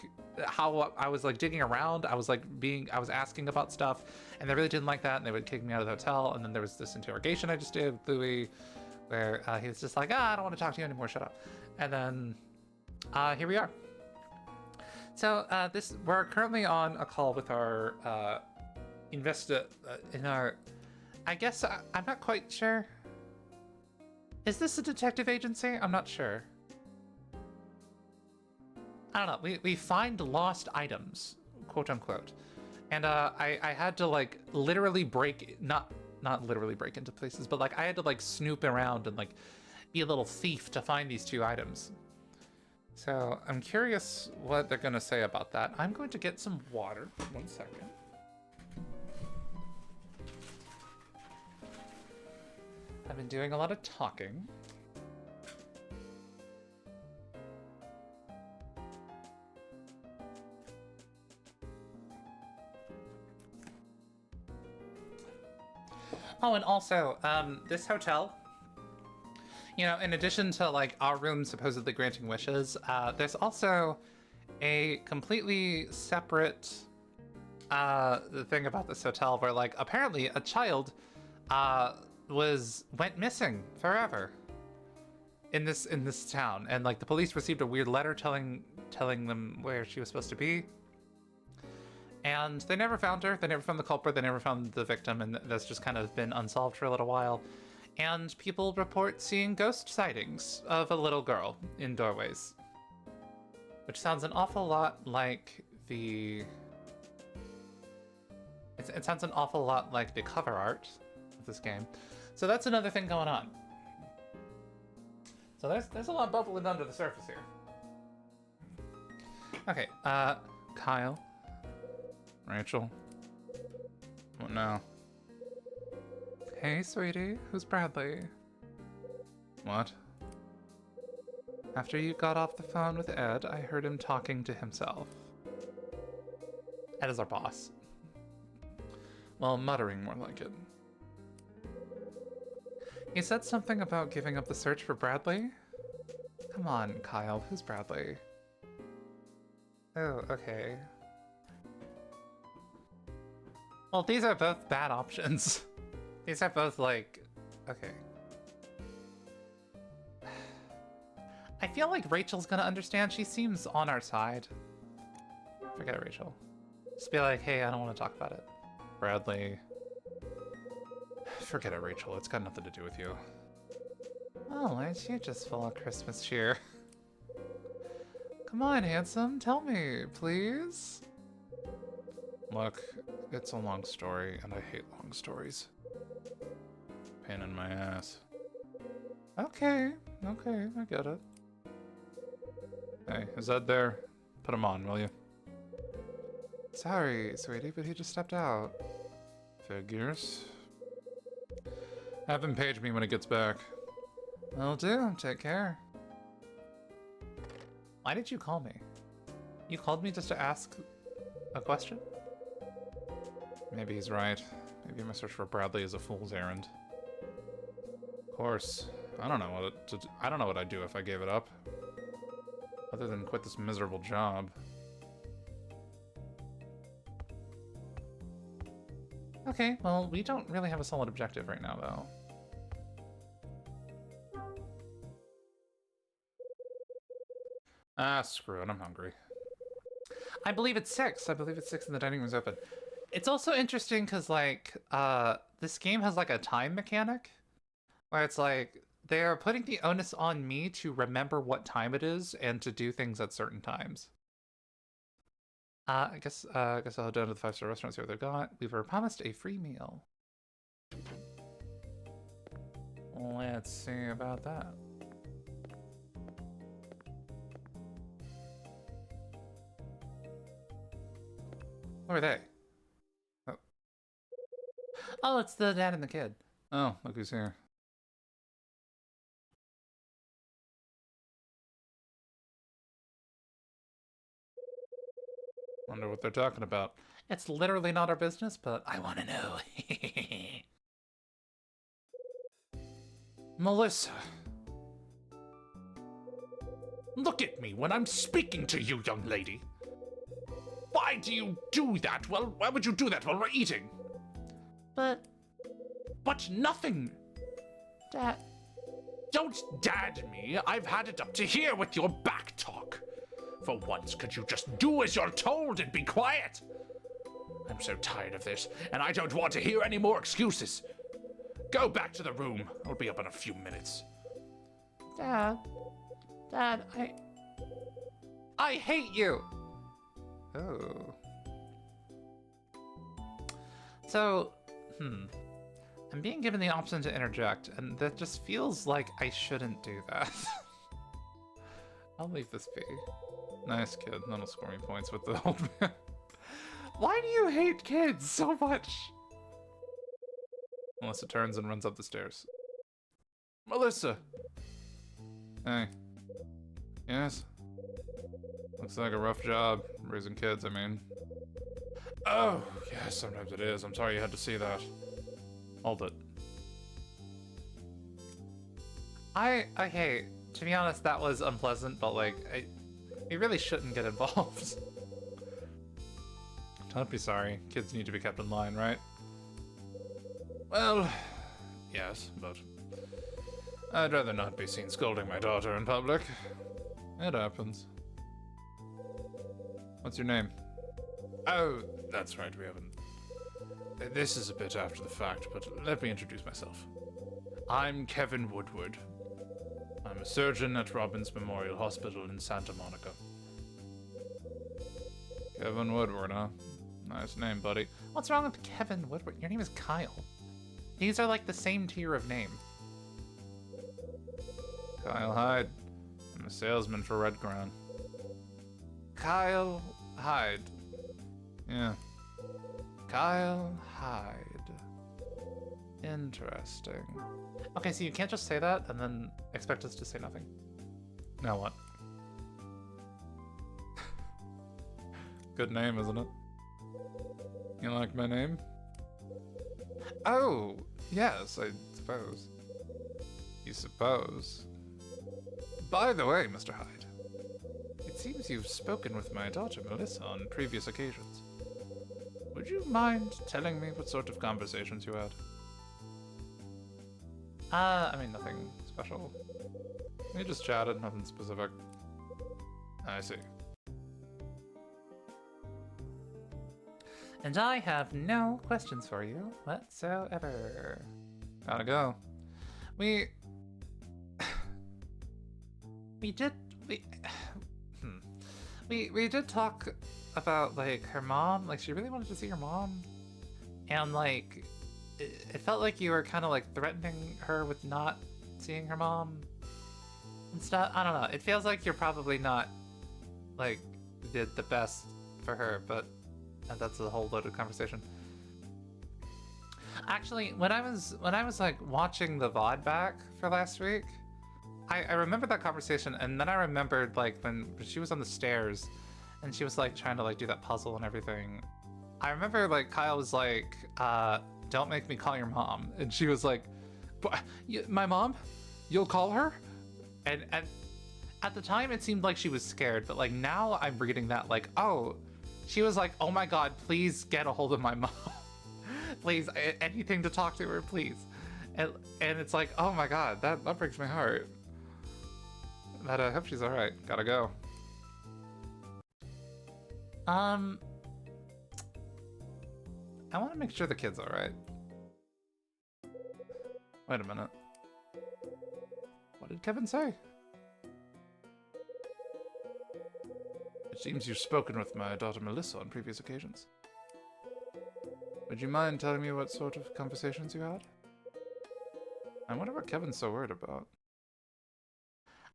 how I was like digging around. I was asking about stuff, and they really didn't like that, and they would kick me out of the hotel. And then there was this interrogation I just did with Louis, where he was just like, I don't want to talk to you anymore, shut up. And then here we are. So we're currently on a call with our I guess I'm not quite sure. Is this a detective agency? I'm not sure. I don't know. We find lost items, quote unquote, and I had to like literally not literally break into places, but like I had to like snoop around and like be a little thief to find these 2 items. So I'm curious what they're gonna say about that. I'm going to get some water. 1 second. I've been doing a lot of talking. Oh, and also, this hotel, you know, in addition to like our room supposedly granting wishes, there's also a completely separate thing about this hotel where like apparently a child went missing forever in this town, and like the police received a weird letter telling them where she was supposed to be. And they never found her, they never found the culprit, they never found the victim, and that's just kind of been unsolved for a little while. And people report seeing ghost sightings of a little girl in doorways. Which sounds an awful lot like it sounds an awful lot like the cover art of this game. So that's another thing going on. So there's a lot bubbling under the surface here. Okay, Kyle. Rachel. What now? Hey, sweetie. Who's Bradley? What? After you got off the phone with Ed, I heard him talking to himself. Ed is our boss. Well, muttering more like it. He said something about giving up the search for Bradley? Come on, Kyle, who's Bradley? Oh, okay. Well, these are both bad options. These are both like... Okay. I feel like Rachel's gonna understand. She seems on our side. Forget it, Rachel. Just be like, hey, I don't want to talk about it. Bradley. Forget it, Rachel. It's got nothing to do with you. Oh, aren't you just full of Christmas cheer? Come on, handsome. Tell me, please. Look, it's a long story, and I hate long stories. Pain in my ass. Okay, I get it. Hey, is Ed there? Put him on, will you? Sorry, sweetie, but he just stepped out. Figures. Have him page me when he gets back. Will do, take care. Why did you call me? You called me just to ask a question? Maybe he's right. Maybe my search for Bradley is a fool's errand. Of course, I don't know what I'd do if I gave it up. Other than quit this miserable job. Okay, well, we don't really have a solid objective right now, though. Ah, screw it, I'm hungry. I believe it's 6. I believe it's 6 and the dining room's open. It's also interesting because, like, this game has, like, a time mechanic. Where it's like, they're putting the onus on me to remember what time it is and to do things at certain times. I guess I'll head down to the 5-star restaurant, see what they've got. We were promised a free meal. Let's see about that. Who are they? Oh. Oh, it's the dad and the kid. Oh, look who's here. Wonder what they're talking about. It's literally not our business, but I want to know. Melissa. Look at me when I'm speaking to you, young lady. Why do you do that? Well, why would you do that while we're eating? But nothing. Dad. Don't dad me. I've had it up to here with your back talk. For once, could you just do as you're told and be quiet? I'm so tired of this, and I don't want to hear any more excuses. Go back to the room. I'll be up in a few minutes. Dad, I hate you. Oh. So, I'm being given the option to interject, and that just feels like I shouldn't do that. I'll leave this be. Nice kid, that'll score me points with the old man. Why do you hate kids so much? Melissa turns and runs up the stairs. Melissa! Hey. Yes? Looks like a rough job, raising kids, I mean. Oh, yeah, sometimes it is. I'm sorry you had to see that. Hold it. Okay, to be honest, that was unpleasant, but like, you really shouldn't get involved. Don't be sorry. Kids need to be kept in line, right? Well, yes, but I'd rather not be seen scolding my daughter in public. It happens. What's your name? Oh, that's right, we haven't... This is a bit after the fact, but let me introduce myself. I'm Kevin Woodward. I'm a surgeon at Robbins Memorial Hospital in Santa Monica. Kevin Woodward, huh? Nice name, buddy. What's wrong with Kevin Woodward? Your name is Kyle. These are like the same tier of name. Kyle Hyde. I'm a salesman for Red Crown. Kyle Hyde. Yeah. Kyle Hyde. Interesting. Okay, so you can't just say that and then expect us to say nothing. Now what? Good name, isn't it? You like my name? Oh, yes, I suppose. You suppose. By the way, Mr. Hyde, it seems you've spoken with my daughter Melissa on previous occasions. Would you mind telling me what sort of conversations you had? I mean, nothing special. We just chatted, nothing specific. I see. And I have no questions for you whatsoever. Gotta go. We did we did talk about like her mom. Like she really wanted to see her mom, and like it felt like you were kind of like threatening her with not seeing her mom and stuff. I don't know. It feels like you're probably not like did the best for her, but that's a whole loaded conversation. Actually, when I was like watching the VOD back for last week, I remembered that conversation, and then I remembered like when she was on the stairs and she was like trying to like do that puzzle and everything. I remember like Kyle was like, don't make me call your mom. And she was like, my mom? You'll call her? And at the time it seemed like she was scared, but like now I'm reading that like, oh, she was like, oh my God, please get a hold of my mom. Please, anything to talk to her, please. And it's like, oh my God, that breaks my heart. But I hope she's all right. Gotta go. I want to make sure the kid's all right. Wait a minute. What did Kevin say? It seems you've spoken with my daughter Melissa on previous occasions. Would you mind telling me what sort of conversations you had? I wonder what Kevin's so worried about.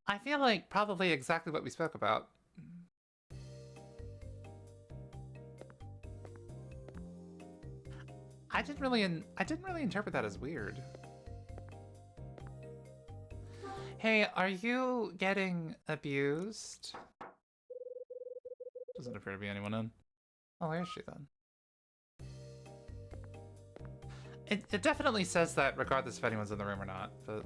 I feel like probably exactly what we spoke about. I didn't really interpret that as weird. Hey, are you getting abused? Doesn't appear to be anyone in. Oh, where is she then? It definitely says that regardless if anyone's in the room or not, but...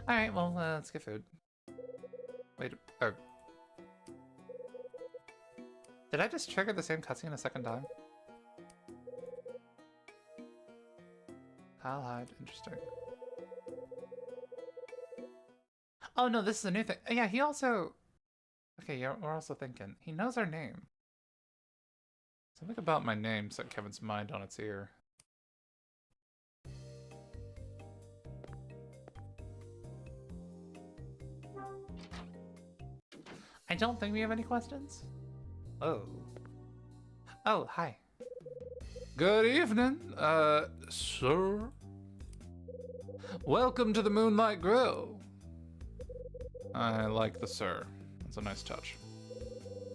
Alright, well, let's get food. Wait, oh. Did I just trigger the same cutscene a second time? Kyle Hyde, interesting. Oh no, this is a new thing. Yeah, he also... Okay, yeah, we're also thinking. He knows our name. Something about my name set Kevin's mind on its ear. I don't think we have any questions. Oh. Oh, hi. Good evening, sir. Welcome to the Moonlight Grill. I like the sir. That's a nice touch.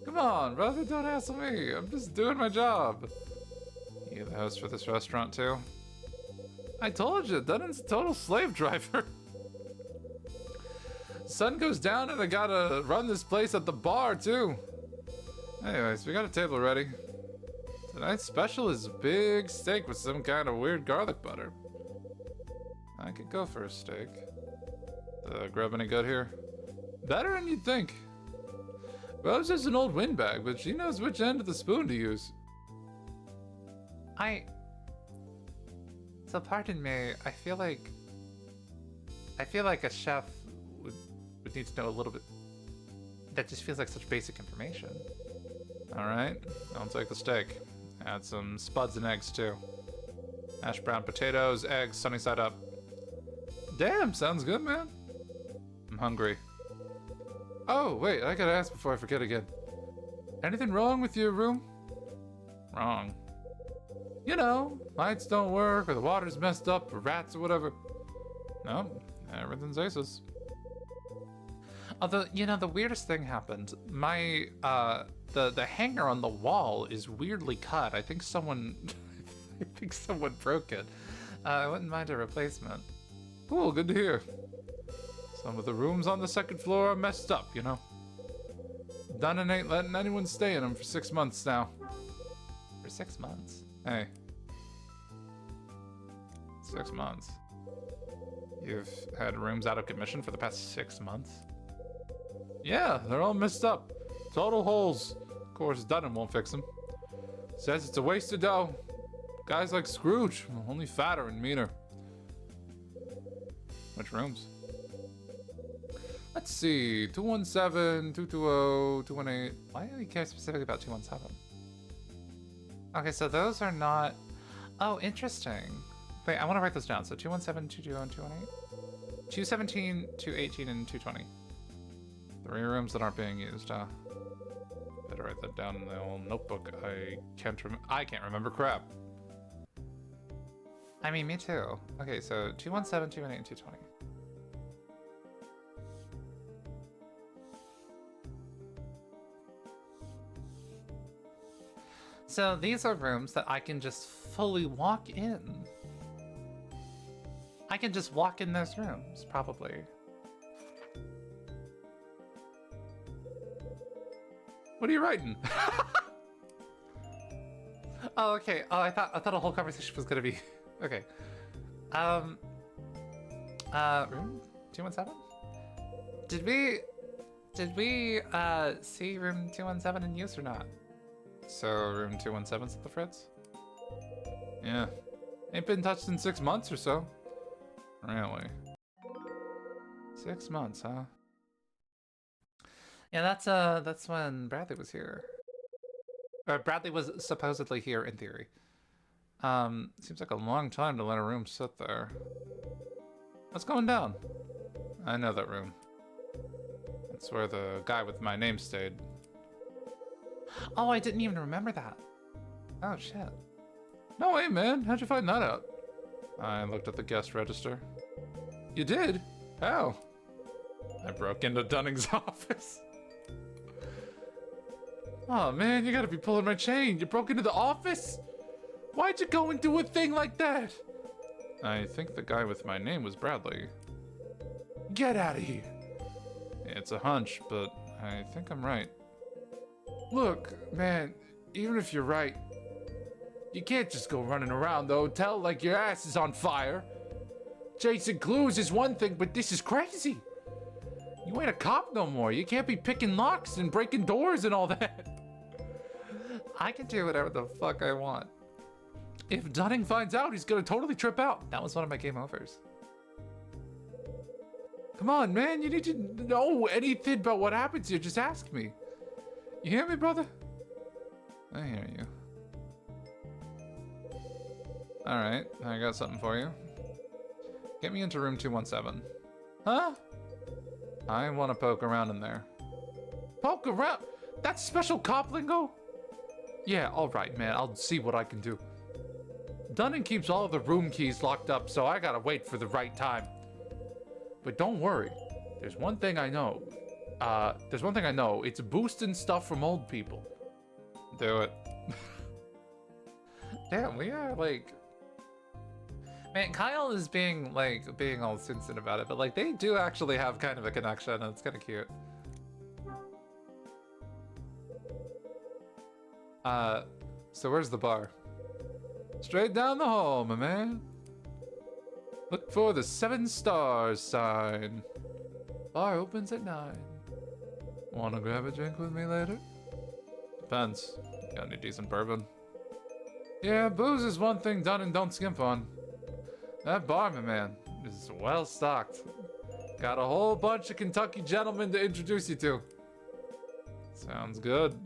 Come on, brother, don't hassle me. I'm just doing my job. You the host for this restaurant, too? I told you, Dunnan's a total slave driver. Sun goes down and I gotta run this place at the bar, too. Anyways, we got a table ready. Tonight's special is big steak with some kind of weird garlic butter. I could go for a steak. Grub any good here? Better than you'd think. Rose is an old windbag, but she knows which end of the spoon to use. So pardon me, I feel like a chef would need to know a little bit. That just feels like such basic information. Alright, I'll take the steak. Add some spuds and eggs too. Mashed brown potatoes, eggs, sunny side up. Damn, sounds good, man. I'm hungry. Oh, wait, I gotta ask before I forget again. Anything wrong with your room? Wrong. You know, lights don't work, or the water's messed up, or rats or whatever. No, everything's aces. Although, you know, the weirdest thing happened. My, the hanger on the wall is weirdly cut. I think someone, broke it. I wouldn't mind a replacement. Cool, good to hear. Some of the rooms on the second floor are messed up, you know. Dunnan ain't letting anyone stay in them for 6 months now. For 6 months? Hey, 6 months. You've had rooms out of commission for the past 6 months? Yeah, they're all messed up. Total holes. Of course, Dunham won't fix them. Says it's a waste of dough. Guys like Scrooge, only fatter and meaner. Which rooms? Let's see, 217, 220, 218. Why do we care specifically about 217? Okay, so those are not... Oh, interesting. Wait, I want to write those down. So 217, 220, and 218? 217, 218, and 220. 3 rooms that aren't being used, huh? Better write that down in the old notebook. I can't remember crap. I mean, me too. Okay, so 217, 218, and 220. So these are rooms that I can just fully walk in. I can just walk in those rooms, probably. What are you writing? Oh, okay. Oh, I thought a whole conversation was gonna be okay. Room 217? Did we see room 217 in use or not? So room 217's at the Fritz? Yeah. Ain't been touched in 6 months or so. Really? 6 months, huh? Yeah, that's when Bradley was here. Bradley was supposedly here in theory. Seems like a long time to let a room sit there. What's going down? I know that room. That's where the guy with my name stayed. Oh, I didn't even remember that. Oh, shit. No way, man. How'd you find that out? I looked at the guest register. You did? How? I broke into Dunning's office. Oh, man, you gotta be pulling my chain. You broke into the office? Why'd you go and do a thing like that? I think the guy with my name was Bradley. Get out of here. It's a hunch, but I think I'm right. Look, man, even if you're right, you can't just go running around the hotel like your ass is on fire. Chasing clues is one thing, but this is crazy. You ain't a cop no more. You can't be picking locks and breaking doors and all that. I can do whatever the fuck I want. If Dunning finds out, he's gonna totally trip out. That was one of my game overs. Come on, man, you need to know anything about what happens here. Just ask me. You hear me, brother? I hear you. Alright, I got something for you. Get me into room 217. Huh? I want to poke around in there. Poke around? That's special cop lingo? Yeah, alright, man, I'll see what I can do. Dunning keeps all of the room keys locked up, so I gotta wait for the right time. But don't worry, there's one thing I know. It's boosting stuff from old people. Do it. Damn, we are like... Man, Kyle is being all sensitive about it, but like they do actually have kind of a connection and it's kind of cute. So where's the bar? Straight down the hall, my man. Look for the 7 stars sign. Bar opens at 9. Wanna grab a drink with me later? Depends. Got any decent bourbon? Yeah, booze is one thing Dunning don't skimp on. That bar, my man, is well stocked. Got a whole bunch of Kentucky gentlemen to introduce you to. Sounds good.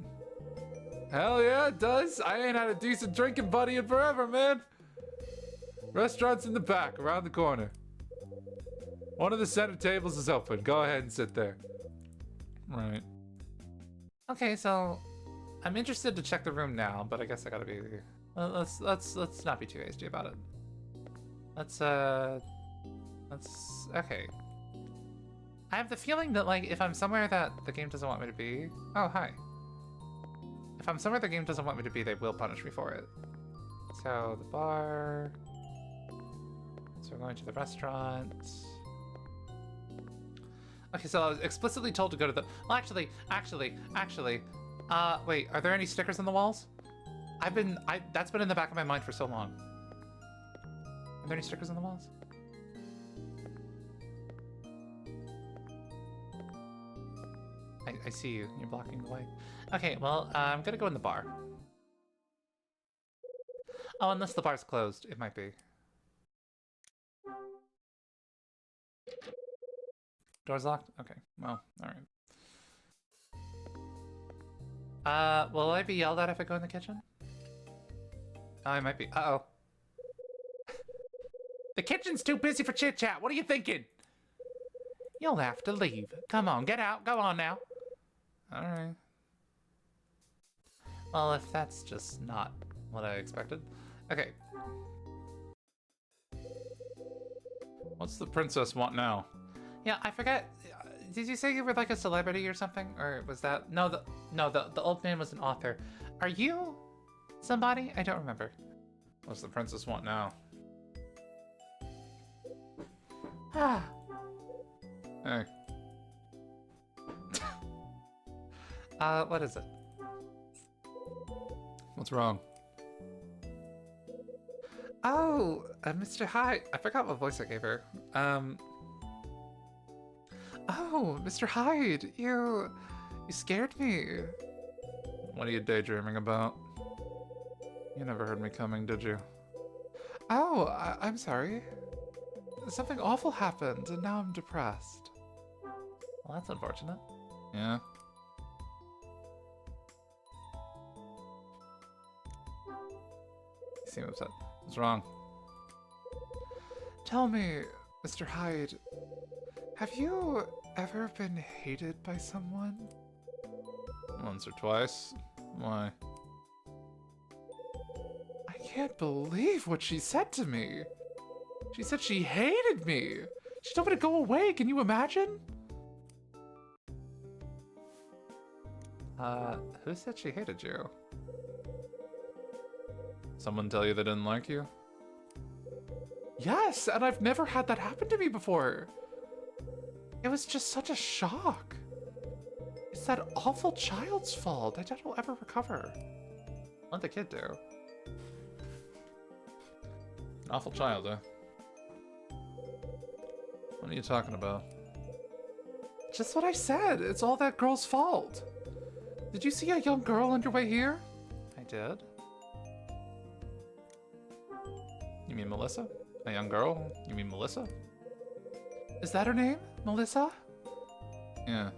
Hell yeah, it does. I ain't had a decent drinking buddy in forever, man. Restaurant's in the back, around the corner. One of the center tables is open. Go ahead and sit there. Right. Okay, so I'm interested to check the room now, but I guess I gotta be. Let's not be too hasty about it. Let's okay. I have the feeling that like if I'm somewhere that the game doesn't want me to be. Oh, hi. If I'm somewhere the game doesn't want me to be, they will punish me for it. So the bar. So we're going to the restaurant. Okay, so I was explicitly told to go to the. Well, actually. Wait, are there any stickers on the walls? That's been in the back of my mind for so long. Are there any stickers on the walls? I see you. You're blocking the light. Okay, well, I'm gonna go in the bar. Oh, unless the bar's closed, it might be. Door's locked? Okay, well, alright. Will I be yelled at if I go in the kitchen? Oh, I might be. Uh-oh. The kitchen's too busy for chit-chat. What are you thinking? You'll have to leave. Come on, get out. Go on now. Alright. Well, if that's just not what I expected. Okay. What's the princess want now? Yeah, I forget. Did you say you were like a celebrity or something? Or was that... No, the old man was an author. Are you somebody? I don't remember. What's the princess want now? Ah. Hey. What is it? What's wrong? Oh, Mr. Hyde. I forgot what voice I gave her. Oh, Mr. Hyde, you scared me. What are you daydreaming about? You never heard me coming, did you? Oh, I'm sorry. Something awful happened, and now I'm depressed. Well, that's unfortunate. Yeah? You seem upset. What's wrong? Tell me, Mr. Hyde, have you ever been hated by someone? Once or twice. Why? I can't believe what she said to me. She said she hated me. She told me to go away. Can you imagine? Who said she hated you? Someone tell you they didn't like you? Yes, and I've never had that happen to me before. It was just such a shock. It's that awful child's fault. I doubt he'll ever recover. What'd the kid do? An awful child, eh? What are you talking about? Just what I said. It's all that girl's fault. Did you see a young girl on your way here? I did. You mean Melissa? A young girl? You mean Melissa? Is that her name? Melissa? Yeah.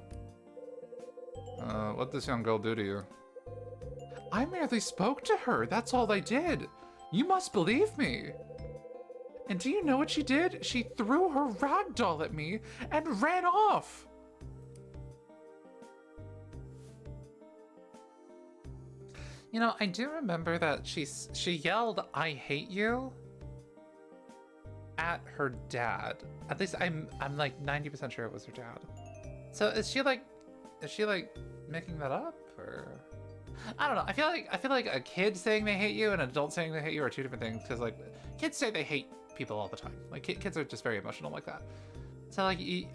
What'd this young girl do to you? I merely spoke to her. That's all I did. You must believe me. And do you know what she did? She threw her rag doll at me and ran off. You know, I do remember that she yelled, "I hate you," at her dad. At least I'm like 90% sure it was her dad. So is she like making that up, or I don't know. I feel like a kid saying they hate you and an adult saying they hate you are two different things, because like kids say they hate people all the time. Like kids are just very emotional like that. So like you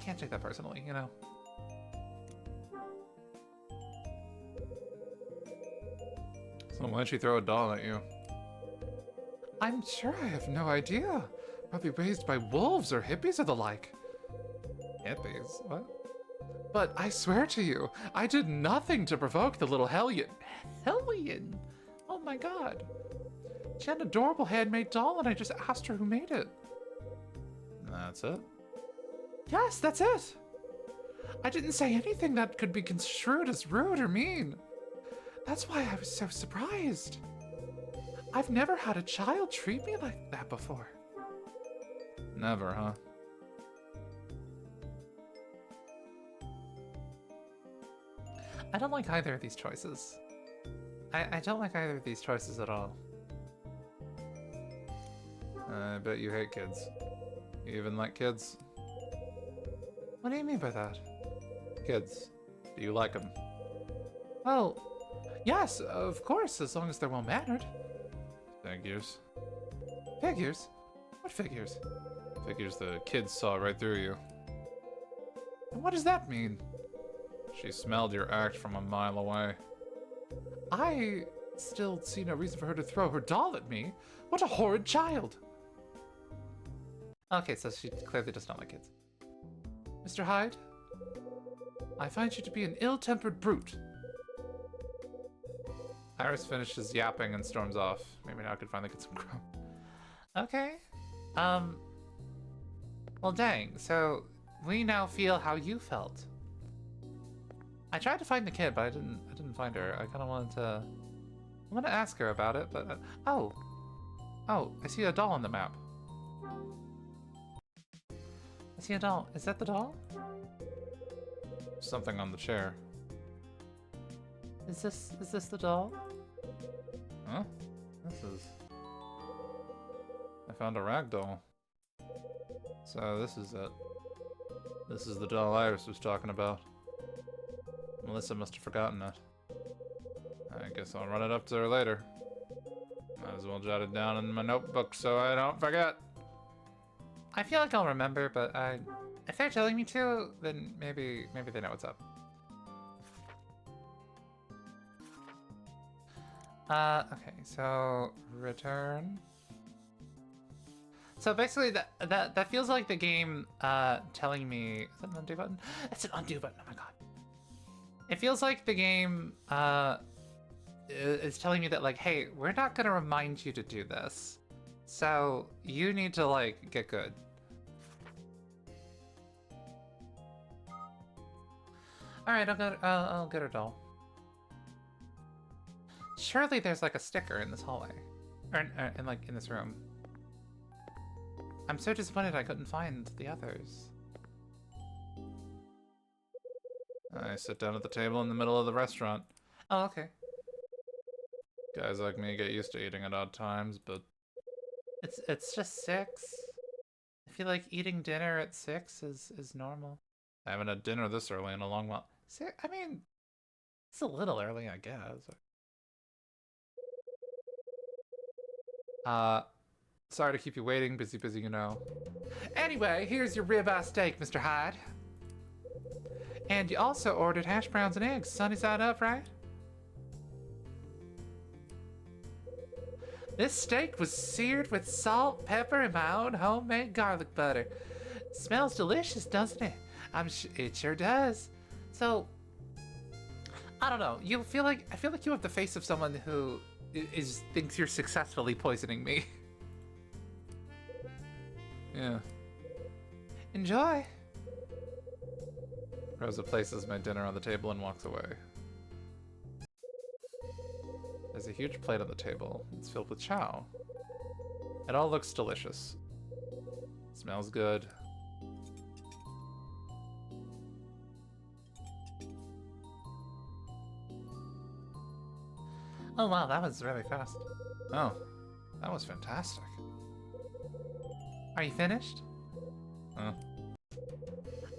can't take that personally, you know. So why'd she throw a doll at you? I'm sure I have no idea. Probably raised by wolves or hippies or the like. Hippies? What? But I swear to you, I did nothing to provoke the little hellion. Hellion? Oh my god. She had an adorable handmade doll and I just asked her who made it. That's it? Yes, that's it. I didn't say anything that could be construed as rude or mean. That's why I was so surprised. I've never had a child treat me like that before. Never, huh? I don't like either of these choices. I don't like either of these choices at all. I bet you hate kids. You even like kids? What do you mean by that? Kids. Do you like them? Well, yes, of course, as long as they're well-mannered. Figures. Figures? What figures? Figures the kids saw right through you. What does that mean? She smelled your act from a mile away. I still see no reason for her to throw her doll at me. What a horrid child! Okay, so she clearly does not like kids. Mr. Hyde, I find you to be an ill-tempered brute. Iris finishes yapping and storms off. Maybe now I could finally get some grub. Okay. Well, dang. So we now feel how you felt. I tried to find the kid, but I didn't find her. I kind of wanted to. I want to ask her about it, but oh, I see a doll on the map. I see a doll. Is that the doll? Something on the chair. Is this the doll? Huh? I found a rag doll. So this is it. This is the doll Iris was talking about. Melissa must have forgotten it. I guess I'll run it up to her later. Might as well jot it down in my notebook so I don't forget. I feel like I'll remember, but if they're telling me to, then maybe they know what's up. Okay, so return. So basically that feels like the game telling me, is that an undo button? It's an undo button, oh my god. It feels like the game is telling me that like, hey, we're not gonna remind you to do this. So you need to like get good. Alright, I'll get her doll. Surely there's like a sticker in this hallway. Or in this room. I'm so disappointed I couldn't find the others. I sit down at the table in the middle of the restaurant. Oh, okay. Guys like me get used to eating at odd times, but It's just 6. I feel like eating dinner at 6 is normal. I haven't had dinner this early in a long while. I mean, it's a little early, I guess. Sorry to keep you waiting, busy, you know. Anyway, here's your ribeye steak, Mr. Hyde. And you also ordered hash browns and eggs. Sunny side up, right? This steak was seared with salt, pepper, and my own homemade garlic butter. Smells delicious, doesn't it? It sure does. So, I don't know. I feel like you have the face of someone who thinks you're successfully poisoning me. Yeah. Enjoy. Rosa places my dinner on the table and walks away. There's a huge plate on the table. It's filled with chow. It all looks delicious. Smells good. Oh wow, that was really fast. Oh, that was fantastic. Are you finished? Huh?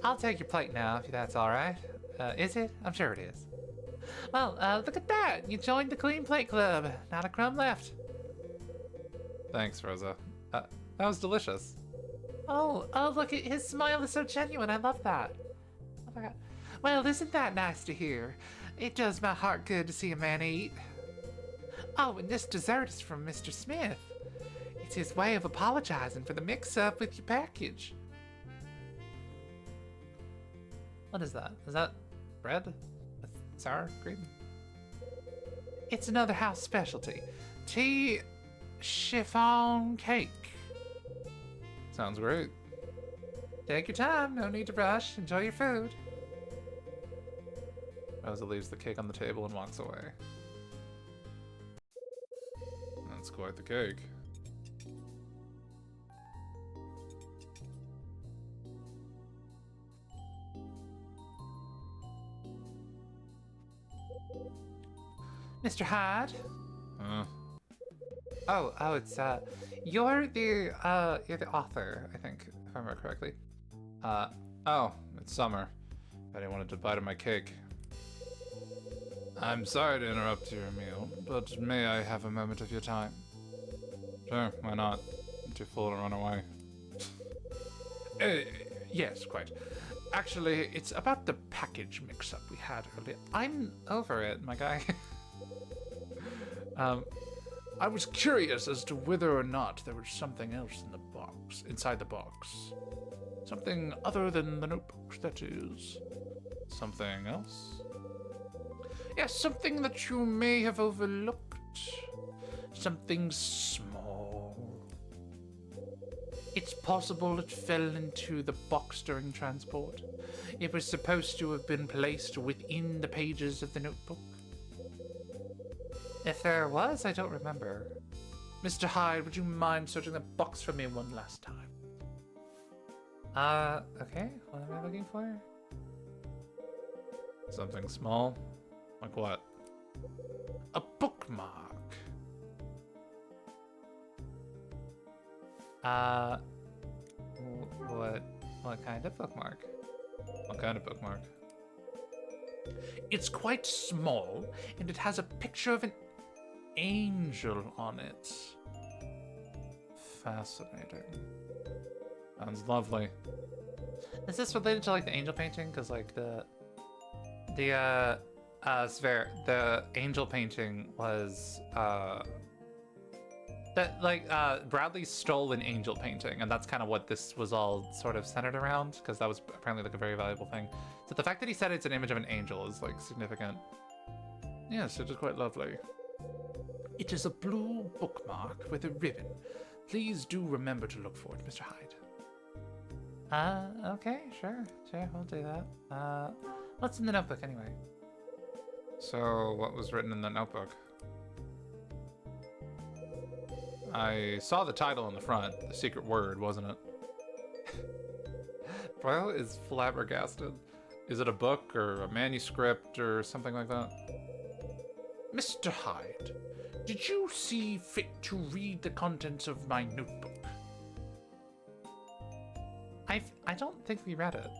I'll take your plate now, if that's alright. Is it? I'm sure it is. Well, look at that! You joined the Clean Plate Club. Not a crumb left. Thanks, Rosa. That was delicious. Oh, look, his smile is so genuine. I love that. Oh my god. Well, isn't that nice to hear? It does my heart good to see a man eat. Oh, and this dessert is from Mr. Smith. It's his way of apologizing for the mix-up with your package. What is that? Is that bread with sour cream? It's another house specialty. Tea chiffon cake. Sounds great. Take your time. No need to rush. Enjoy your food. Rosa leaves the cake on the table and walks away. That's quite the cake. Mr. Hyde? Huh? Oh, it's you're the author, I think, if I remember correctly. Oh, it's summer. Betty wanted to bite of my cake. I'm sorry to interrupt your meal, but may I have a moment of your time? Sure, why not? I'm too full to run away. Yes, quite. Actually, it's about the package mix-up we had earlier. I'm over it, my guy. I was curious as to whether or not there was something else in the box, inside the box. Something other than the notebook, that is. Something else? Yes, something that you may have overlooked. Something small. It's possible it fell into the box during transport. It was supposed to have been placed within the pages of the notebook. If there was, I don't remember. Mr. Hyde, would you mind searching the box for me one last time? Okay. What am I looking for? Something small? Like what? A bookmark. What kind of bookmark? What kind of bookmark? It's quite small, and it has a picture of an angel on it. Fascinating. Sounds lovely. Is this related to like the angel painting? Because like the Sver, the angel painting was Bradley stole an angel painting, and that's kind of what this was all sort of centered around, because that was apparently like a very valuable thing. So the fact that he said it's an image of an angel is like significant. Yes, it is quite lovely. It is a blue bookmark with a ribbon. Please do remember to look for it, Mr. Hyde. Okay, sure, we'll do that. What's in the notebook anyway? So, what was written in the notebook? I saw the title in the front, The Secret Word, wasn't it? Bro is flabbergasted. Is it a book or a manuscript or something like that? Mr. Hyde, did you see fit to read the contents of my notebook? I don't think we read it.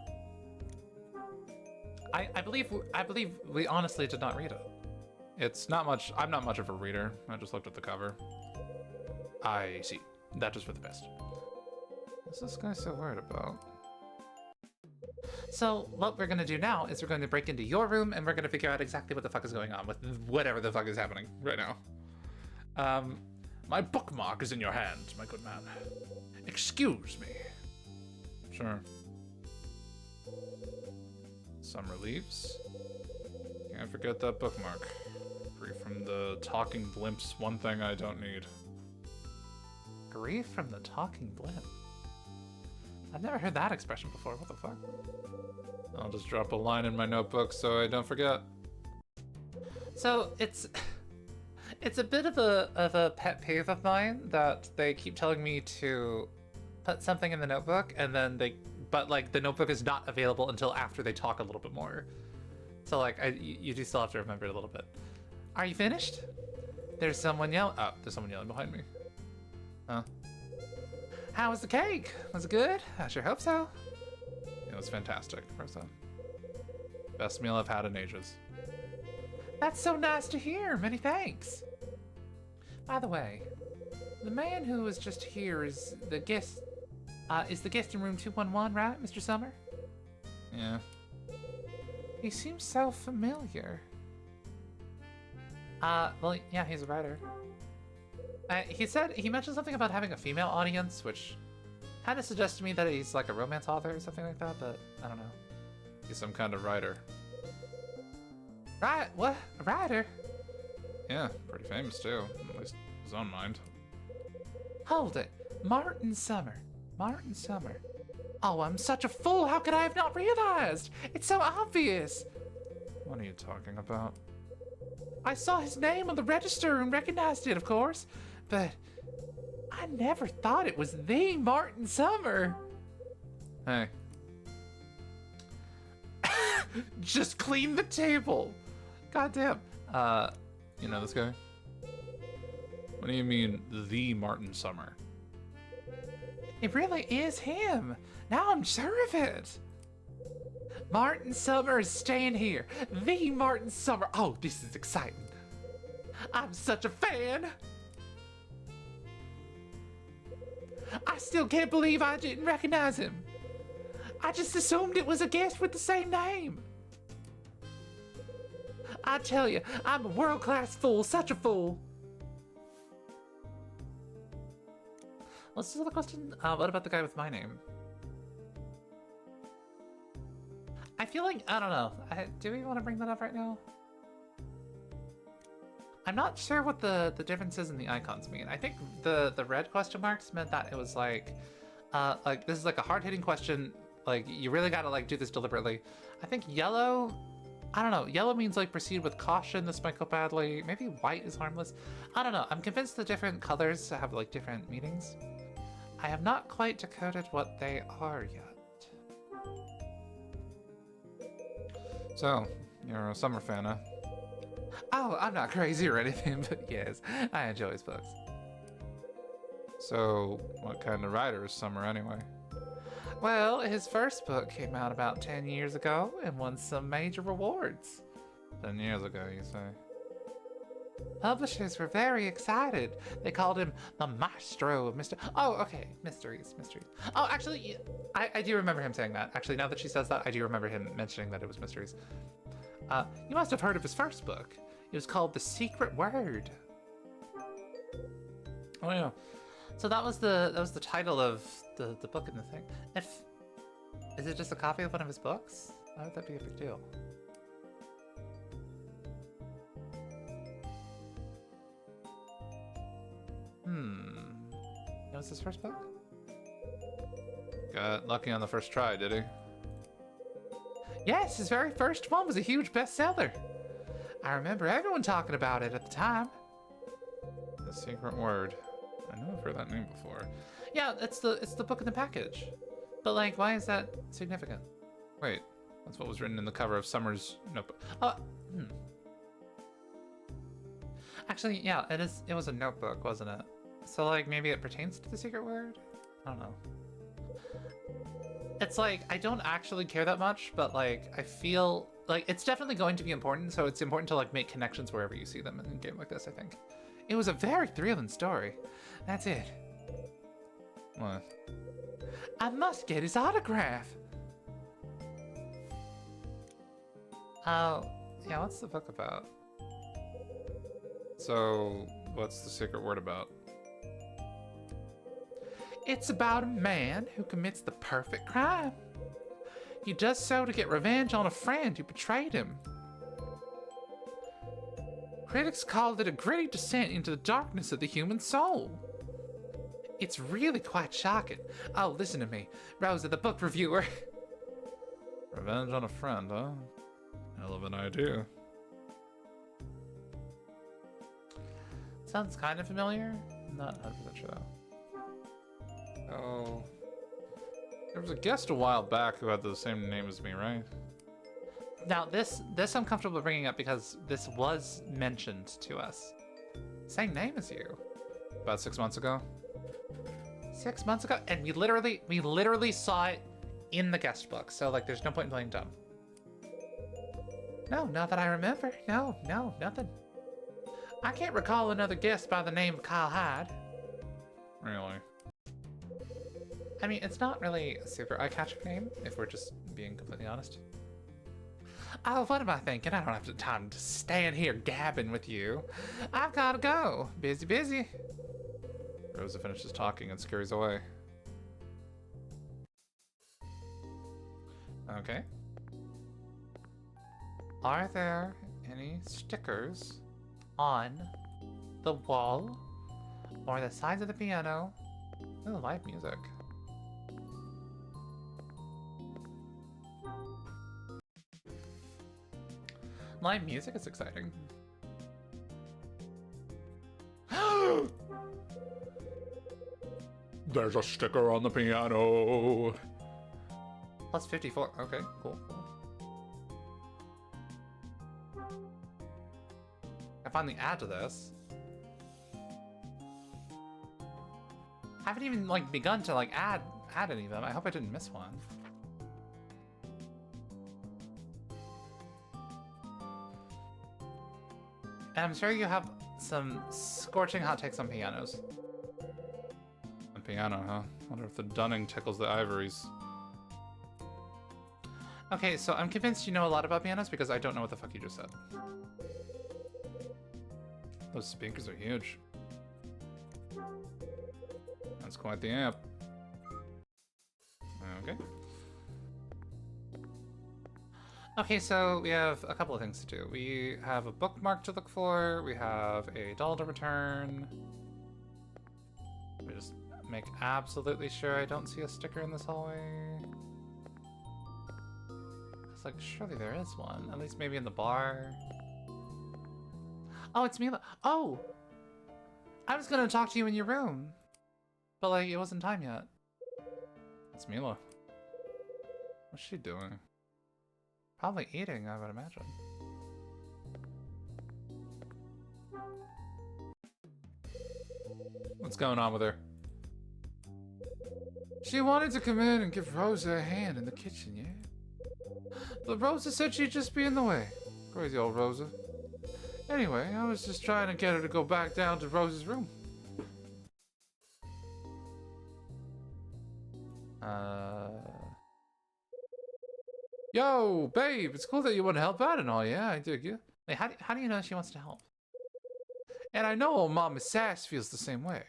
I believe we honestly did not read it. It's not much. I'm not much of a reader. I just looked at the cover. I see. That is for the best. What's this guy so worried about? So what we're gonna do now is we're going to break into your room and we're gonna figure out exactly what the fuck is going on with whatever the fuck is happening right now. My bookmark is in your hand, my good man. Excuse me. Sure. Summer leaves. Can't forget that bookmark. Free from the talking blimps, one thing I don't need. Grief from the talking blimp. I've never heard that expression before. What the fuck? I'll just drop a line in my notebook so I don't forget. So it's a bit of a pet peeve of mine that they keep telling me to put something in the notebook and then but like the notebook is not available until after they talk a little bit more. So like you do still have to remember it a little bit. Are you finished? There's someone yelling. Oh, there's someone yelling behind me. Huh? How was the cake? Was it good? I sure hope so. It was fantastic, Rosa. Best meal I've had in ages. That's so nice to hear. Many thanks. By the way, the man who was just here is the guest. Is the guest in room 211, right, Mr. Summer? Yeah. He seems so familiar. Well, yeah, he's a writer. He mentioned something about having a female audience, which kind of suggests to me that he's like a romance author or something like that, but I don't know. He's some kind of writer. Right? What? A writer? Yeah, pretty famous too, at least in his own mind. Hold it. Martin Summer. Martin Summer. Oh, I'm such a fool. How could I have not realized? It's so obvious. What are you talking about? I saw his name on the register and recognized it, of course, but I never thought it was the Martin Summer. Hey. Just clean the table. Goddamn. You know this guy? What do you mean, the Martin Summer? It really is him. Now I'm sure of it. Martin Summer is staying here. The Martin Summer. Oh, this is exciting. I'm such a fan. I still can't believe I didn't recognize him. I just assumed it was a guest with the same name. I tell you, I'm a world-class fool, such a fool. What's this other question? What about the guy with my name? I feel like, I don't know. Do we want to bring that up right now? I'm not sure what the differences in the icons mean. I think the red question marks meant that it was like this is like a hard-hitting question. Like, you really gotta like do this deliberately. I think yellow, I don't know. Yellow means like proceed with caution. This might go badly. Maybe white is harmless. I don't know. I'm convinced the different colors have like different meanings. I have not quite decoded what they are yet. So, you're a Summer fan, huh? Oh, I'm not crazy or anything, but yes, I enjoy his books. So, what kind of writer is Summer anyway? Well, his first book came out about 10 years ago and won some major rewards. 10 years ago, you say? Publishers were very excited. They called him the maestro of mystery. Oh, okay, mysteries. Oh, actually, I do remember him saying that. Actually, now that she says that, I do remember him mentioning that it was mysteries. You must have heard of his first book. It was called The Secret Word. Oh yeah. So that was the title of the book in the thing. Is it just a copy of one of his books? Why would that be a big deal? That was his first book? Got lucky on the first try, did he? Yes, his very first one was a huge bestseller. I remember everyone talking about it at the time. The Secret Word. I know I've heard that name before. Yeah, it's the book in the package. But like, why is that significant? Wait, that's what was written in the cover of Summer's notebook. Actually, yeah, it was a notebook, wasn't it? So like, maybe it pertains to the secret word? I don't know. It's like, I don't actually care that much, but like, I feel like it's definitely going to be important, so it's important to like make connections wherever you see them in a game like this, I think. It was a very thrilling story. That's it. What? I must get his autograph. Oh, yeah, what's the book about? So, what's the secret word about? It's about a man who commits the perfect crime. He does so to get revenge on a friend who betrayed him. Critics called it a gritty descent into the darkness of the human soul. It's really quite shocking. Oh, listen to me, Rosa, the book reviewer. Revenge on a friend, huh? Hell of an idea. Sounds kind of familiar. Not 100% sure though. Oh. There was a guest a while back who had the same name as me, right? Now, this I'm comfortable bringing up because this was mentioned to us. Same name as you. About 6 months ago? 6 months ago? And we literally saw it in the guest book, so like there's no point in playing dumb. No, not that I remember. No, nothing. I can't recall another guest by the name of Kyle Hyde. Really? I mean, it's not really a super eye-catching name, if we're just being completely honest. Oh, what am I thinking? I don't have the time to stand here gabbing with you. I've gotta go. Busy. Rosa finishes talking and scurries away. Okay. Are there any stickers on the wall or the sides of the piano? Ooh, live music. Live music is exciting. There's a sticker on the piano. Plus 54. Okay, cool. I finally add to this. I haven't even like begun to like add any of them. I hope I didn't miss one. And I'm sure you have some scorching hot takes on pianos. A piano, huh? Wonder if the dunning tickles the ivories. Okay, so I'm convinced you know a lot about pianos because I don't know what the fuck you just said. Those speakers are huge. And That's quite the amp. Okay. Okay, so we have a couple of things to do. We have a bookmark to look for. We have a doll to return. We just make absolutely sure I don't see a sticker in this hallway. It's like, surely there is one. At least maybe in the bar. Oh, it's Mila. Oh! I was gonna talk to you in your room. But, like, it wasn't time yet. It's Mila. What's she doing? Probably eating, I would imagine. What's going on with her? She wanted to come in and give Rosa a hand in the kitchen, yeah? But Rosa said she'd just be in the way. Crazy old Rosa. Anyway, I was just trying to get her to go back down to Rosa's room. Yo, babe, it's cool that you want to help out and all, yeah, I dig you. Wait, how do you know she wants to help? And I know old Mama Sass feels the same way.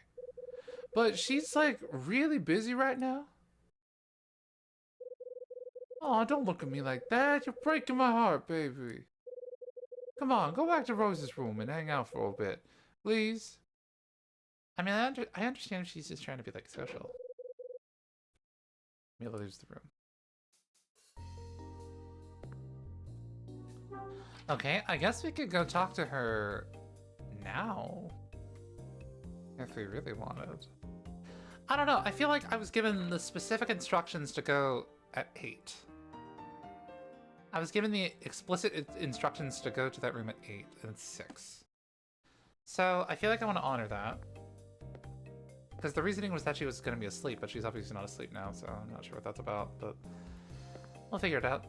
But she's, like, really busy right now. Oh, don't look at me like that. You're breaking my heart, baby. Come on, go back to Rose's room and hang out for a bit. Please? I mean, I understand if she's just trying to be, like, social. Mila leaves the room. Okay, I guess we could go talk to her now. If we really wanted. I don't know, I feel like I was given the specific instructions to go at 8. I was given the explicit instructions to go to that room at 8, and it's 6. So I feel like I want to honor that. Because the reasoning was that she was going to be asleep, but she's obviously not asleep now, so I'm not sure what that's about, but we'll figure it out.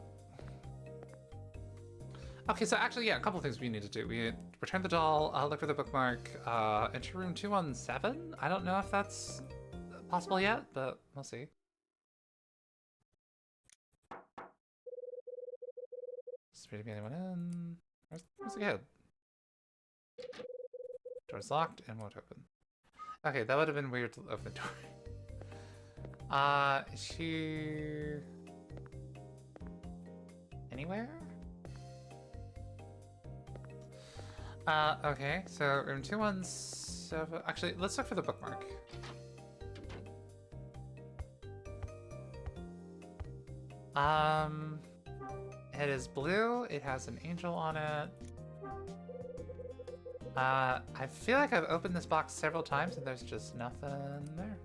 Okay, so actually, yeah, a couple things we need to do. We return the doll, look for the bookmark, enter room 217. I don't know if that's possible yet, but we'll see. Is there to be anyone in? Where's the kid? Door's locked and won't open. Okay, that would have been weird to open the door. Is she anywhere? Okay, so room 217. Actually, let's look for the bookmark. It is blue. It has an angel on it. I feel like I've opened this box several times and there's just nothing there.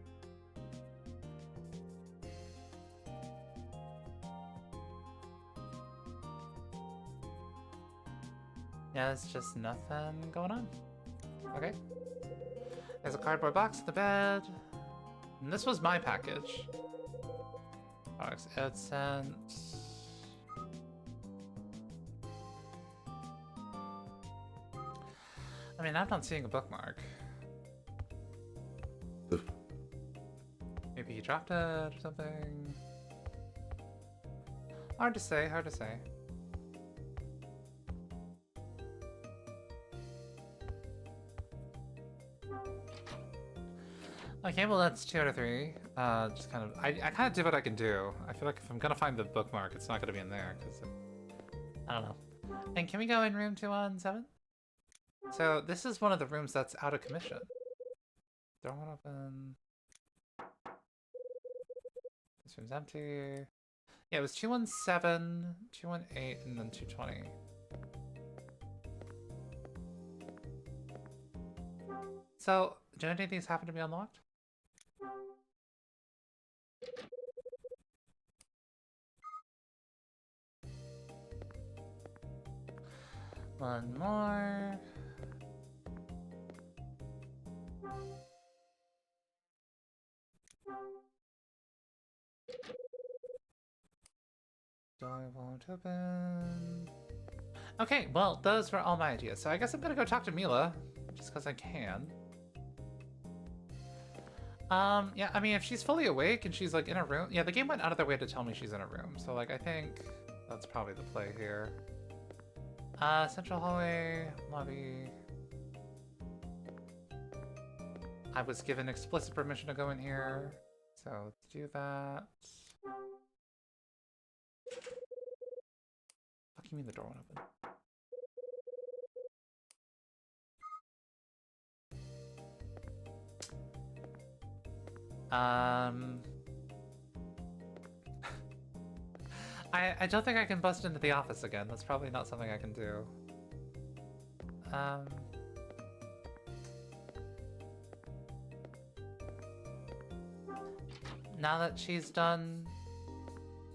Yeah, there's just nothing going on. Okay. There's a cardboard box in the bed. And this was my package. Products AdSense. I mean, I'm not seeing a bookmark. Maybe he dropped it or something. Hard to say, hard to say. Okay, well that's 2 out of 3. Just kind of, I kind of did what I can do. I feel like if I'm gonna find the bookmark, it's not gonna be in there, because I don't know. And can we go in room 217? So this is one of the rooms that's out of commission. Door won't open. This room's empty. Yeah, it was 217, 218, and then 220. So, do any of these happen to be unlocked? One more. Door won't open. Okay, well, those were all my ideas. So I guess I'm gonna go talk to Mila, just because I can. Yeah, I mean, if she's fully awake and she's like in a room, yeah, the game went out of their way to tell me she's in a room. So like, I think that's probably the play here. Central hallway, lobby. I was given explicit permission to go in here, so let's do that. Fuck you mean the door won't open? I don't think I can bust into the office again. That's probably not something I can do. Now that she's done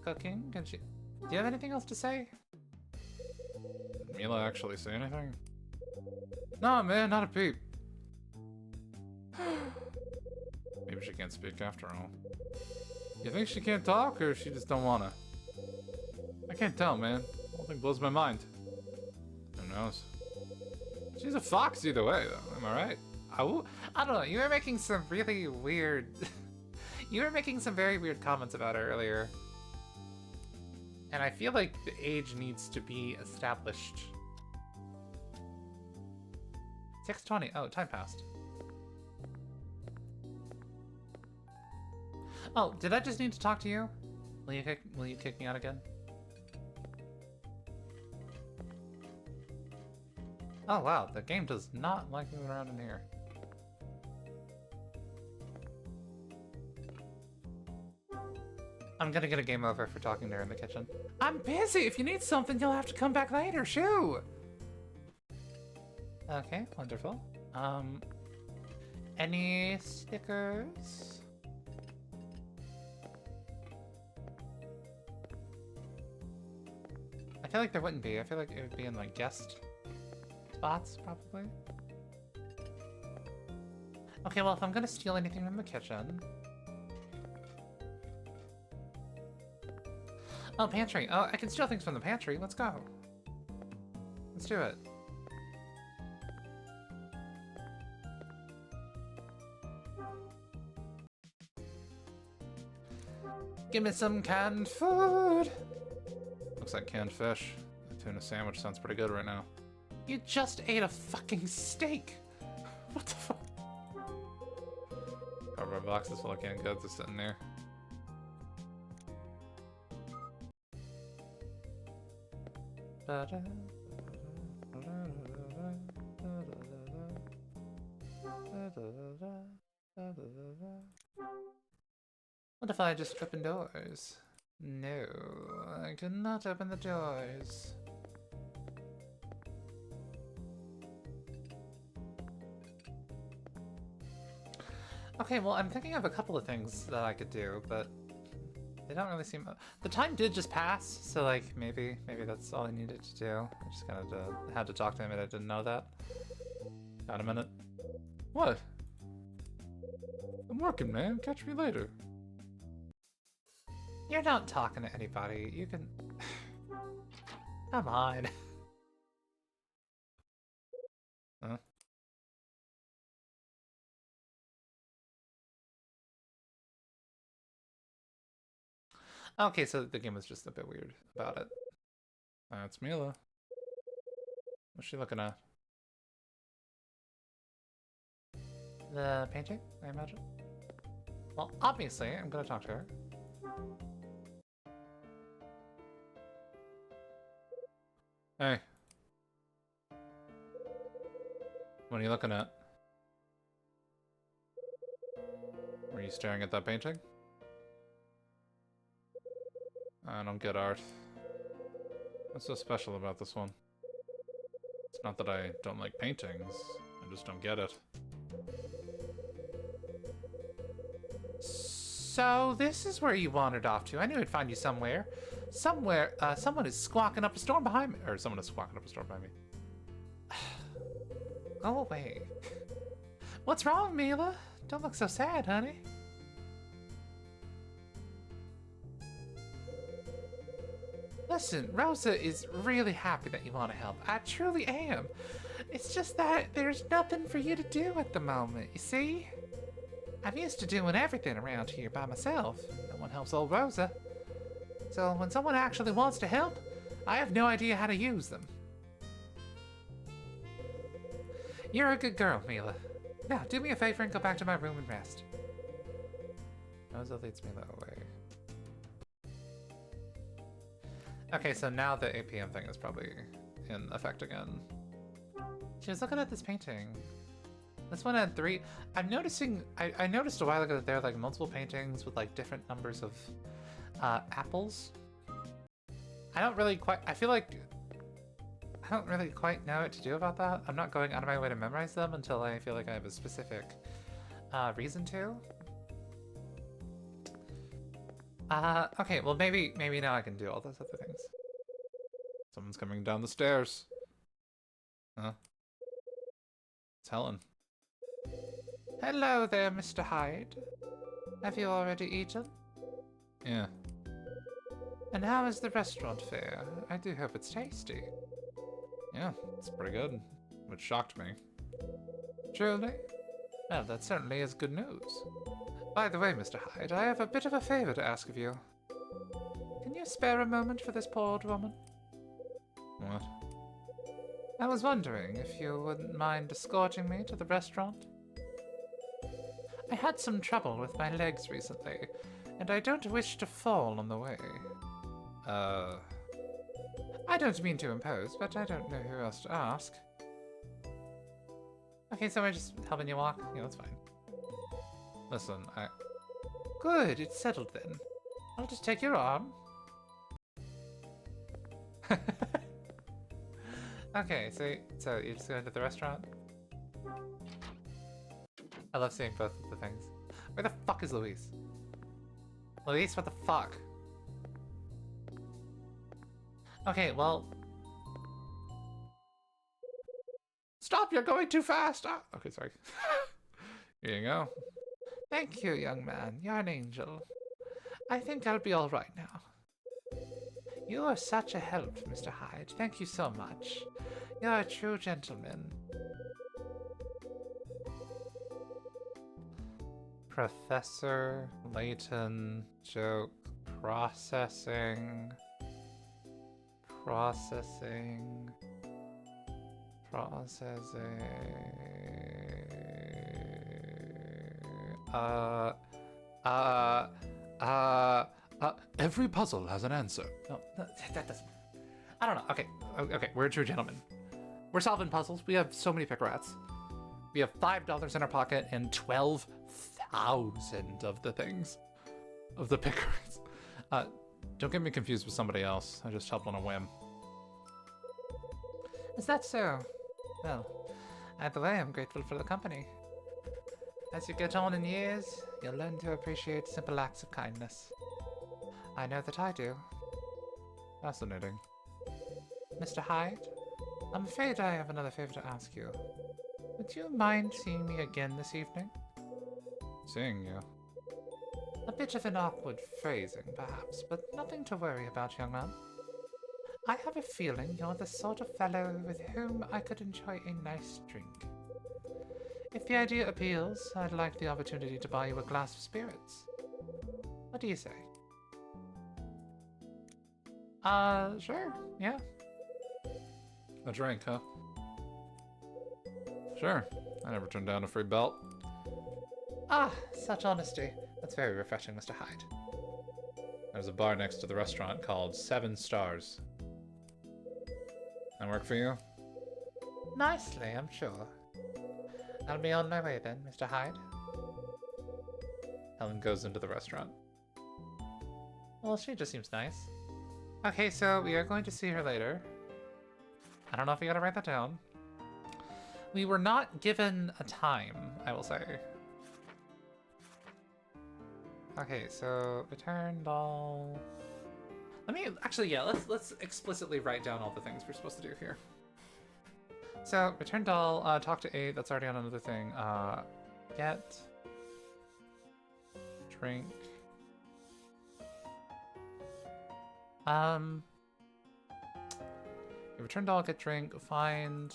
cooking, can she... Do you have anything else to say? Did Mila actually say anything? No, man, not a peep. Maybe she can't speak after all. You think she can't talk, or she just don't wanna? I can't tell, man. The whole thing blows my mind. Who knows? She's a fox either way, though. Am I right? I don't know. You were making some really weird... you were making some very weird comments about her earlier. And I feel like the age needs to be established. 6:20. Oh, time passed. Oh, did I just need to talk to you? Will you kick me out again? Oh wow, the game does not like moving around in here. I'm gonna get a game over for talking to her in the kitchen. I'm busy! If you need something, you'll have to come back later, shoo! Okay, wonderful. Any stickers? I feel like there wouldn't be. I feel like it would be in like guest spots, probably. Okay, well, if I'm gonna steal anything from the kitchen... Oh, pantry. Oh, I can steal things from the pantry. Let's go. Let's do it. Give me some canned food. Looks like canned fish. The tuna sandwich sounds pretty good right now. You just ate a fucking steak. What the fuck? Cardboard boxes full of canned goods are sitting there. What if I just open doors? No, I cannot open the doors. Okay, well, I'm thinking of a couple of things that I could do, but they don't really seem... The time did just pass, so, like, maybe that's all I needed to do. I just kind of had to talk to him and I didn't know that. Got a minute? What? I'm working, man. Catch me later. You're not talking to anybody. You can... Come on. Huh? Okay, so the game was just a bit weird about it. That's Mila. What's she looking at? The painting, I imagine? Well, obviously, I'm gonna talk to her. Hey. What are you looking at? Were you staring at that painting? I don't get art. What's so special about this one? It's not that I don't like paintings, I just don't get it. So, this is where you wandered off to. I knew I'd find you somewhere. Somewhere, someone is squawking up a storm behind me. Or someone is squawking up a storm behind me. Go away. What's wrong, Mila? Don't look so sad, honey. Listen, Rosa is really happy that you want to help. I truly am. It's just that there's nothing for you to do at the moment, you see? I'm used to doing everything around here by myself. No one helps old Rosa. So when someone actually wants to help, I have no idea how to use them. You're a good girl, Mila. Now, do me a favor and go back to my room and rest. Noza leads me that way. Okay, so now the 8 p.m. thing is probably in effect again. She was looking at this painting. This one had 3. I'm noticing. I noticed a while ago that there are like multiple paintings with like different numbers of apples. I don't really quite. I feel like I don't really quite know what to do about that. I'm not going out of my way to memorize them until I feel like I have a specific reason to. Okay, well maybe now I can do all those other things. Someone's coming down the stairs. Huh? It's Helen. Hello there, Mr. Hyde. Have you already eaten? Yeah. And how is the restaurant fare? I do hope it's tasty. Yeah, it's pretty good. Which shocked me. Truly? Well, that certainly is good news. By the way, Mr. Hyde, I have a bit of a favor to ask of you. Can you spare a moment for this poor old woman? What? I was wondering if you wouldn't mind escorting me to the restaurant. I had some trouble with my legs recently, and I don't wish to fall on the way. I don't mean to impose, but I don't know who else to ask. Okay, so we're just helping you walk? Yeah, that's fine. Listen, Good, it's settled then. I'll just take your arm. Okay, so you're just going to the restaurant? I love seeing both of the things. Where the fuck is Luis? Luis, what the fuck? Okay, well... Stop, you're going too fast! Ah! Okay, sorry. here you go. Thank you, young man. You're an angel. I think I'll be all right now. You are such a help, Mr. Hyde. Thank you so much. You're a true gentleman. Professor Layton joke processing. Processing. Every puzzle has an answer. No, that doesn't. I don't know. Okay, okay, we're a true gentleman. We're solving puzzles. We have so many pick rats. We have $5 in our pocket and 12,000 of the things, of the pick rats. Don't get me confused with somebody else. I just helped on a whim. Is that so? Well, either way, I'm grateful for the company. As you get on in years, you'll learn to appreciate simple acts of kindness. I know that I do. Fascinating. Mr. Hyde, I'm afraid I have another favor to ask you. Would you mind seeing me again this evening? Seeing you? A bit of an awkward phrasing, perhaps, but nothing to worry about, young man. I have a feeling you're the sort of fellow with whom I could enjoy a nice drink. If the idea appeals, I'd like the opportunity to buy you a glass of spirits. What do you say? Sure, yeah. A drink, huh? Sure. I never turned down a free belt. Ah, such honesty. That's very refreshing, Mr. Hyde. There's a bar next to the restaurant called 7 Stars. That work for you? Nicely, I'm sure. I'll be on my way then, Mr. Hyde. Helen goes into the restaurant. Well, she just seems nice. Okay, so we are going to see her later. I don't know if we gotta write that down. We were not given a time, I will say. Okay, so return doll. Let me actually, yeah, let's explicitly write down all the things we're supposed to do here. So return doll, talk to 8, that's already on another thing. Get drink. Return doll, get drink, find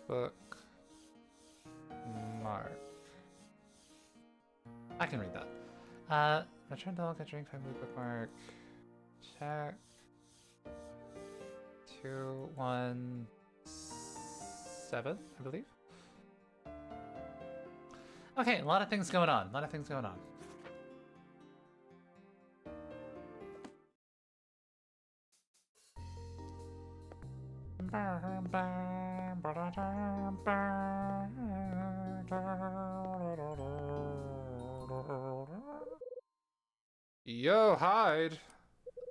book mark. I can read that. Return doll, get drink, find bookmark. Check. 2, 1, 7th, I believe. Okay, a lot of things going on. A lot of things going on. Yo, Hyde.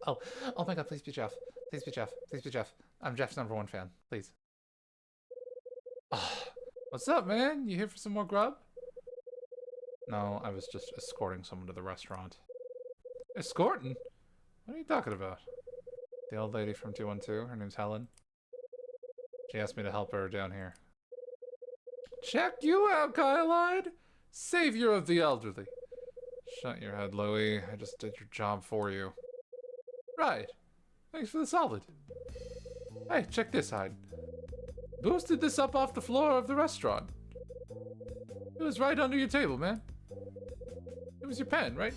Oh, oh my god, please be Jeff. Please be Jeff. Please be Jeff. I'm Jeff's #1 fan. Please. Oh, what's up, man? You here for some more grub? No, I was just escorting someone to the restaurant. Escorting? What are you talking about? The old lady from 212, her name's Helen. She asked me to help her down here. Check you out, Kyle-eyed. Savior of the elderly. Shut your head, Louie. I just did your job for you. Right. Thanks for the solid. Hey, check this, Hyde. Boosted this up off the floor of the restaurant. It was right under your table, man. It was your pen, right?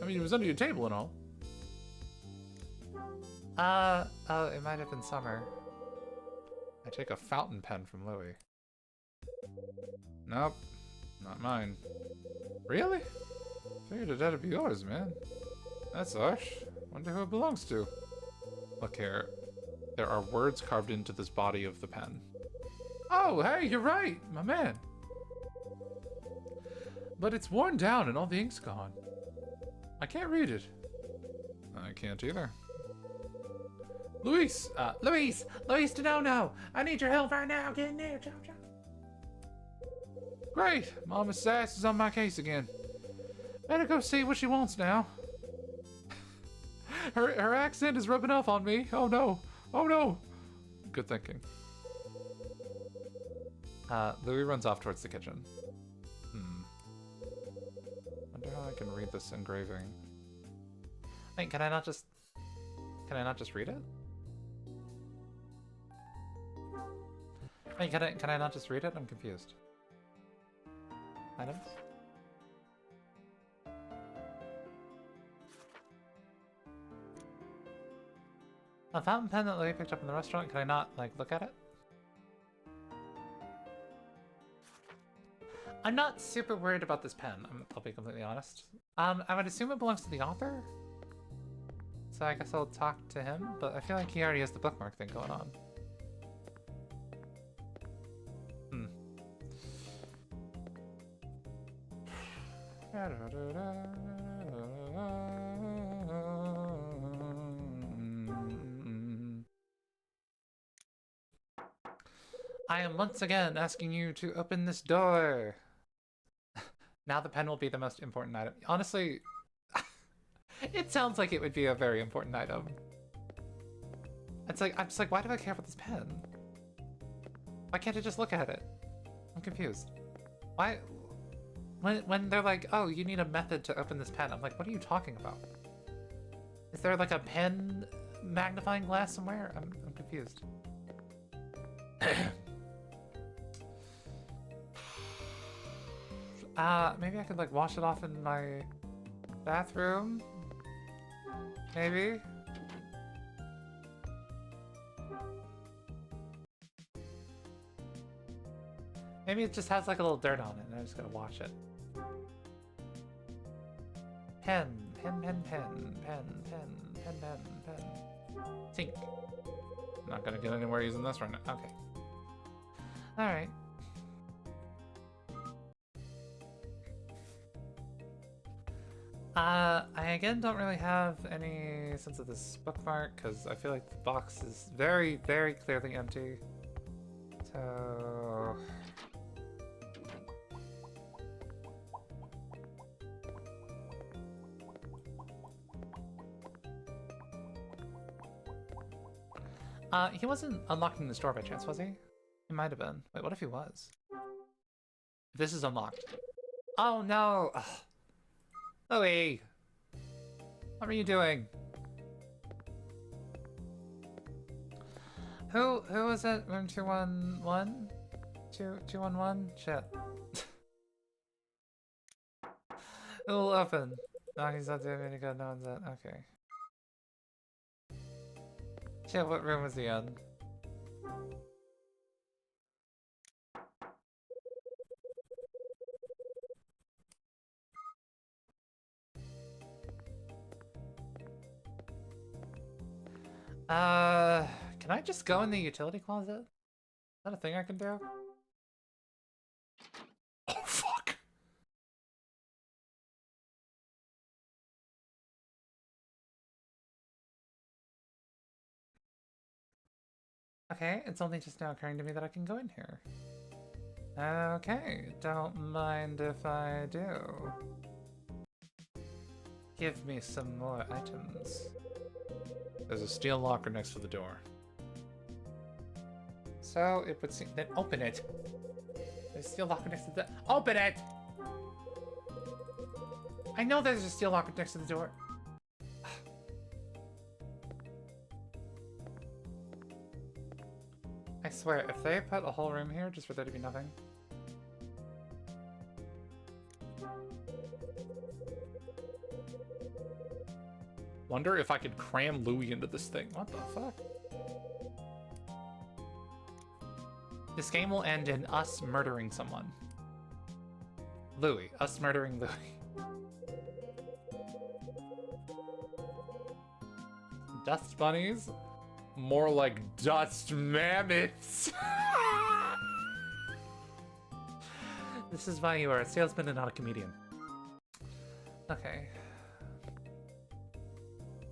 I mean, it was under your table and all. It might have been Summer. I take a fountain pen from Louie. Nope. Not mine. Really? Figured that'd be yours, man. That's harsh. Wonder who it belongs to. Look here. There are words carved into this body of the pen. Oh, hey, you're right, my man. But it's worn down and all the ink's gone. I can't read it. I can't either. Luis! Luis, no! I need your help right now! Get in there! Chow, chow. Great! Mama Sass is on my case again. Better go see what she wants now. Her accent is rubbing off on me. Oh no! Oh no! Good thinking. Louis runs off towards the kitchen. Wonder how I can read this engraving. Wait, can I not just read it? Wait, can I not just read it? I'm confused. Items? A fountain pen that Louis picked up in the restaurant. Can I not, like, look at it? I'm not super worried about this pen, I'll be completely honest. I would assume it belongs to the author. So I guess I'll talk to him, but I feel like he already has the bookmark thing going on. I am once again asking you to open this door. Now the pen will be the most important item. Honestly, it sounds like it would be a very important item. It's like, I'm just like, why do I care about this pen? Why can't I just look at it? I'm confused. Why? When they're like, oh, you need a method to open this pen, I'm like, what are you talking about? Is there like a pen magnifying glass somewhere? I'm confused. Maybe I could like wash it off in my bathroom? Maybe? Maybe it just has like a little dirt on it and I just gotta wash it. Pen. Sink. I'm not gonna get anywhere using this right now. Okay. Alright. I again don't really have any sense of this bookmark because I feel like the box is very, very clearly empty. So... he wasn't unlocking the store by chance, was he? He might have been. Wait, what if he was? This is unlocked. Oh no! Ugh. Louie! What are you doing? Who was it? Room 211? 211? Shit. It will open. No, he's not doing any good. No one's at. Okay. Shit, what room was he in? Can I just go in the utility closet? Is that a thing I can do? Oh, fuck. Okay, it's only just now occurring to me that I can go in here. Okay, don't mind if I do. Give me some more items. There's a steel locker next to the door. So it would seem then open it. There's a steel locker next to the open it! I know there's a steel locker next to the door. I swear, if they put a whole room here just for there to be nothing. Wonder if I could cram Louis into this thing. What the fuck? This game will end in us murdering someone. Louis. Us murdering Louis. Dust bunnies? More like dust mammoths. This is why you are a salesman and not a comedian. Okay.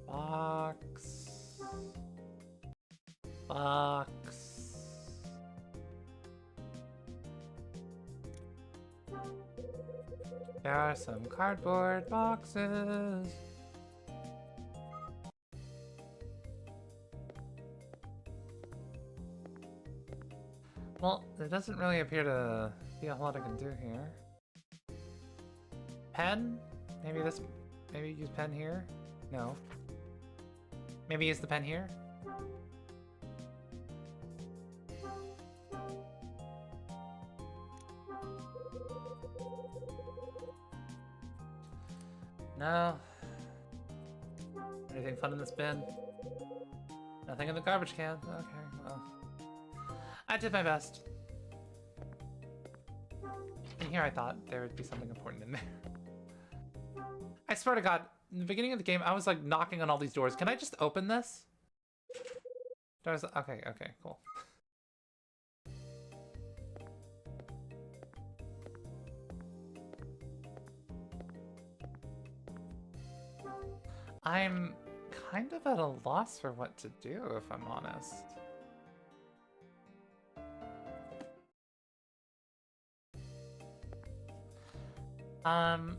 Box. Box. There are some cardboard boxes. Well, there doesn't really appear to be a whole lot I can do here. Pen? Maybe this. Maybe use pen here? No. Maybe use the pen here? No. Anything fun in this bin? Nothing in the garbage can. Okay, well. I did my best. And here I thought there would be something important in there. I swear to God, in the beginning of the game, I was like knocking on all these doors. Can I just open this? Doors. Okay, okay, cool. I'm kind of at a loss for what to do, if I'm honest.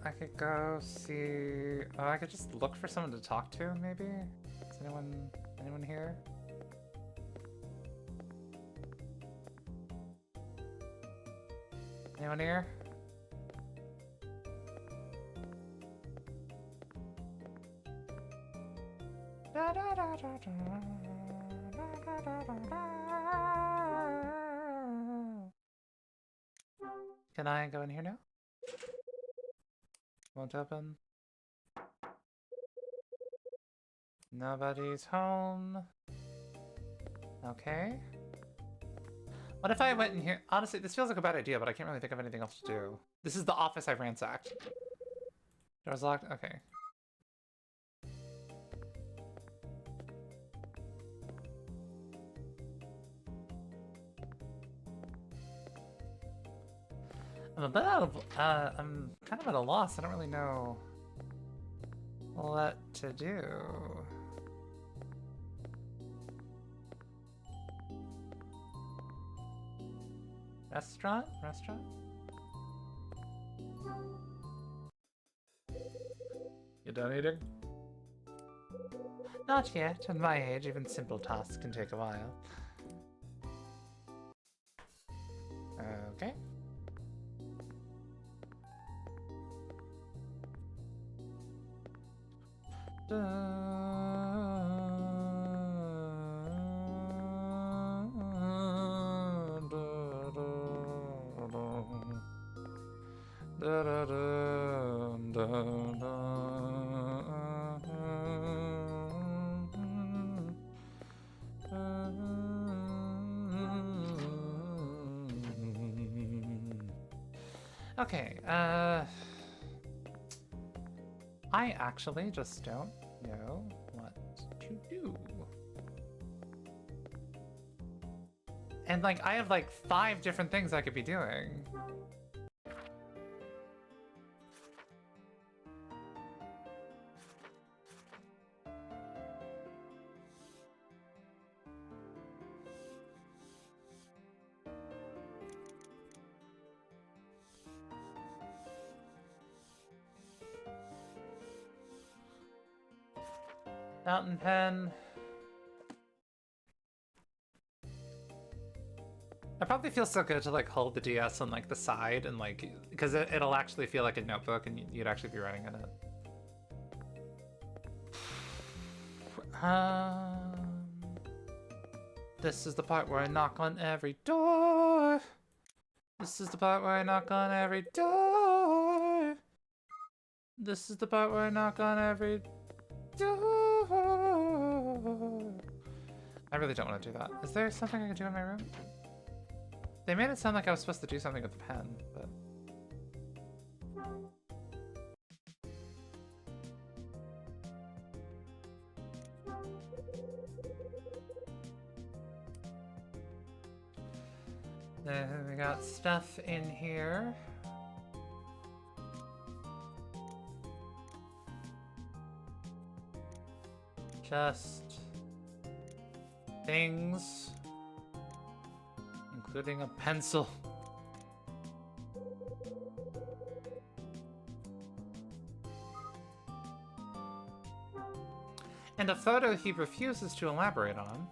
I could go see. Oh, I could just look for someone to talk to, maybe? Is anyone here? Anyone here? Can I go in here now? Won't open. Nobody's home. Okay. What if I went in here? Honestly, this feels like a bad idea, but I can't really think of anything else to do. This is the office I ransacked. Door's locked? Okay. I'm a bit out of, I'm kind of at a loss. I don't really know what to do. Restaurant? Restaurant? You done eating? Not yet. At my age, even simple tasks can take a while. Okay. Okay, I actually just don't know what to do. And like, I have like 5 different things I could be doing. Fountain pen. I probably feel so good to like hold the DS on like the side and like, because it'll actually feel like a notebook and you'd actually be writing in it. This is the part where I knock on every door. This is the part where I knock on every door. This is the part where I knock on every door. I really don't want to do that. Is there something I can do in my room? They made it sound like I was supposed to do something with the pen, but... Then we got stuff in here. Just... things. Including a pencil. And a photo he refuses to elaborate on.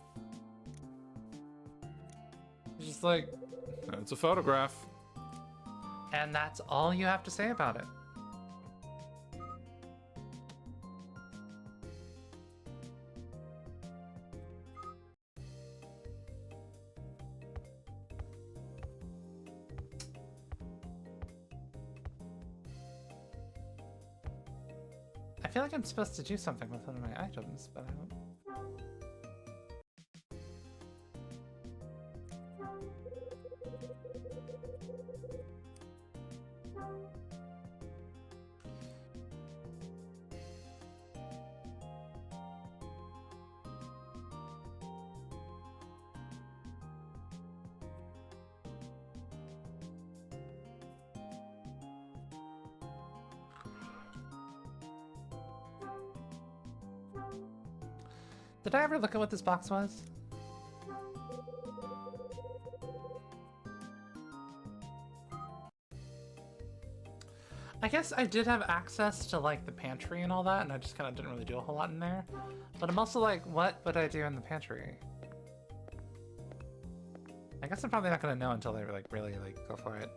It's just like, it's a photograph. And that's all you have to say about it. I feel like I'm supposed to do something with one of my items, but I don't. Did I ever look at what this box was? I guess I did have access to like the pantry and all that, and I just kind of didn't really do a whole lot in there. But I'm also like, what would I do in the pantry? I guess I'm probably not gonna know until they like really like go for it.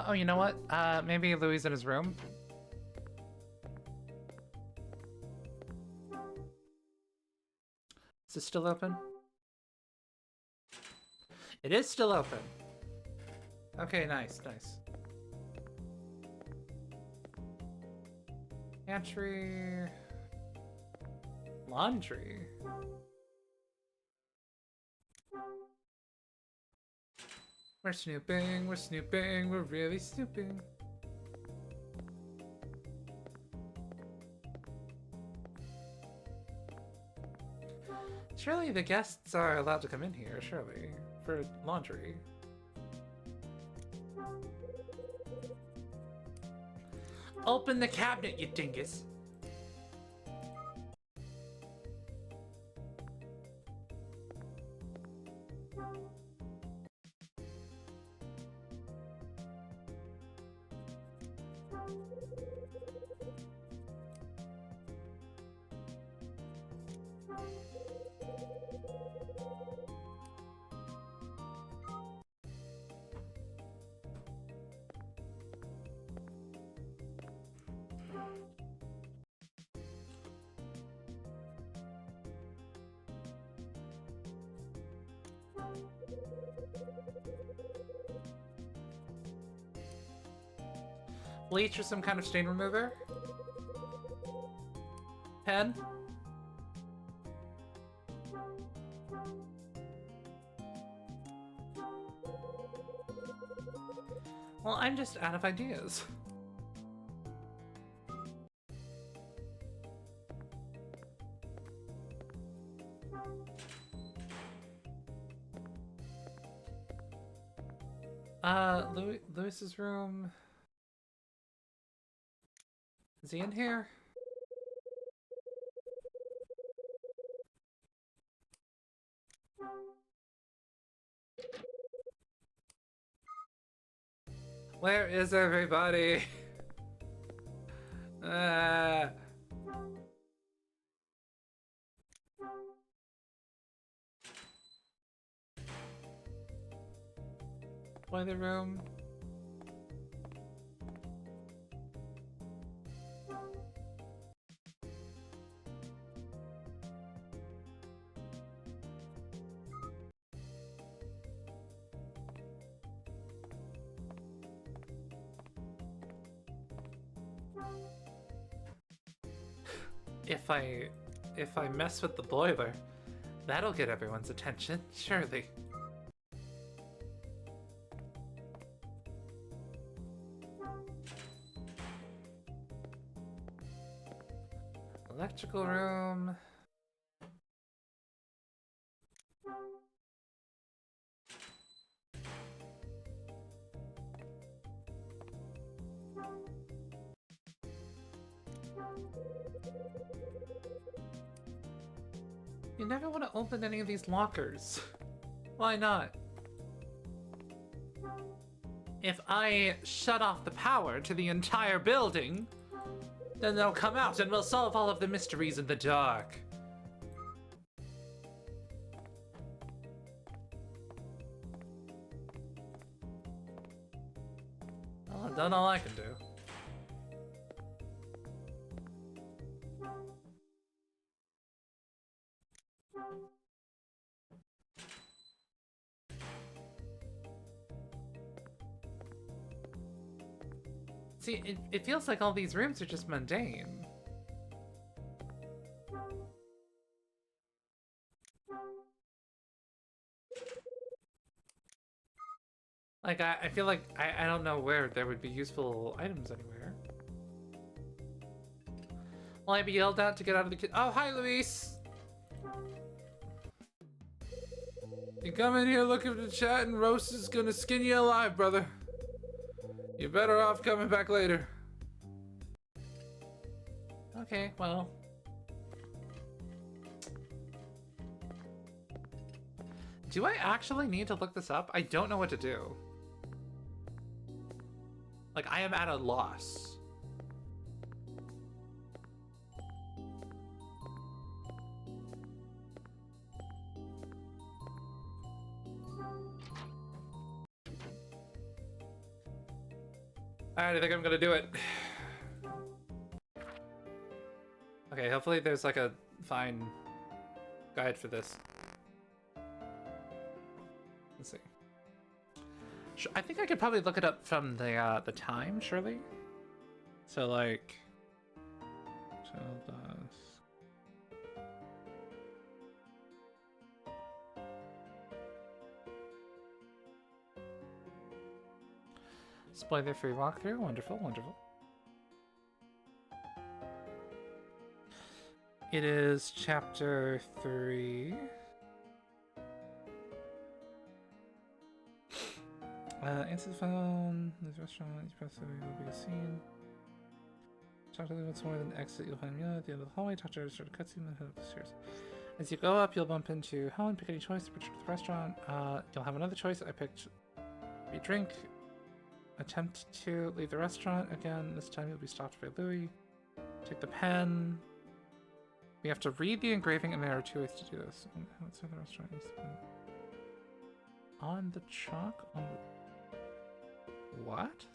Oh, you know what? Maybe Louis in his room? Is it still open? It is still open. Okay, nice, nice. Pantry... Laundry? We're snooping, we're really snooping. Surely the guests are allowed to come in here, surely, for laundry. Open the cabinet, you dingus! Bleach or some kind of stain remover? Pen? Well, I'm just out of ideas. Lewis's room. Is he in here? Where is everybody? Boiler room. If I mess with the boiler, that'll get everyone's attention, surely. Electrical room. You never want to open any of these lockers. Why not? If I shut off the power to the entire building, then they'll come out and we'll solve all of the mysteries in the dark. Well, I've done all I can do. See, it feels like all these rooms are just mundane. Like, I feel like I don't know where there would be useful items anywhere. Will I be yelled at to get out of the kitchen? Oh, hi, Luis! You come in here looking to chat and Roast is gonna skin you alive, brother. You're better off coming back later. Okay, well. Do I actually need to look this up? I don't know what to do. Like, I am at a loss. Alright, I think I'm gonna do it. Okay, hopefully there's like a fine guide for this. Let's see. I think I could probably look it up from the time, surely. So like, Dusk. Spoiler free walkthrough. Wonderful, wonderful. It is chapter 3. Answer the phone. This restaurant. You press it, you'll be a scene. Talk to them once more, then exit. You'll find Mila at the end of the hallway. Talk to her, start a cutscene, then head up the stairs. As you go up, you'll bump into Helen. Pick any choice to return to the restaurant. You'll have another choice. I picked a drink. Attempt to leave the restaurant again. This time you'll be stopped by Louis. Take the pen. We have to read the engraving, and there are 2 ways to do this. Outside the restaurant, on the chalk. On the what?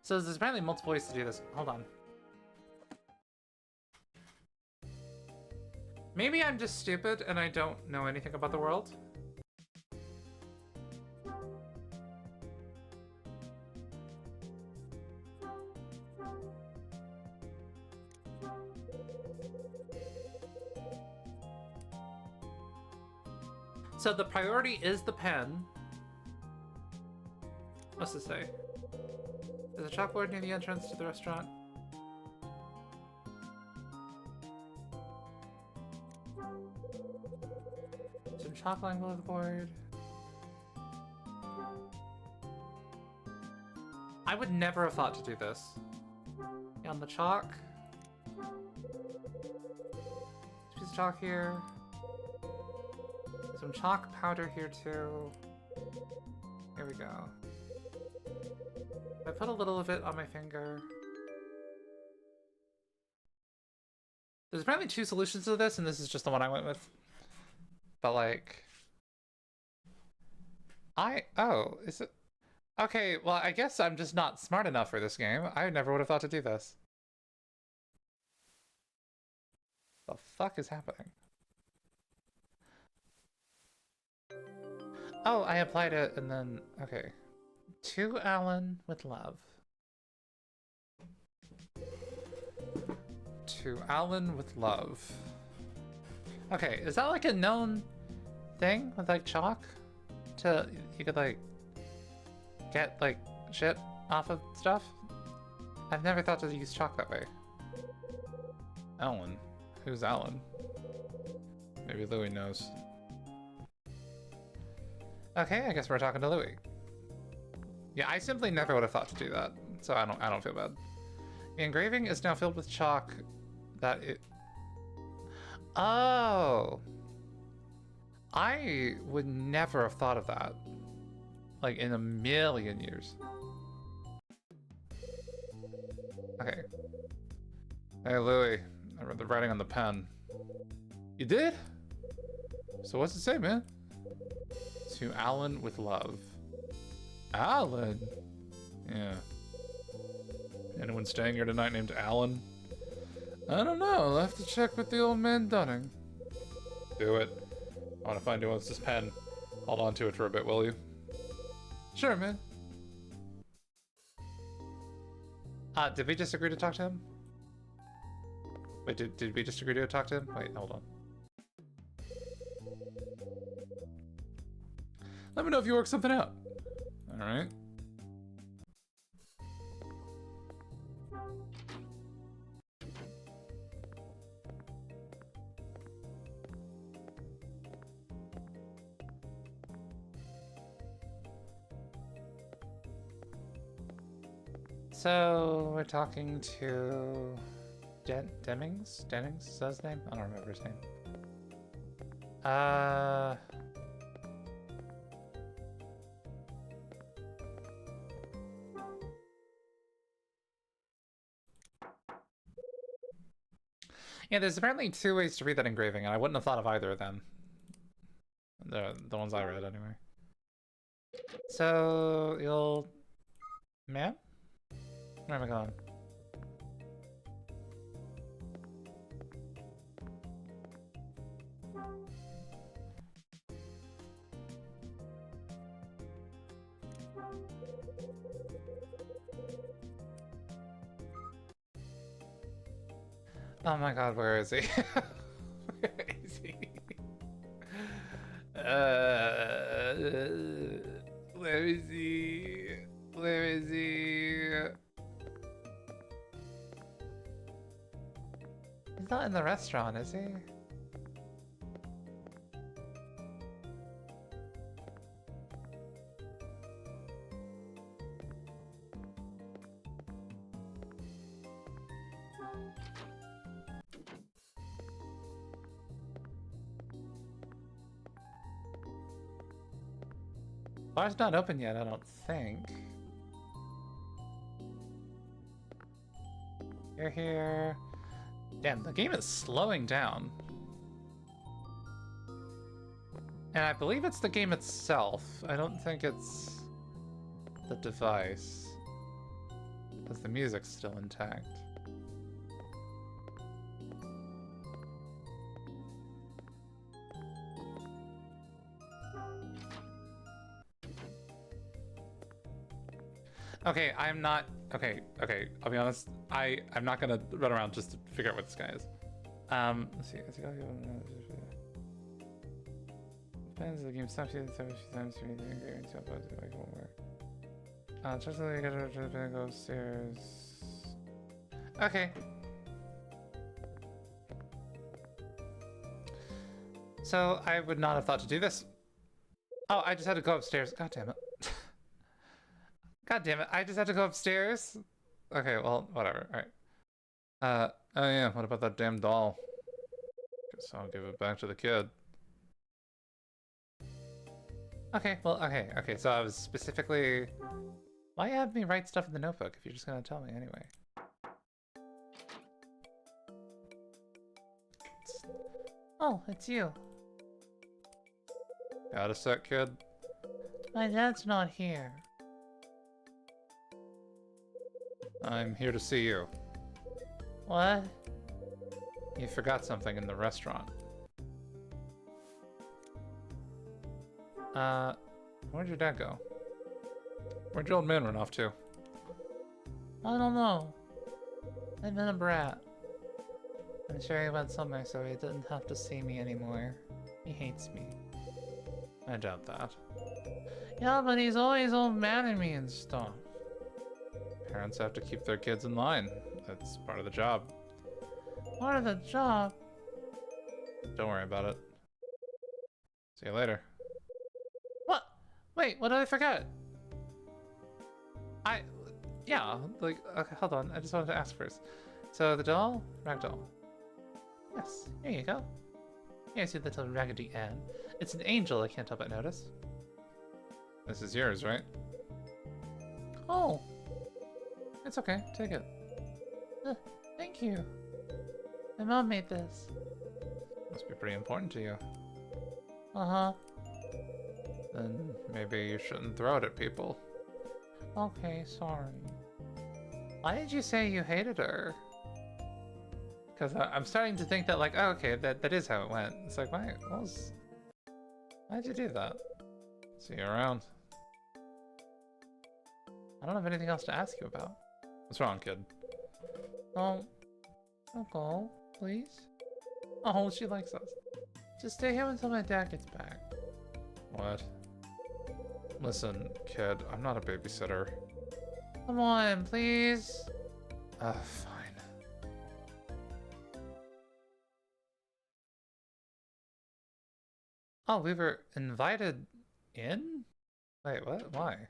So there's apparently multiple ways to do this. Hold on. Maybe I'm just stupid and I don't know anything about the world. So the priority is the pen. What's this say? There's a chalkboard near the entrance to the restaurant. Some chalk lying below the board. I would never have thought to do this. On the chalk. Piece of chalk here. Some chalk powder here too. Here we go. I put a little of it on my finger. There's apparently 2 solutions to this, and this is just the one I went with. But like... Oh, is it... Okay, well, I guess I'm just not smart enough for this game. I never would have thought to do this. The fuck is happening? Oh, I applied it and then... Okay. To Alan with love. To Alan with love. Okay, is that like a known thing with like chalk? You could like get like shit off of stuff? I've never thought to use chalk that way. Alan? Who's Alan? Maybe Louis knows. Okay, I guess we're talking to Louis. Yeah, I simply never would have thought to do that, so I don't feel bad. The engraving is now filled with chalk that it... Oh! I would never have thought of that. Like, in a million years. Okay. Hey, Louis. I read the writing on the pen. You did? So what's it say, man? To Alan with love. Alan? Yeah. Anyone staying here tonight named Alan? I don't know. I'll have to check with the old man Dunning. Do it. I want to find who owns this pen. Hold on to it for a bit, will you? Sure, man. Did we just agree to talk to him? Wait, did we just agree to talk to him? Wait, hold on. Let me know if you work something out. Alright. So, we're talking to... Dennings? Dennings is that his name? I don't remember his name. Yeah, there's apparently 2 ways to read that engraving, and I wouldn't have thought of either of them. The ones I read, anyway. So, the old man? Where am I going? Oh my god, where is he? Where is he? Where is he? Where is he? He's not in the restaurant, is he? Bar's not open yet, I don't think. You're here. Damn, the game is slowing down. And I believe it's the game itself. I don't think it's the device. Because the music's still intact. Okay, I'm not... Okay, I'll be honest. I'm not gonna run around just to figure out what this guy is. Let's see. Depends the game stops you a few times to read the agreement to upload it like won't work. Just let me get her to the go upstairs. Okay. So I would not have thought to do this. Oh, I just had to go upstairs. God damn it. God damn it. I just had to go upstairs. Okay, well, whatever. Alright. Oh yeah, what about that damn doll? Guess I'll give it back to the kid. Okay, well, okay, so I was specifically... Why have me write stuff in the notebook if you're just gonna tell me anyway? Oh, it's you. Got a sec, kid? My dad's not here. I'm here to see you. What? You forgot something in the restaurant. Where'd your dad go? Where'd your old man run off to? I don't know. I've been a brat. I'm sure he went somewhere so he didn't have to see me anymore. He hates me. I doubt that. Yeah, but he's always all mad at me and stuff. Parents have to keep their kids in line. That's part of the job. Part of the job? Don't worry about it. See you later. What? Wait, what did I forget? Yeah, like, okay, hold on. I just wanted to ask first. So the doll? Ragdoll. Yes, here you go. Here's your little Raggedy Ann. It's an angel, I can't help but notice. This is yours, right? Oh. It's okay, take it. Thank you. My mom made this. Must be pretty important to you. Uh-huh. Then maybe you shouldn't throw it at people. Okay, sorry. Why did you say you hated her? Because I'm starting to think that, like, oh, okay, that is how it went. It's like, why'd you do that? See you around. I don't have anything else to ask you about. What's wrong, kid? Don't go, please. Oh, she likes us. Just stay here until my dad gets back. What? Listen, kid, I'm not a babysitter. Come on, please. Fine. Oh, we were invited in? Wait, what? Why?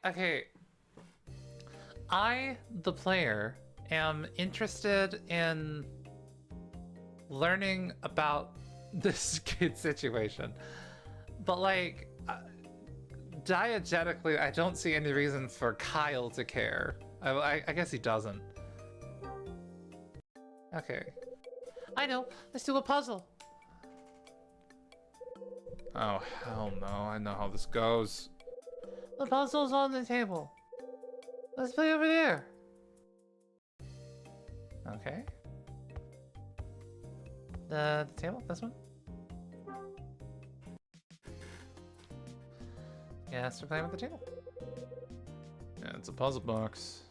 Okay. I, the player, am interested in learning about this kid situation. But, like, diegetically, I don't see any reason for Kyle to care. I guess he doesn't. Okay. I know. Let's do a puzzle. Oh, hell no. I know how this goes. The puzzle's on the table. Let's play over there. Okay. The table? This one? Yes, we're playing with the table. Yeah, it's a puzzle box.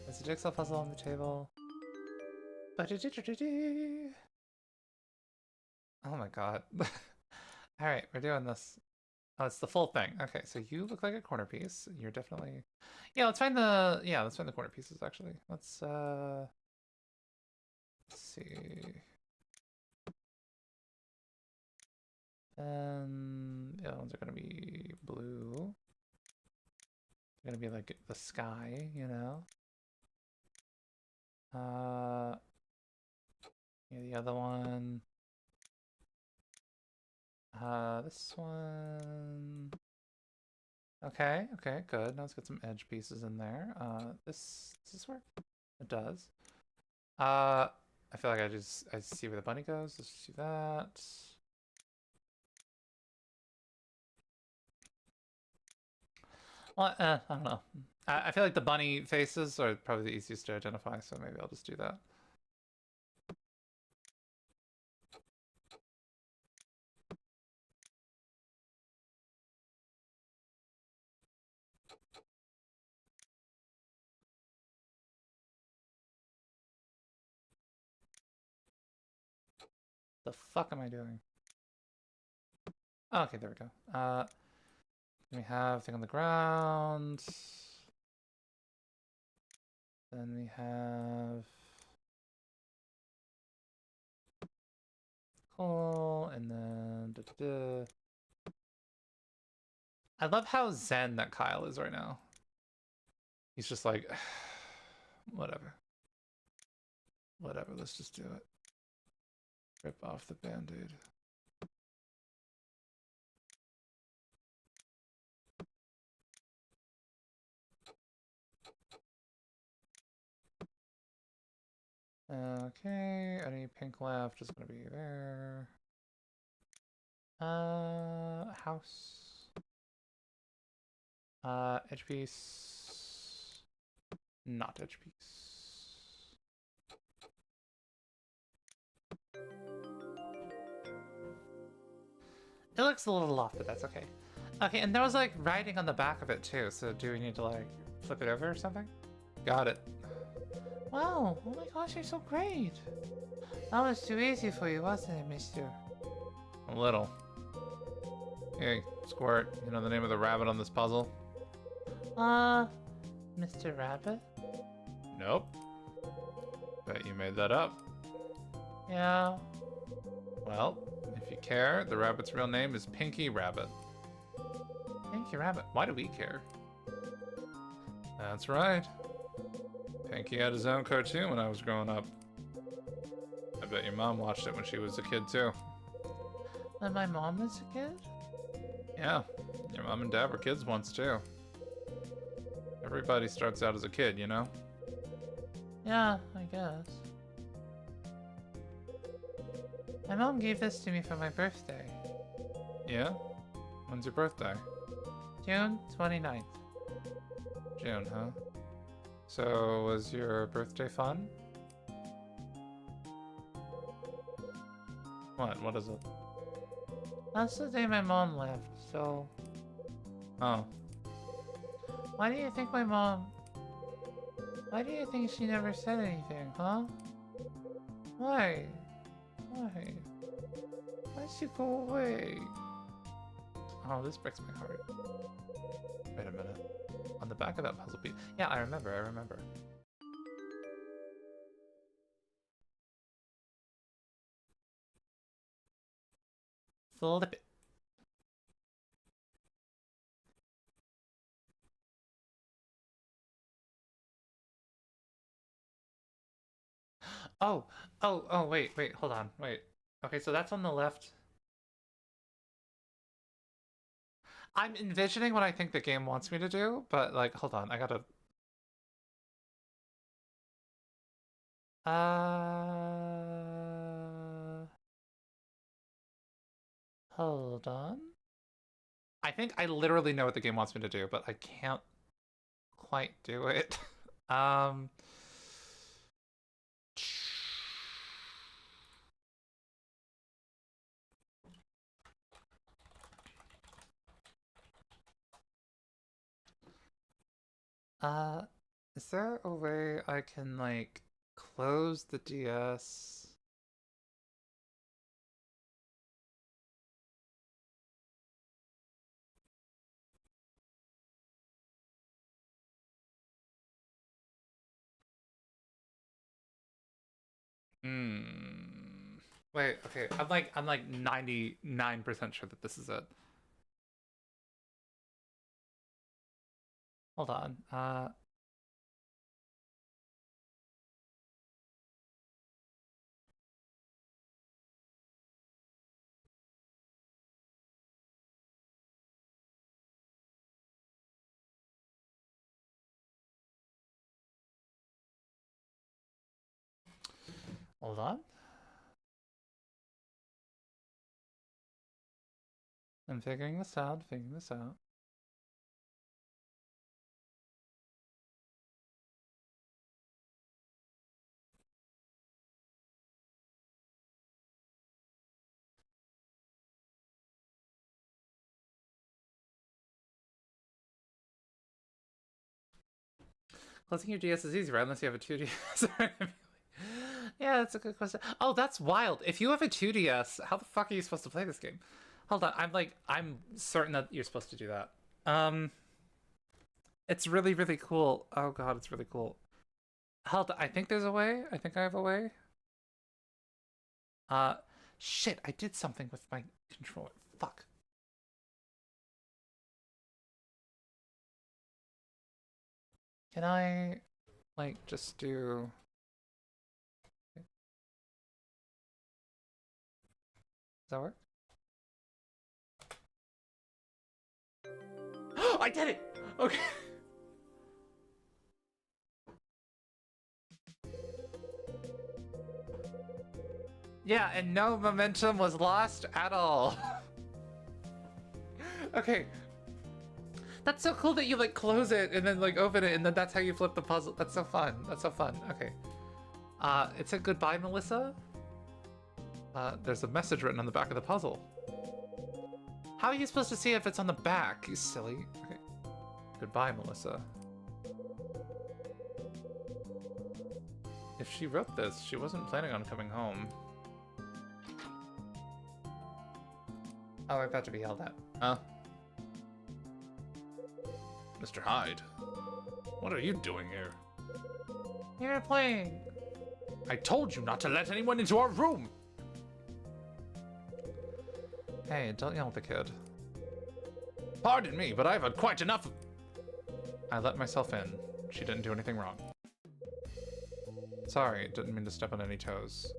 There's a jigsaw puzzle on the table. Oh my god. Alright, we're doing this. Oh, it's the full thing. Okay, so you look like a corner piece. You're definitely... Yeah, let's find the... Yeah, let's find the corner pieces, actually. Let's see... The other ones are gonna be blue. They're gonna be like the sky, you know? Yeah, the other one... this one... Okay, good. Now let's get some edge pieces in there. Does this work? It does. I feel like I see where the bunny goes. Let's do that. Well, I don't know. I feel like the bunny faces are probably the easiest to identify, so maybe I'll just do that. The fuck am I doing? Okay, there we go. We have thing on the ground. Then we have coal, and then I love how zen that Kyle is right now. He's just like, whatever. Whatever, let's just do it. Rip off the band-aid. Okay, any pink left is gonna be there. House. Edge piece. Not edge piece. It looks a little off, but that's okay. Okay, and there was like writing on the back of it too, so do we need to like flip it over or something? Got it. Wow, oh my gosh, you're so great. That was too easy for you, wasn't it, mister? A little. Hey, Squirt, you know the name of the rabbit on this puzzle? Mr. Rabbit? Nope. Bet you made that up. Yeah. Well, if you care, the rabbit's real name is Pinky Rabbit. Pinky Rabbit? Why do we care? That's right. Pinky had his own cartoon when I was growing up. I bet your mom watched it when she was a kid too. When my mom was a kid? Yeah, your mom and dad were kids once too. Everybody starts out as a kid, you know? Yeah, I guess. My mom gave this to me for my birthday. Yeah? When's your birthday? June 29th. June, huh? So, was your birthday fun? What? What is it? That's the day my mom left, so... Oh. Why do you think my mom... Why do you think she never said anything, huh? Why? Why? Why'd she go away? Oh, this breaks my heart. Wait a minute. On the back of that puzzle piece... Yeah, I remember. Flip it. Wait, hold on, wait. Okay, so that's on the left. I'm envisioning what I think the game wants me to do, but like, hold on, I gotta... Hold on. I think I literally know what the game wants me to do, but I can't quite do it. Is there a way I can, like, close the DS? Wait, okay, I'm like 99% sure that this is it. Hold on, hold on. I'm figuring this out, Closing your DS is easy, right? Unless you have a 2DS. Yeah, that's a good question. Oh, that's wild. If you have a 2DS, how the fuck are you supposed to play this game? Hold on, I'm certain that you're supposed to do that. It's really, really cool. Oh god, it's really cool. Hold on, I think there's a way. I think I have a way. Uh, shit, I did something with my controller. Fuck. Can I, like, just do... Does that work? I did it! Okay. Yeah, and no momentum was lost at all. Okay. That's so cool that you like close it and then like open it and then that's how you flip the puzzle. That's so fun. That's so fun. Okay. It said goodbye, Melissa. There's a message written on the back of the puzzle. How are you supposed to see if it's on the back, you silly? Okay. Goodbye, Melissa. If she wrote this, she wasn't planning on coming home. Oh, I'm about to be yelled at. Mr. Hyde, what are you doing here? You're playing. I told you not to let anyone into our room! Hey, don't yell at the kid. Pardon me, but I've had quite enough of... I let myself in. She didn't do anything wrong. Sorry, didn't mean to step on any toes.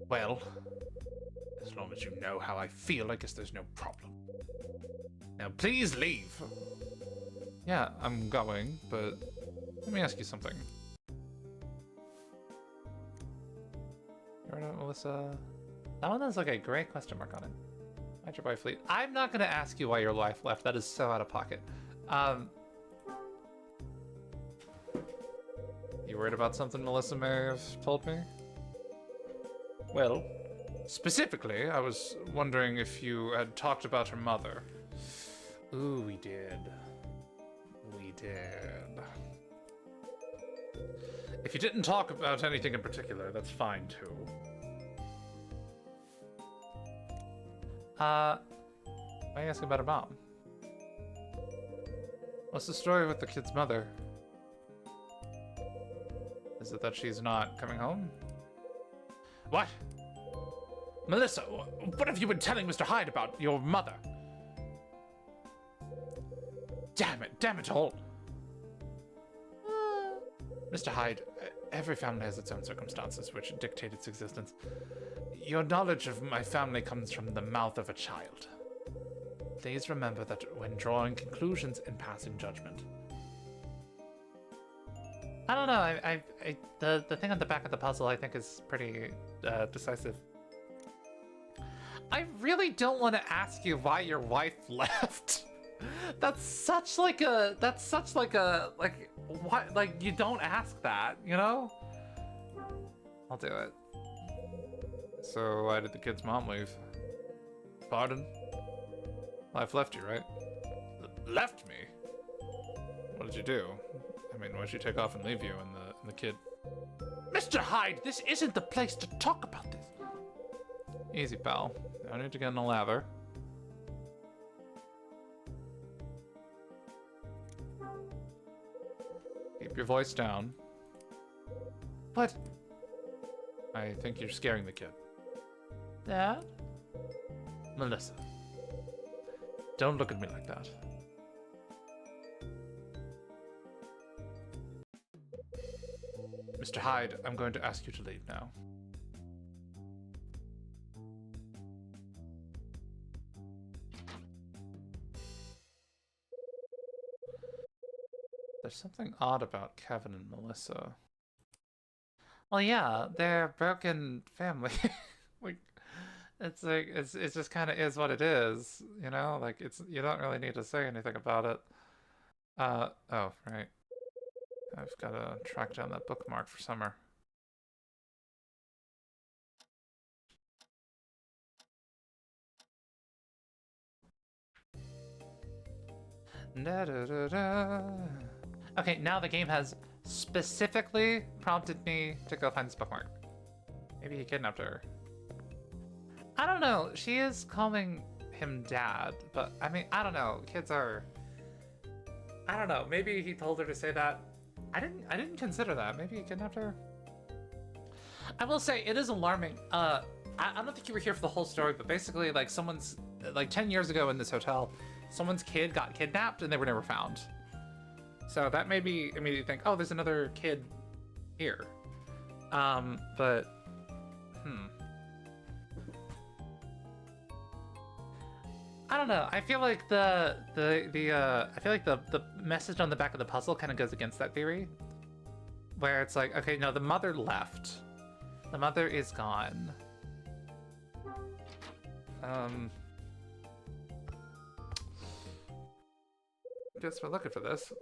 Well, as long as you know how I feel, I guess there's no problem. Now please leave. Yeah, I'm going, but let me ask you something. You heard of Melissa? That one has like a great question mark on it. How'd your wife leave? I'm not gonna ask you why your wife left. That is so out of pocket. You worried about something Melissa may have told me? Well, specifically, I was wondering if you had talked about her mother. Ooh, we did. We did. If you didn't talk about anything in particular, that's fine too. Why are you asking about her mom? What's the story with the kid's mother? Is it that she's not coming home? What? Melissa, what have you been telling Mr. Hyde about your mother? Damn it all. Mr. Hyde, every family has its own circumstances which dictate its existence. Your knowledge of my family comes from the mouth of a child. Please remember that when drawing conclusions and passing judgment. I don't know, the thing on the back of the puzzle I think is pretty decisive. I really don't want to ask you why your wife left. That's such like a, what, like, you don't ask that, you know? I'll do it. So why did the kid's mom leave? Pardon? Life left you, right? Left me? What did you do? I mean, why'd she take off and leave you and the kid? Mr. Hyde, this isn't the place to talk about this. Easy, pal. No need to get in a lather. Keep your voice down. What? I think you're scaring the kid. Dad? Melissa. Don't look at me like that. Mr. Hyde, I'm going to ask you to leave now. There's something odd about Kevin and Melissa. Well, yeah, they're a broken family. Like, it just kind of is what it is, you know? Like, you don't really need to say anything about it. Oh, right. I've got to track down that bookmark for summer. Da, da, da, da. Okay, now the game has specifically prompted me to go find this bookmark. Maybe he kidnapped her. I don't know. She is calling him dad, but I mean, I don't know. Kids are. I don't know. Maybe he told her to say that. I didn't consider that. Maybe he kidnapped her. I will say it is alarming. I don't think you were here for the whole story, but basically, like someone's like 10 years ago in this hotel, someone's kid got kidnapped and they were never found. So that made me immediately think, oh, there's another kid here. But I don't know. I feel like the message on the back of the puzzle kind of goes against that theory, where it's like, okay, no, the mother left. The mother is gone. Guess we're looking for this.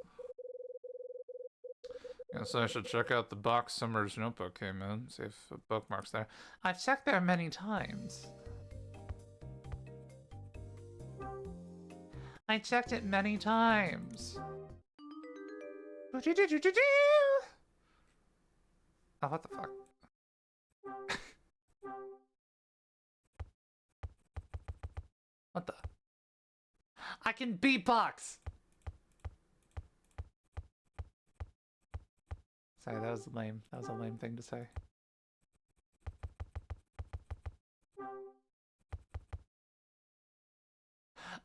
Guess I should check out the box Summer's notebook came in, see if the bookmark's there. I've checked there many times. I checked it many times. Oh, what the fuck? What the? I can beatbox! Sorry, that was lame. That was a lame thing to say.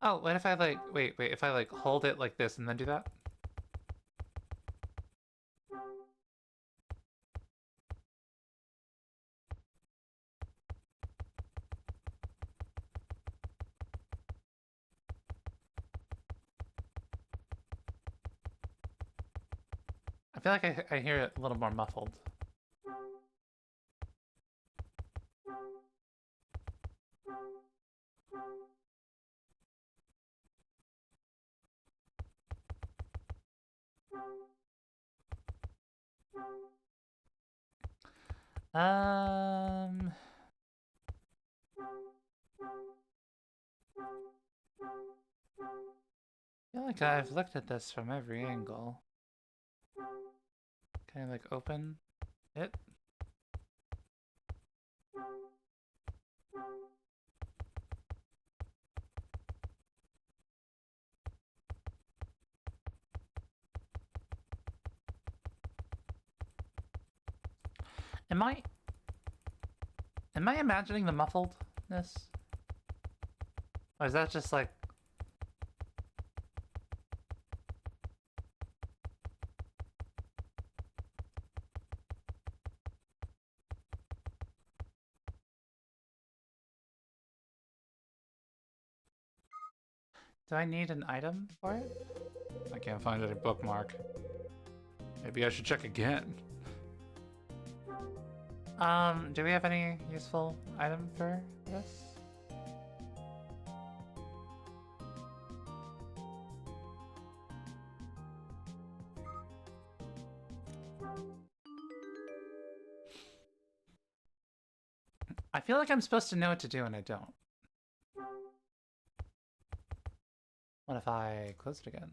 Oh, what if I like, wait, if I like hold it like this and then do that? I feel like I hear it a little more muffled. I feel like I've looked at this from every angle. Can I like open it? Am I imagining the muffledness? Or is that just like... Do I need an item for it? I can't find any bookmark. Maybe I should check again. Do we have any useful item for this? I feel like I'm supposed to know what to do and I don't. What if I close it again?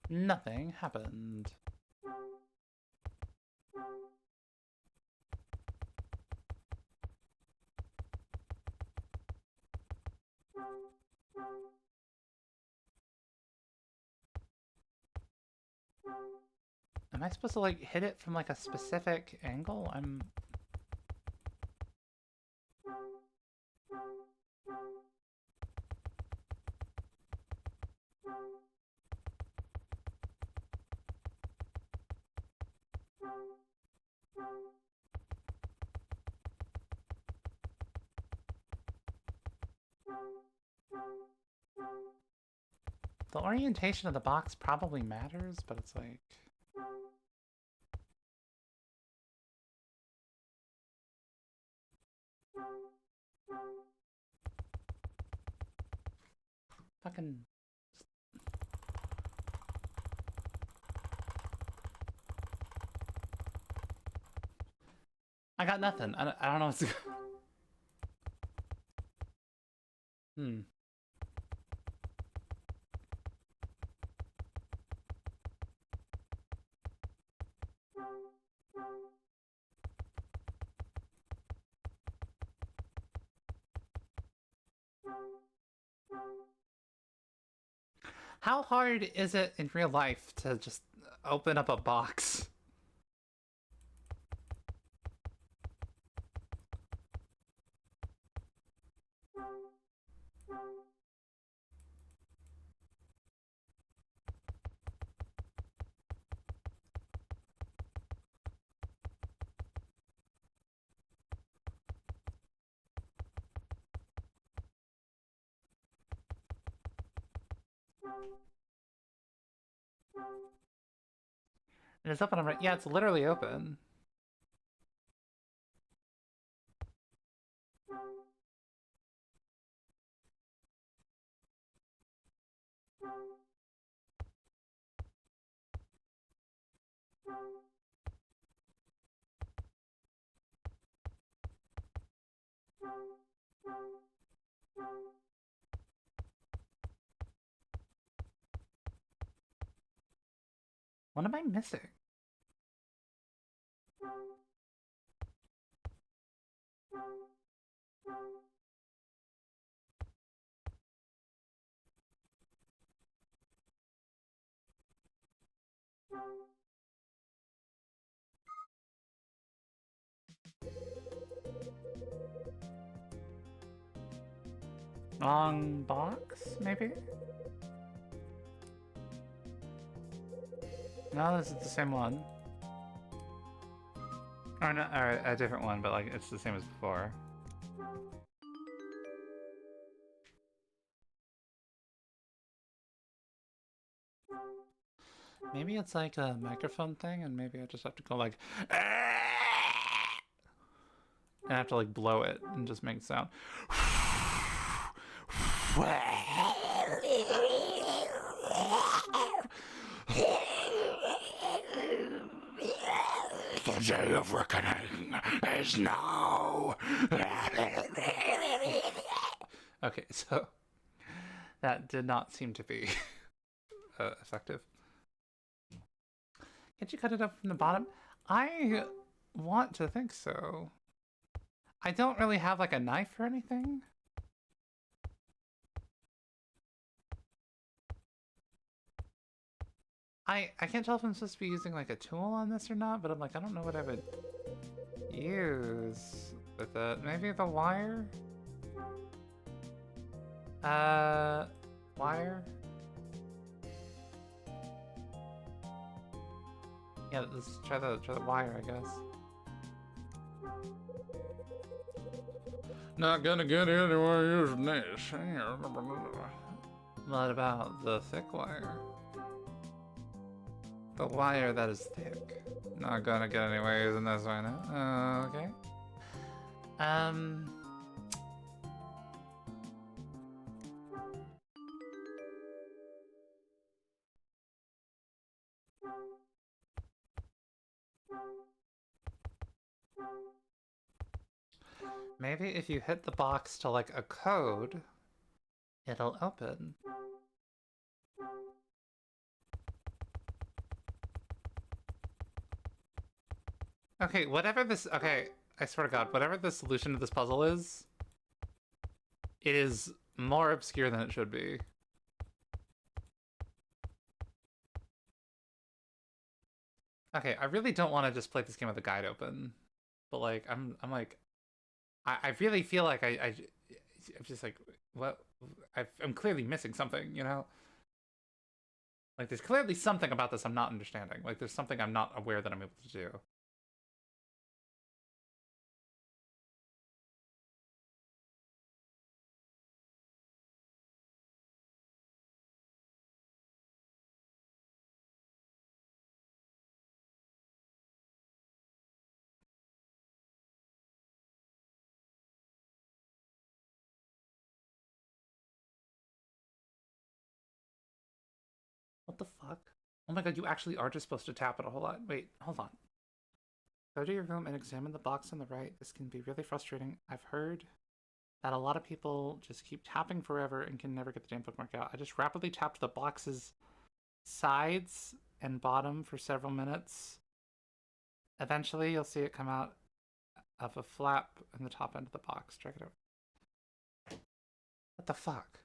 Nothing happened. Am I supposed to like hit it from like a specific angle? The orientation of the box probably matters, but it's like... Fucking... I got nothing. I don't know what's... Hmm. How hard is it in real life to just open up a box? It is open. Yeah, it's literally open. What am I missing? Wrong box, maybe? No, this is the same one. Or no, or a different one, but like it's the same as before. Maybe it's like a microphone thing, and maybe I just have to go like, and I have to like blow it and just make sound. The day of reckoning is now. Okay, so that did not seem to be effective. Can't you cut it up from the bottom? I want to think so. I don't really have like a knife or anything. I can't tell if I'm supposed to be using like a tool on this or not, but I'm like, I don't know what I would use with it. Maybe the wire? Wire? Yeah, let's try the wire, I guess. Not gonna get anywhere using this. What about the thick wire? The wire that is thick. Not gonna get anywhere using this right now. Okay. Maybe if you hit the box to like a code, it'll open. Okay, whatever this... Okay, I swear to God, whatever the solution to this puzzle is, it is more obscure than it should be. Okay, I really don't want to just play this game with the guide open, but like, I'm like, I really feel like I'm just like, what? I'm clearly missing something, you know? Like, there's clearly something about this I'm not understanding. Like, there's something I'm not aware that I'm able to do. What the fuck? Oh my God, you actually are just supposed to tap it a whole lot. Wait, hold on. Go to your room and examine the box on the right. This can be really frustrating. I've heard that a lot of people just keep tapping forever and can never get the damn bookmark out. I just rapidly tapped the box's sides and bottom for several minutes, Eventually, you'll see it come out of a flap in the top end of the box. Check it out. What the fuck?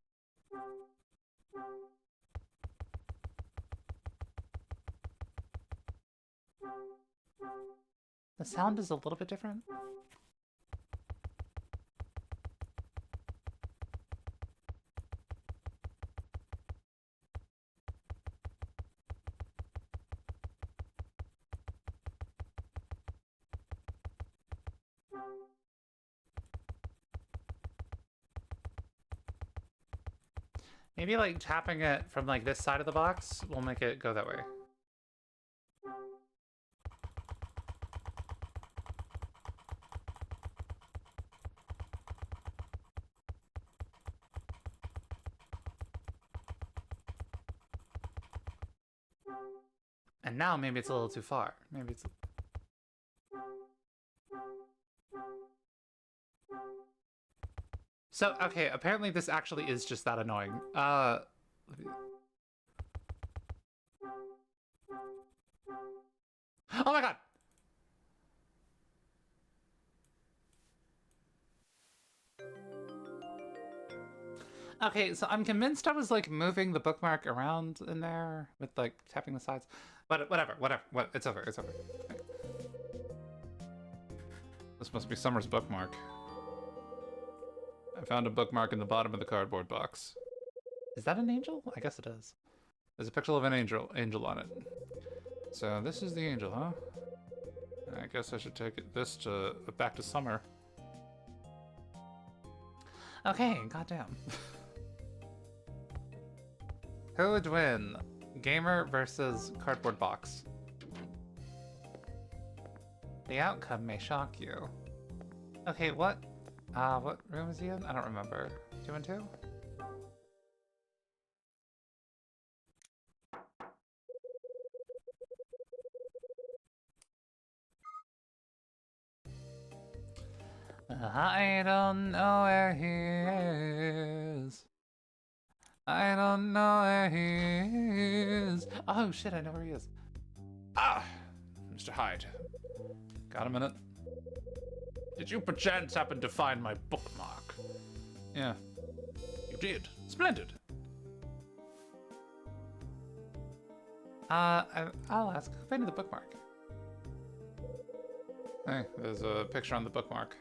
The sound is a little bit different. Maybe like tapping it from like this side of the box will make it go that way. And now maybe it's a little too far. Maybe it's... So, okay, apparently this actually is just that annoying. Oh my god! Okay, so I'm convinced I was like moving the bookmark around in there with like tapping the sides. But whatever, it's over, it's over. Okay. This must be Summer's bookmark. I found a bookmark in the bottom of the cardboard box. Is that an angel? I guess it is. There's a picture of an angel on it. So this is the angel, huh? I guess I should take this to back to Summer. Okay, goddamn. Who would win? Gamer versus cardboard box. The outcome may shock you. Okay, what room is he in? I don't remember. 2 and 2? I don't know where he is. I don't know where he is. Oh shit, I know where he is. Ah, Mr. Hyde. Got a minute? Did you perchance happen to find my bookmark? Yeah. You did. Splendid. I'll ask. Who painted the bookmark? Hey, there's a picture on the bookmark.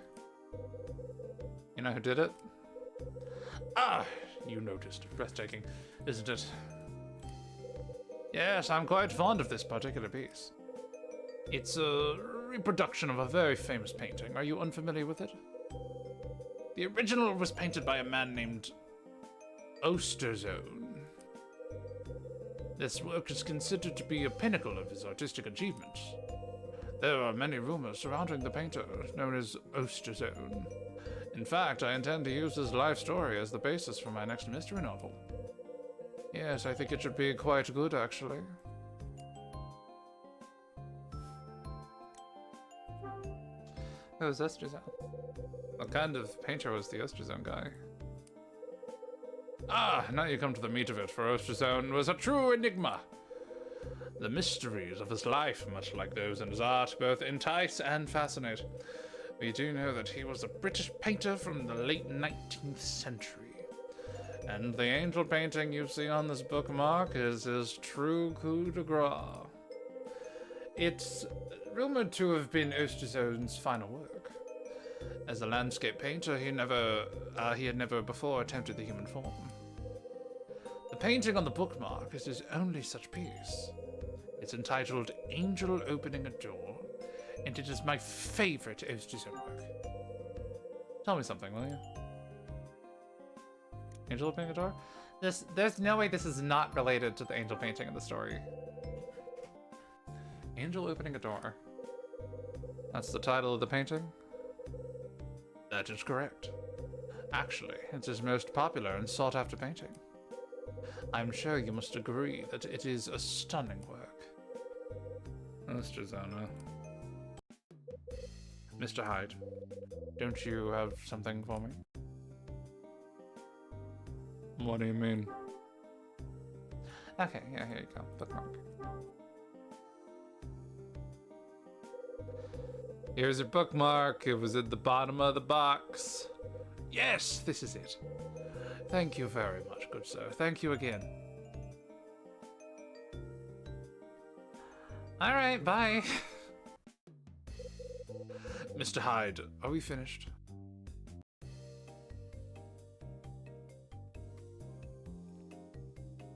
You know who did it? Ah, you noticed. Breathtaking, isn't it? Yes, I'm quite fond of this particular piece. It's a reproduction of a very famous painting. Are you unfamiliar with it? The original was painted by a man named Osterzone. This work is considered to be a pinnacle of his artistic achievements. There are many rumors surrounding the painter, known as Osterzone. In fact, I intend to use his life story as the basis for my next mystery novel. Yes, I think it should be quite good, actually. Who was Osterzone? What kind of painter was the Osterzone guy? Ah, now you come to the meat of it, for Osterzone was a true enigma. The mysteries of his life, much like those in his art, both entice and fascinate. We do know that he was a British painter from the late 19th century. And the angel painting you see on this bookmark is his true coup de grace. It's rumored to have been Osterzone's final work. As a landscape painter, he had never before attempted the human form. The painting on the bookmark is his only such piece. It's entitled Angel Opening a Door, and it is my favorite Osterzone work. Tell me something, will you? Angel Opening a Door? There's no way this is not related to the angel painting in the story. Angel Opening a Door. That's the title of the painting? That is correct. Actually, it's his most popular and sought-after painting. I'm sure you must agree that it is a stunning work. Osterzone. Mr. Hyde, don't you have something for me? What do you mean? Okay, yeah, here you go. Bookmark. Here's your bookmark. It was at the bottom of the box. Yes, this is it. Thank you very much, good sir. Thank you again. Alright, bye. Mr. Hyde, are we finished?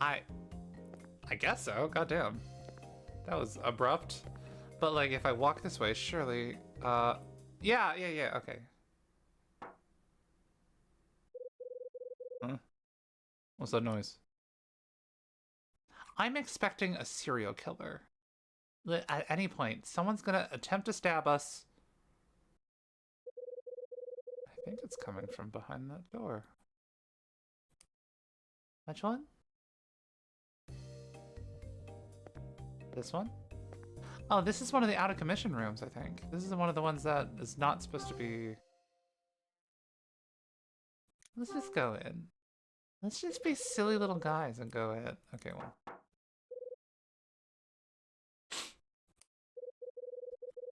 I guess so, goddamn. That was abrupt. But like if I walk this way, surely yeah, okay. Huh? What's that noise? I'm expecting a serial killer. At any point, someone's gonna attempt to stab us. I think it's coming from behind that door. Which one? This one? Oh, this is one of the out of commission rooms, I think. This is one of the ones that is not supposed to be... Let's just go in. Let's just be silly little guys and go in. Okay, well.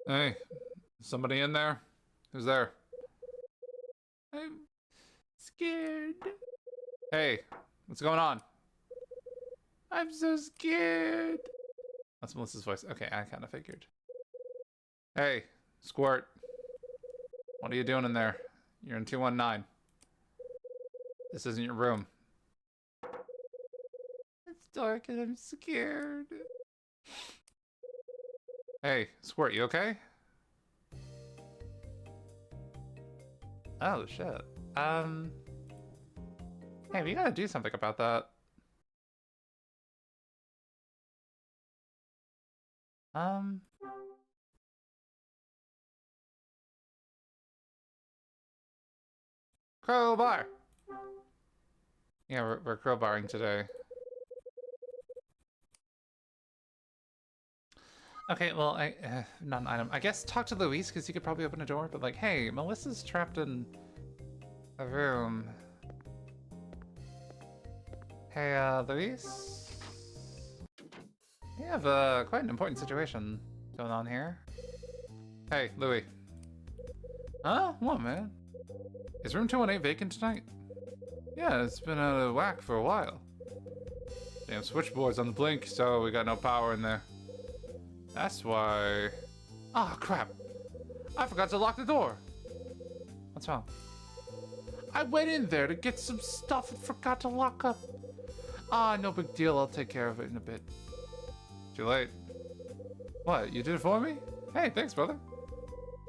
Hey, somebody in there? Who's there? I'm scared. Hey, what's going on? I'm so scared. That's Melissa's voice. Okay, I kind of figured. Hey, Squirt. What are you doing in there? You're in 219. This isn't your room. It's dark and I'm scared. Hey, Squirt, you okay? Oh, shit. Hey, we gotta do something about that. Crowbar! Yeah, we're crowbarring today. Okay, well, not an item. I guess talk to Luis, because he could probably open a door, but like, hey, Melissa's trapped in a room. Hey, Luis? We have quite an important situation going on here. Hey, Louis. Huh? What, man? Is room 218 vacant tonight? Yeah, it's been out of whack for a while. Damn switchboard's on the blink, so we got no power in there. That's why... Ah, oh, crap. I forgot to lock the door. What's wrong? I went in there to get some stuff and forgot to lock up. Ah, no big deal. I'll take care of it in a bit. Too late. What, you did it for me? Hey, thanks, brother.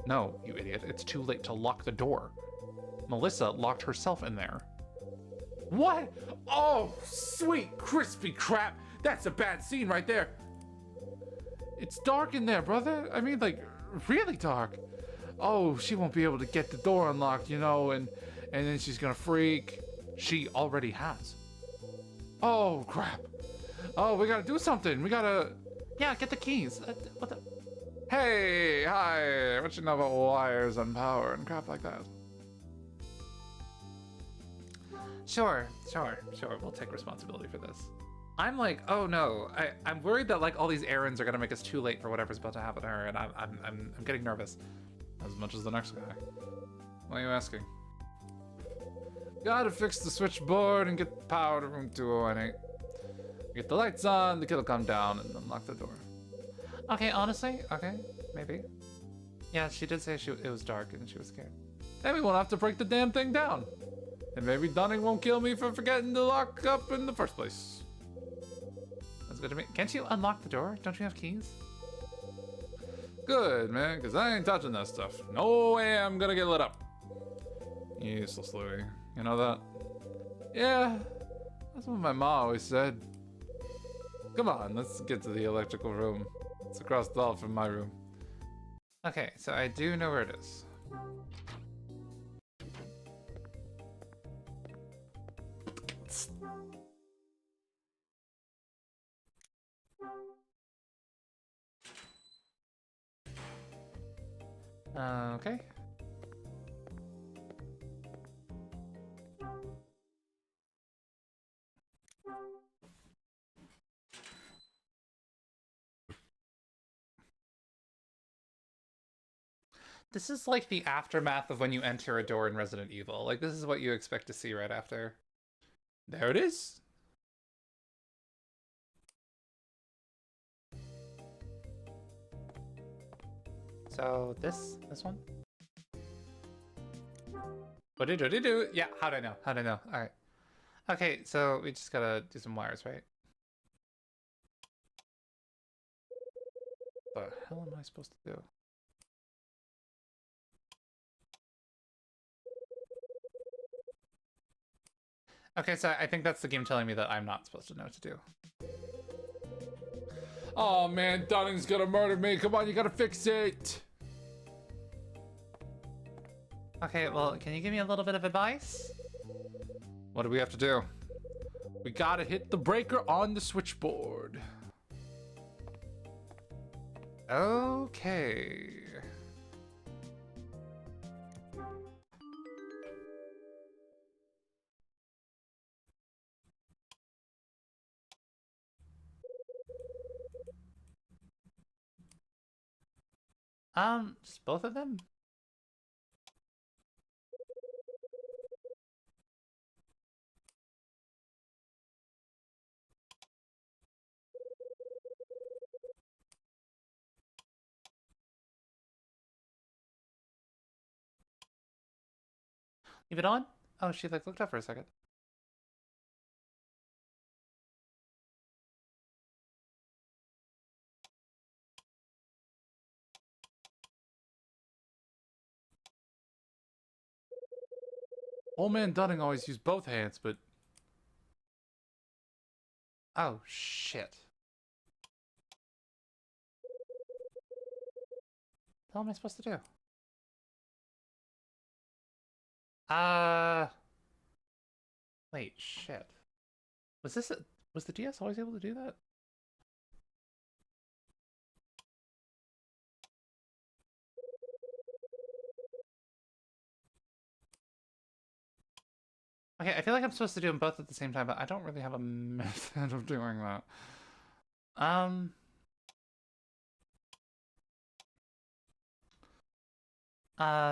No, you idiot. It's too late to lock the door. Melissa locked herself in there. What? Oh, sweet crispy crap. That's a bad scene right there. It's dark in there, brother. I mean, like, really dark. Oh, she won't be able to get the door unlocked, you know, and then she's gonna freak. She already has. Oh, crap. Oh, we gotta do something. We gotta... Yeah, get the keys. What the... Hey, hi. What you know about wires and power and crap like that? Sure. We'll take responsibility for this. I'm like, oh no. I'm worried that like all these errands are gonna make us too late for whatever's about to happen to her, and I'm getting nervous. As much as the next guy. Why are you asking? Gotta fix the switchboard and get power to room 218. Get the lights on, the kid will come down, and unlock the door. Okay, honestly, okay, maybe. Yeah, she did say it was dark and she was scared. Then we won't have to break the damn thing down. And maybe Dunning won't kill me for forgetting to lock up in the first place. That's good to me. Can't you unlock the door? Don't you have keys? Good, man, because I ain't touching that stuff. No way I'm gonna get lit up. Useless, Louie. You know that? Yeah, that's what my mom always said. Come on, let's get to the electrical room. It's across the hall from my room. Okay, so I do know where it is. Okay. This is like the aftermath of when you enter a door in Resident Evil. Like, this is what you expect to see right after. There it is. So, this one? What did it do? Yeah, how'd I know? How'd I know? Alright. Okay, so we just gotta do some wires, right? What the hell am I supposed to do? Okay, so I think that's the game telling me that I'm not supposed to know what to do. Oh man, Dunning's gonna murder me. Come on, you gotta fix it. Okay, well, can you give me a little bit of advice? What do we have to do? We gotta hit the breaker on the switchboard. Okay. Just both of them? Leave it on? Oh, she like looked up for a second. Old man Dunning always used both hands, but Oh, shit. What the hell am I supposed to do? Wait, shit. Was the DS always able to do that? Okay, I feel like I'm supposed to do them both at the same time, but I don't really have a method of doing that.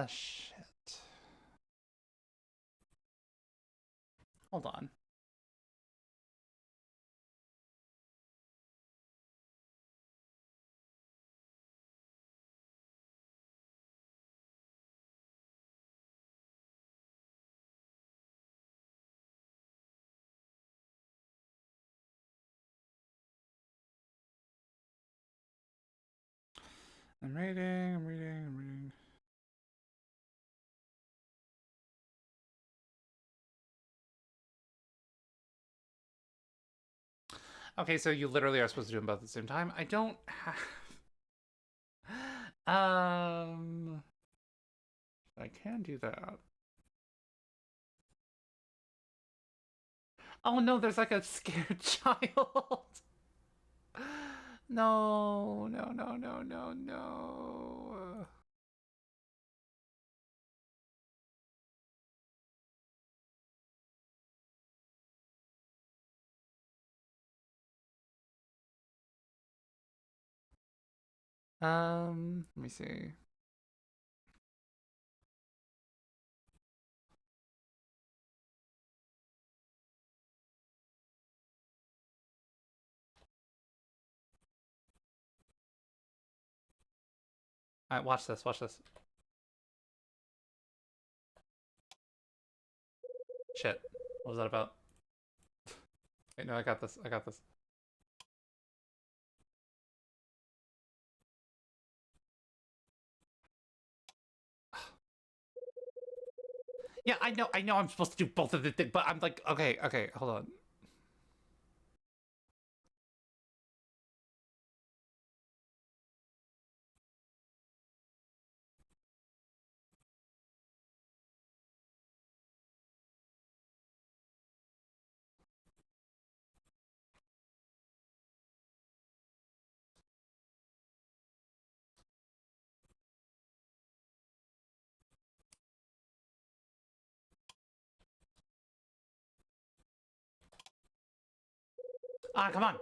Shit. Hold on. I'm reading. Okay, so you literally are supposed to do them both at the same time. I don't have... I can do that. Oh no, there's like a scared child. No, no, no, no, no, no. Let me see. All right, watch this, watch this. Shit. What was that about? Wait, no, I got this. I got this. Yeah, I know I'm supposed to do both of the things, but I'm like, okay, hold on. Ah, come on.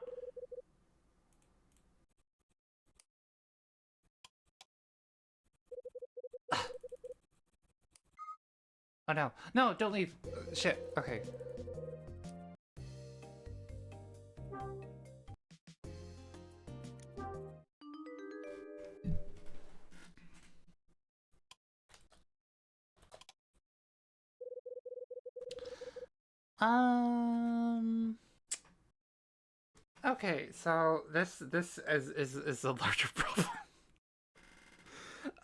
Oh no. No, don't leave. Shit. Okay. Um. Okay, so this is a larger problem.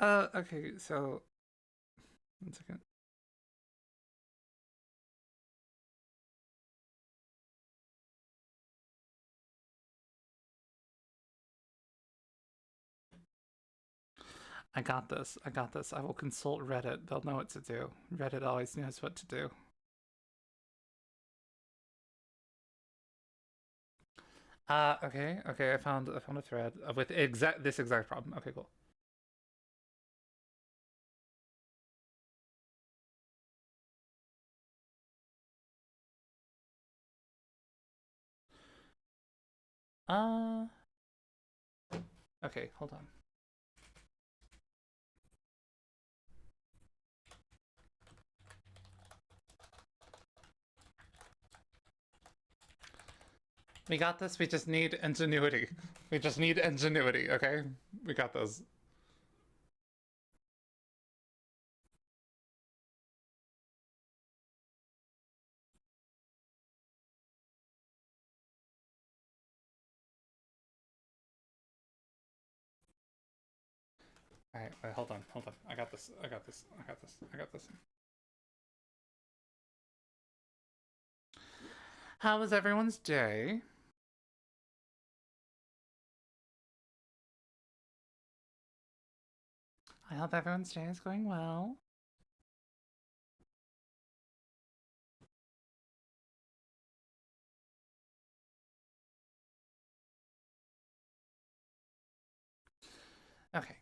Okay, so 1 second. I got this. I got this. I will consult Reddit. They'll know what to do. Reddit always knows what to do. Okay, okay. I found a thread with this exact problem. Okay, cool. Uh, okay, hold on. We got this. We just need ingenuity. We just need ingenuity, okay? We got this. All right, wait, hold on, hold on. I got this. I got this. I got this. I got this. How was everyone's day? I hope everyone's day is going well. Okay.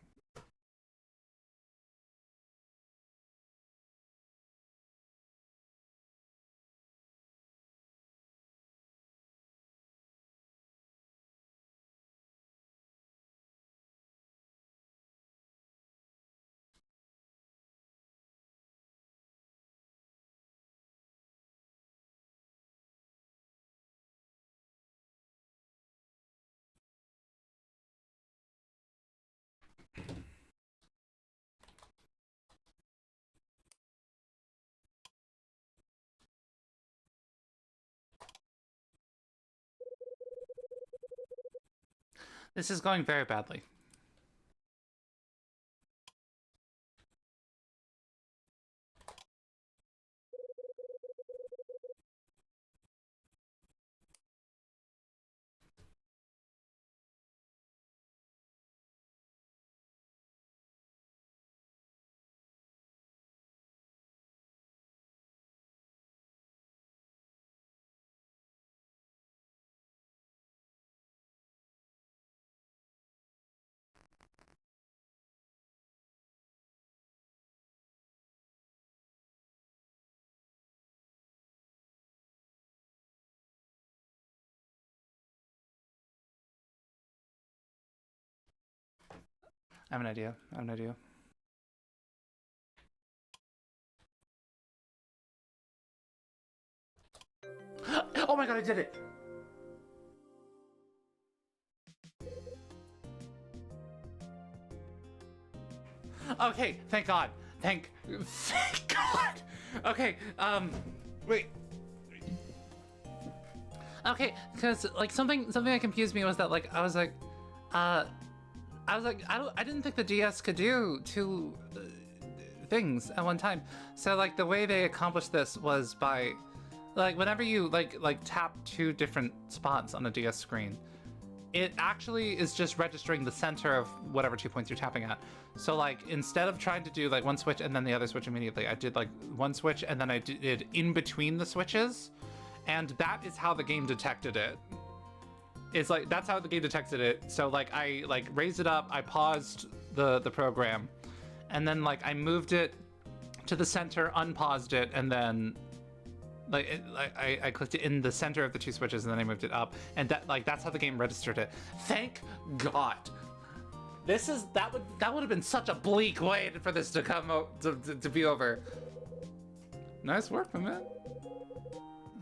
This is going very badly. I have an idea. I have an idea. Oh my god, I did it! Okay, thank God. Thank God. Okay, wait. Okay, because like something that confused me was that like I was like I didn't think the DS could do two things at one time. So like the way they accomplished this was by like whenever you like tap two different spots on a DS screen, it actually is just registering the center of whatever 2 points you're tapping at. So like instead of trying to do like one switch and then the other switch immediately, I did like one switch and then I did in between the switches, and that is how the game detected it. It's like that's how the game detected it. So like I like raised it up, I paused the program, and then like I moved it to the center, unpaused it, and then like I clicked it in the center of the two switches, and then I moved it up, and that's how the game registered it. Thank God. That would have been such a bleak way for this to come to be over. Nice work, my man.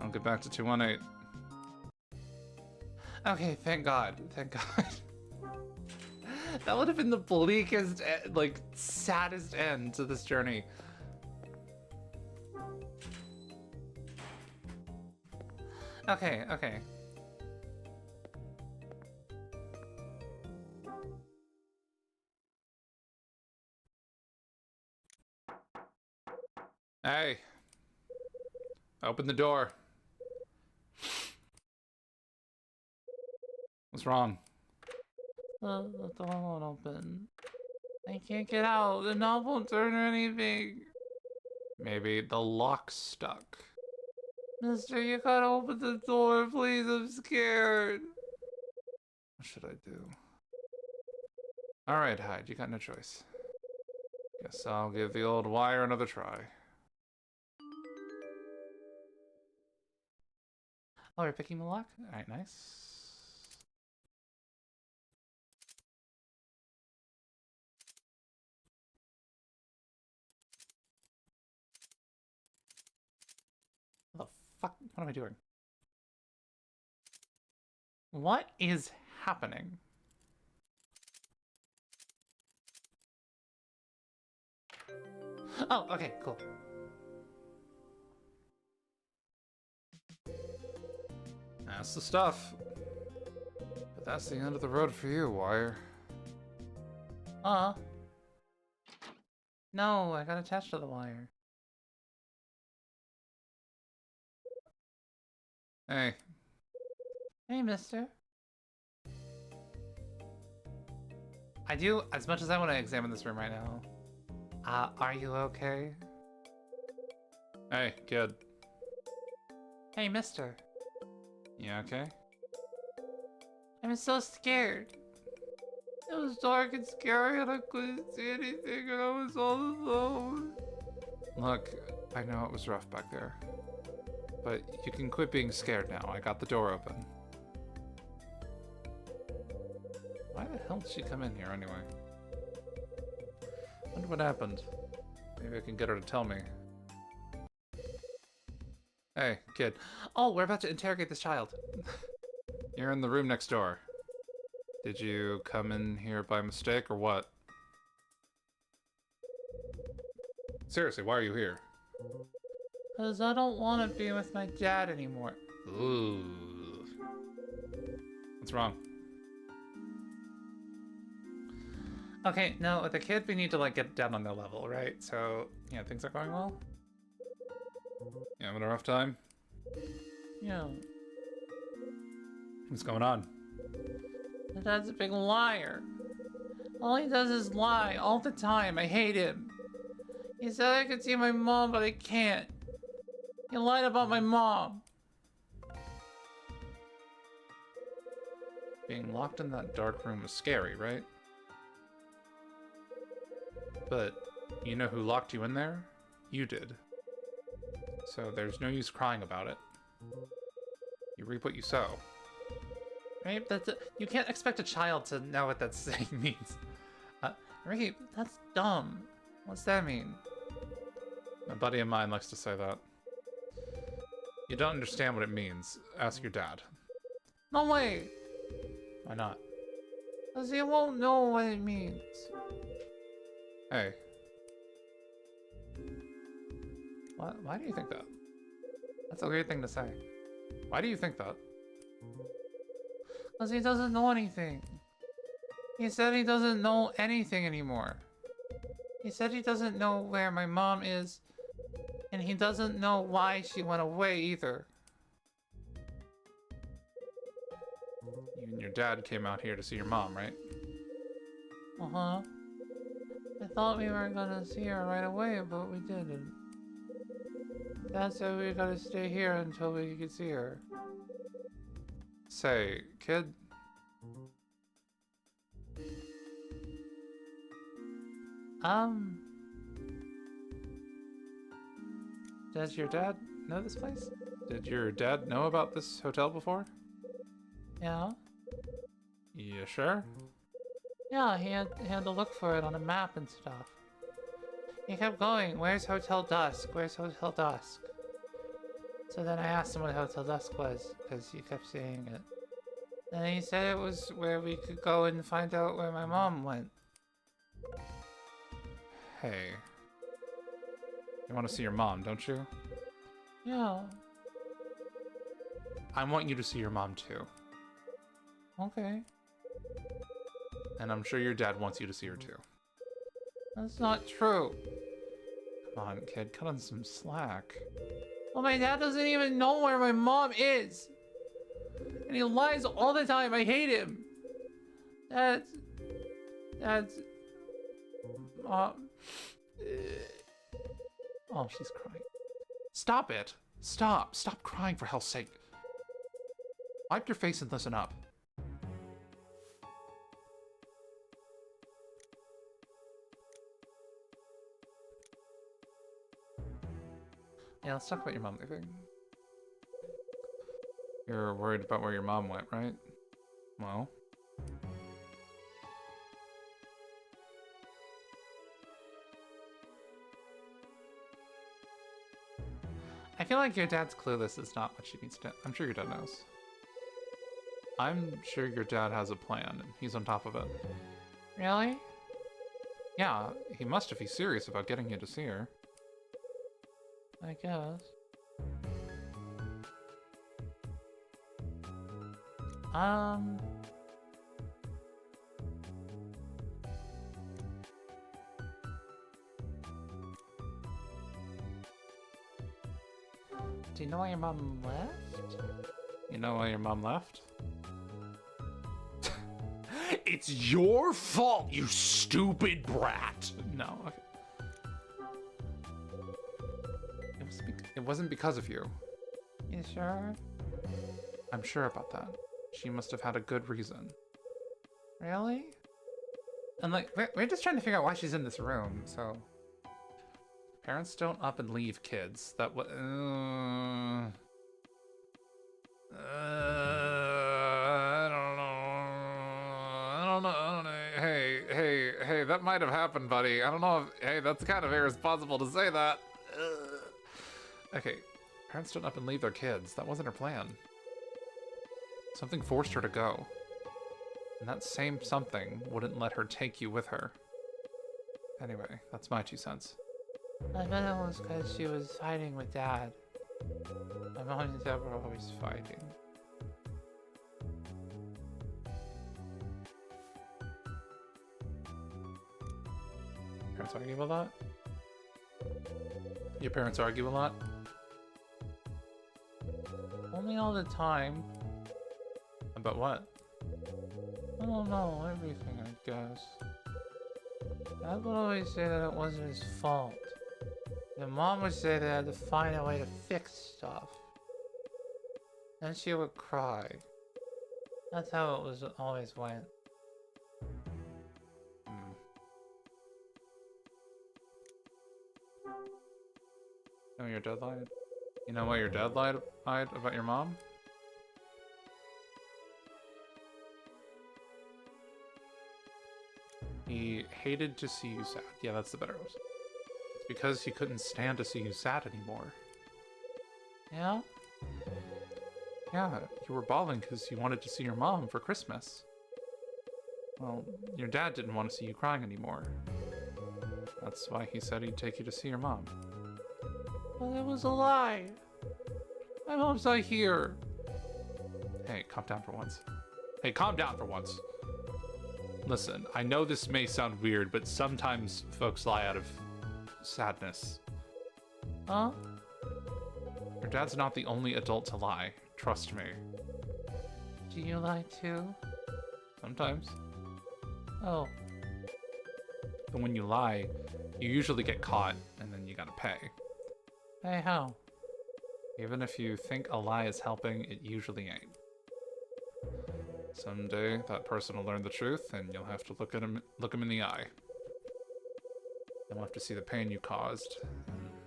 I'll get back to 218. Okay, thank God. Thank God. That would have been the bleakest, like, saddest end to this journey. Okay, okay. Hey. Open the door. What's wrong? The door won't open. I can't get out. The knob won't turn or anything. Maybe the lock's stuck. Mister, you gotta open the door, please. I'm scared. What should I do? Alright, Hyde, you got no choice. Guess I'll give the old wire another try. Oh, you're picking the lock? Alright, nice. What the fuck? What am I doing? What is happening? Oh, okay, cool. That's the stuff. But that's the end of the road for you, Wire. No, I got attached to the wire. Hey. Hey, mister. I do, as much as I want to examine this room right now. Are you okay? Hey, kid. Hey, mister. You okay? I'm so scared. It was dark and scary and I couldn't see anything and I was all alone. Look, I know it was rough back there. But you can quit being scared now. I got the door open. Why the hell did she come in here anyway? Wonder what happened. Maybe I can get her to tell me. Hey, kid. Oh, we're about to interrogate this child. You're in the room next door. Did you come in here by mistake or what? Seriously, why are you here? Because I don't want to be with my dad anymore. Ooh. What's wrong? Okay, no, with the kid, we need to, like, get down on their level, right? So, yeah, things are going well? You having a rough time? Yeah. What's going on? My dad's a big liar. All he does is lie all the time. I hate him. He said I could see my mom, but I can't. He lied about my mom. Being locked in that dark room was scary, right? But you know who locked you in there? You did. So there's no use crying about it. You reap what you sow. Right? You can't expect a child to know what that saying means. Ricky, that's dumb. What's that mean? A buddy of mine likes to say that. You don't understand what it means. Ask your dad. No way! Why not? Because he won't know what it means. Hey. Why do you think that? That's a weird thing to say. Why do you think that? Because he doesn't know anything. He said he doesn't know anything anymore. He said he doesn't know where my mom is, and he doesn't know why she went away either. You and your dad came out here to see your mom, right? Uh-huh. I thought we were gonna see her right away, but we didn't. Dad said we gotta stay here until we could see her. Say, kid. Does your dad know this place? Did your dad know about this hotel before? Yeah. You sure? Yeah, he had to look for it on a map and stuff. He kept going, where's Hotel Dusk? Where's Hotel Dusk? So then I asked him what Hotel Dusk was, because he kept saying it. And he said it was where we could go and find out where my mom went. Hey. You want to see your mom, don't you? Yeah. I want you to see your mom too. Okay. And I'm sure your dad wants you to see her too. That's not true. Come on, kid, cut on some slack. Well, my dad doesn't even know where my mom is. And he lies all the time. I hate him. That's... Oh, she's crying. Stop it! Stop! Stop crying, for hell's sake. Wipe your face and listen up. Yeah, let's talk about your mom leaving. You're worried about where your mom went, right? Well... I feel like your dad's clueless is not what she needs to... I'm sure your dad knows. I'm sure your dad has a plan, and he's on top of it. Really? Yeah, he must if he's serious about getting you to see her. I guess. Do you know why your mom left? You know why your mom left? It's your fault, you stupid brat. No, okay. It wasn't because of you. You sure? I'm sure about that. She must have had a good reason. Really? And like, we're just trying to figure out why she's in this room, so... Parents don't up and leave kids. That was... I don't know. Hey, that might have happened, buddy. I don't know if... Hey, that's kind of irresponsible to say that. Okay, parents don't up and leave their kids. That wasn't her plan. Something forced her to go. And that same something wouldn't let her take you with her. Anyway, that's my 2 cents. I bet it was because she was fighting with Dad. My mom and Dad were always fighting. Parents argue a lot? Your parents argue a lot? Only all the time. About what? I don't know, everything, I guess. Dad would always say that it wasn't his fault. And Mom would say that I had to find a way to fix stuff. Then she would cry. That's how it was always went. You know your dad lied? You know why your dad lied about your mom? He hated to see you sad. Yeah, that's the better one. It's because he couldn't stand to see you sad anymore. Yeah? Yeah, you were bawling because you wanted to see your mom for Christmas. Well, your dad didn't want to see you crying anymore. That's why he said he'd take you to see your mom. But it was a lie. My mom's not here. Hey, calm down for once. Hey, calm down for once. Listen, I know this may sound weird, but sometimes folks lie out of sadness. Huh? Your dad's not the only adult to lie. Trust me. Do you lie too? Sometimes. Oh. But when you lie, you usually get caught, and then you gotta pay. Hey, how? Even if you think a lie is helping, it usually ain't. Someday, that person will learn the truth, and you'll have to look him in the eye. You'll have to see the pain you caused.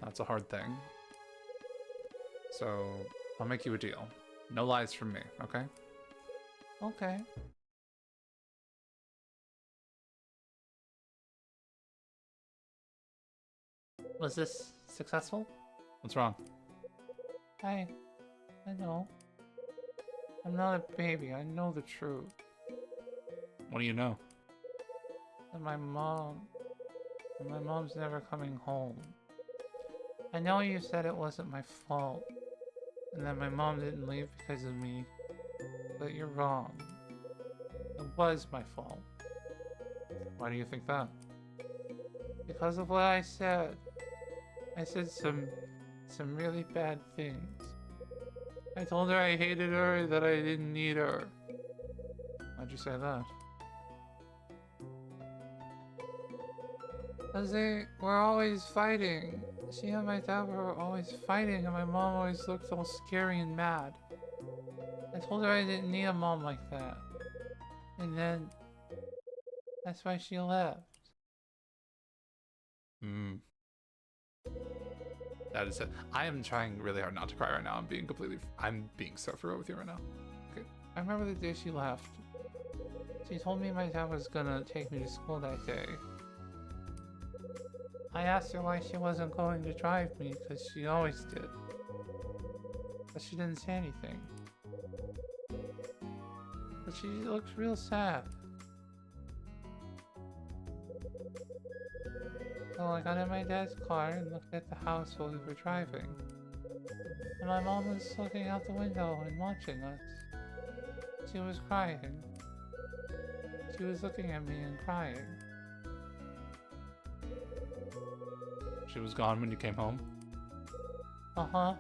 That's a hard thing. So, I'll make you a deal. No lies from me, okay? Okay. Was this successful? What's wrong? I know. I'm not a baby. I know the truth. What do you know? And my mom's never coming home. I know you said it wasn't my fault, and that my mom didn't leave because of me, but you're wrong. It was my fault. Why do you think that? Because of what I said. I said some really bad things. I told her I hated her, that I didn't need her. Why'd you say that? Because they were always fighting. She and my dad were always fighting, and my mom always looked all scary and mad. I told her I didn't need a mom like that. And then, that's why she left. Hmm. That is it. I am trying really hard not to cry right now. I'm being so for real with you right now. Okay. I remember the day she left. She told me my dad was gonna take me to school that day. I asked her why she wasn't going to drive me, because she always did. But she didn't say anything. But she looked real sad. So I got in my dad's car and looked at the house while we were driving. And my mom was looking out the window and watching us. She was crying. She was looking at me and crying. She was gone when you came home? Uh-huh.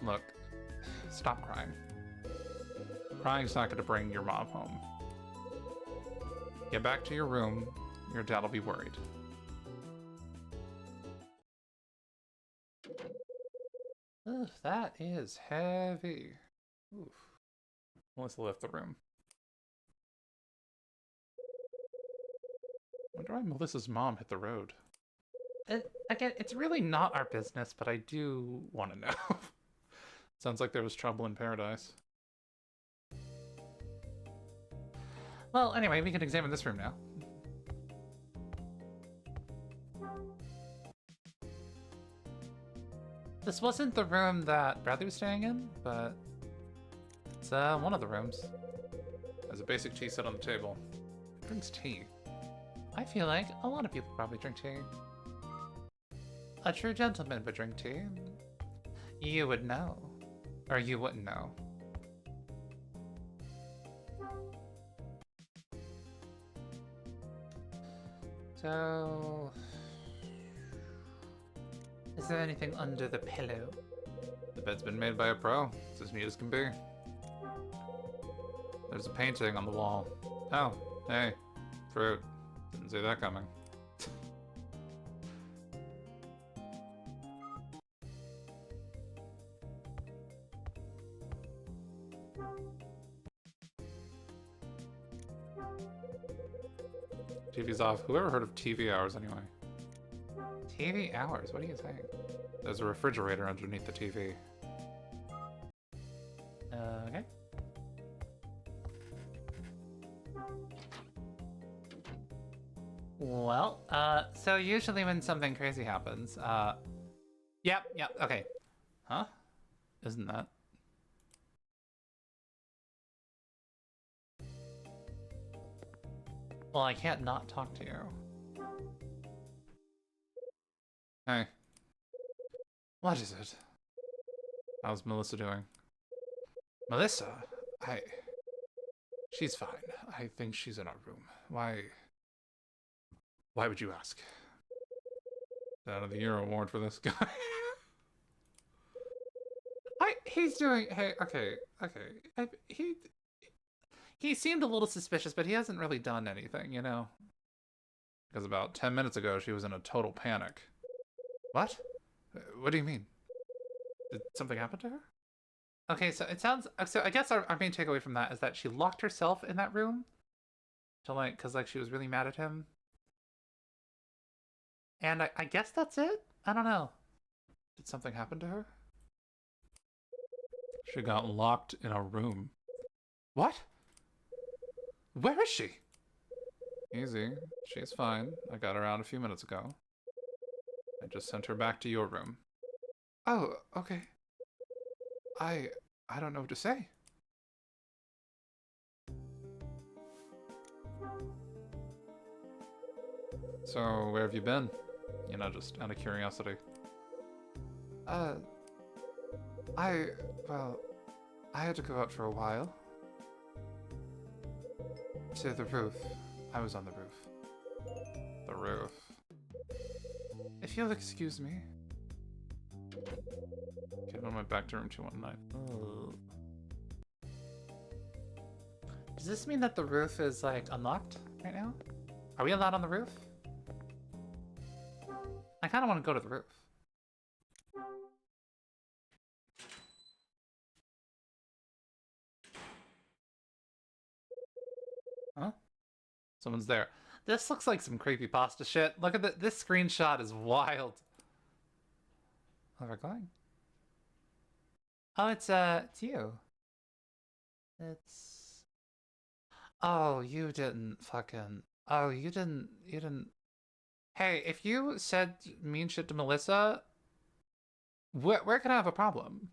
Look, stop crying. Crying's not gonna bring your mom home. Get back to your room. Your dad will be worried. Ugh, that is heavy. Oof. Melissa left the room. Wonder why Melissa's mom hit the road. Again, it's really not our business, but I do Want to know. Sounds like there was trouble in paradise. Well, anyway, we can examine this room now. This wasn't the room that Bradley was staying in, but it's one of the rooms. There's a basic tea set on the table. Who drinks tea? I feel like a lot of people probably drink tea. A true gentleman would drink tea. You would know. Or you wouldn't know. So... is there anything under the pillow? The bed's been made by a pro. It's as neat as can be. There's a painting on the wall. Oh, hey. Fruit. Didn't see that coming. TV's off. Whoever heard of TV hours anyway? TV hours? What are you saying? There's a refrigerator underneath the TV. Okay. Well, so usually when something crazy happens, yep, okay. Huh? Isn't that? Well, I can't not talk to you. Hey. What is it? How's Melissa doing? Melissa? She's fine. I think she's in our room. Why would you ask? Out of the Year award for this guy. He's doing, hey, okay. He seemed a little suspicious, but he hasn't really done anything, you know? Because about 10 minutes ago, she was in a total panic. What? What do you mean? Did something happen to her? Okay, so it sounds, so I guess our main takeaway from that is that she locked herself in that room to cause she was really mad at him. And I guess that's it? I don't know. Did something happen to her? She got locked in a room. What? Where is she? Easy. She's fine. I got her out a few minutes ago. I just sent her back to your room. Oh, okay. I don't know what to say. So, where have you been? You know, just out of curiosity. Well, I had to go out for a while. To the roof. I was on the roof. The roof. If you'll excuse me. Kevin went back to room 219. Oh. Does this mean that the roof is, like, unlocked right now? Are we allowed on the roof? I kind of want to go to the roof. Huh? Someone's there. This looks like some creepypasta shit. Look at this screenshot is wild. Where are we going? Oh, it's you. It's... Oh, you didn't fucking... Oh, you didn't... Hey, if you said mean shit to Melissa, where can I have a problem?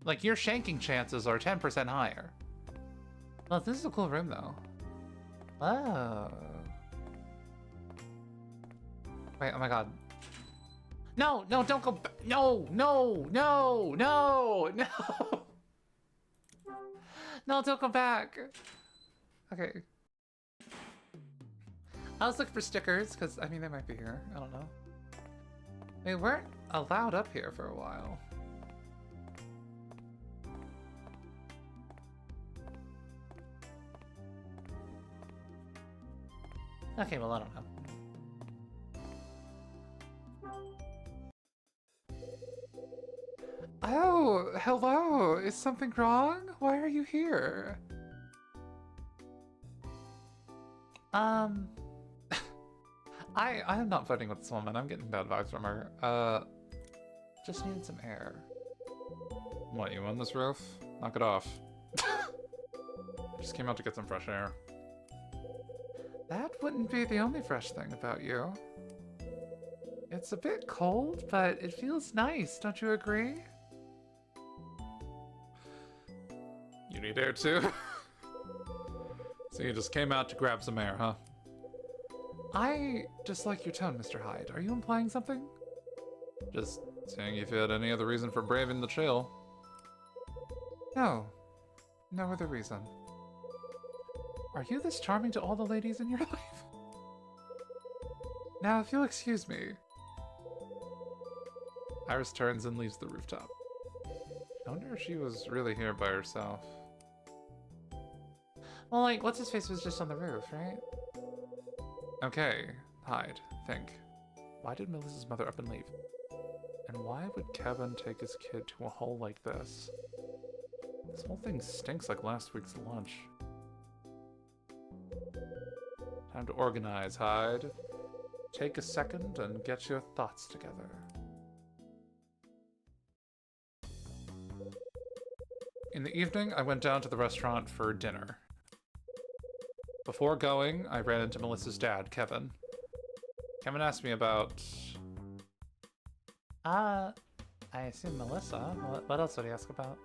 Like, your shanking chances are 10% higher. Well, this is a cool room, though. Oh. Wait, oh my god. No, no, don't go back. No, no, no, no, no. No, don't go back. Okay. I was looking for stickers, because, I mean, they might be here. I don't know. We weren't allowed up here for a while. Okay, well, I don't know. Oh, hello. Is something wrong? Why are you here? I'm not voting with this woman. I'm getting bad vibes from her. Just needed some air. What, you on this roof? Knock it off. I just came out to get some fresh air. That wouldn't be the only fresh thing about you. It's a bit cold, but it feels nice, don't you agree? You need air too? So you just came out to grab some air, huh? I dislike your tone, Mr. Hyde. Are you implying something? Just seeing if you had any other reason for braving the chill. No. No other reason. Are you this charming to all the ladies in your life? Now, if you'll excuse me. Iris turns and leaves the rooftop. I wonder if she was really here by herself. Well, like, what's-his-face was just on the roof, right? Okay, Hyde, think. Why did Melissa's mother up and leave? And why would Kevin take his kid to a hole like this? This whole thing stinks like last week's lunch. Time to organize, Hyde. Take a second and get your thoughts together. In the evening, I went down to the restaurant for dinner. Before going, I ran into Melissa's dad, Kevin. Kevin asked me about... I assume Melissa. What else would he ask about?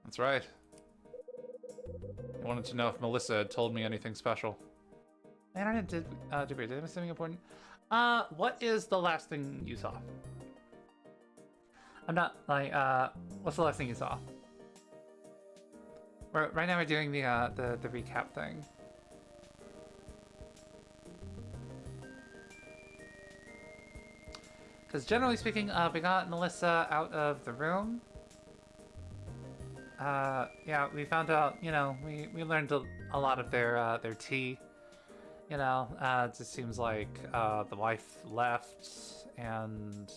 That's right. He wanted to know if Melissa had told me anything special. Man, I did we miss something important? What is the last thing you saw? I'm not, like, what's the last thing you saw? Right now we're doing the recap thing. Because generally speaking, we got Melissa out of the room. Yeah, we found out, you know, we learned a lot of their tea. You know, it just seems like the wife left and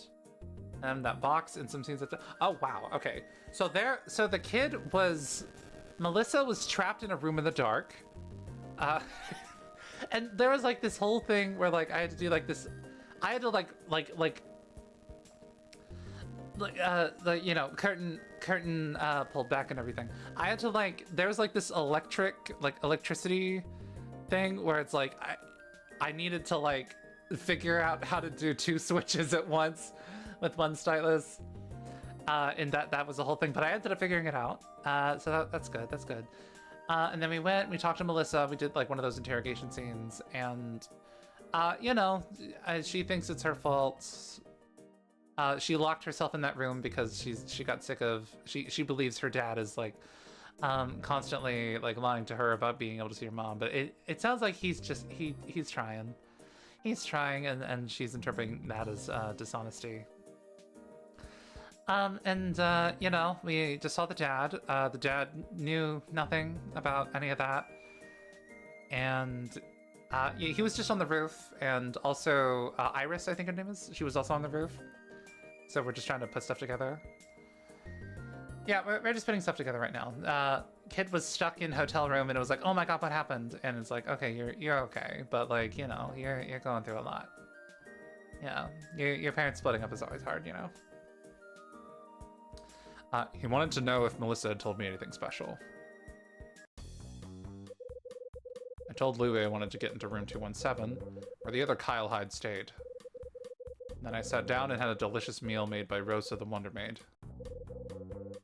that box and some scenes that. Oh wow, okay. So the kid was, Melissa was trapped in a room in the dark. And there was like this whole thing where like I had to do like this, I had to like like you know, curtain pulled back and everything. I had to like, there was like this electricity thing where it's like I needed to like figure out how to do 2 switches at once with one stylus. And that was the whole thing, but I ended up figuring it out. So that's good. That's good. And then we talked to Melissa. We did like one of those interrogation scenes, and you know, she thinks it's her fault. She locked herself in that room because she got sick of, she believes her dad is like constantly like lying to her about being able to see her mom, but it sounds like he's trying. He's trying, and she's interpreting that as dishonesty. You know, we just saw the dad. The dad knew nothing about any of that. And he was just on the roof. And also, Iris, I think her name is, she was also on the roof. So we're just trying to put stuff together. Yeah, we're just putting stuff together right now. Kid was stuck in hotel room, and it was like, oh my god, what happened? And it's like, okay, you're okay. But like, you know, you're going through a lot. Yeah, your parents splitting up is always hard, you know? He wanted to know if Melissa had told me anything special. I told Louie I wanted to get into room 217, where the other Kyle Hyde stayed. Then I sat down and had a delicious meal made by Rosa the Wonder Maid.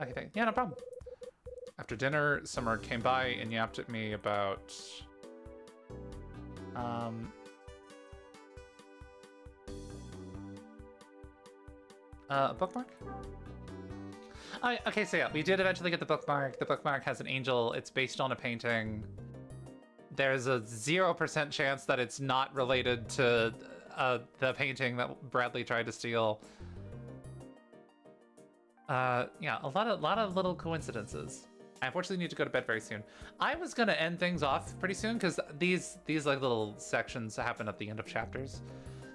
Okay, thanks. Yeah, no problem. After dinner, Summer came by and yapped at me about... a bookmark? Okay, so yeah, we did eventually get the bookmark. The bookmark has an angel. It's based on a painting. There's a 0% chance that it's not related to the painting that Bradley tried to steal. Yeah, a lot of little coincidences. I unfortunately need to go to bed very soon. I was gonna end things off pretty soon because these like little sections happen at the end of chapters.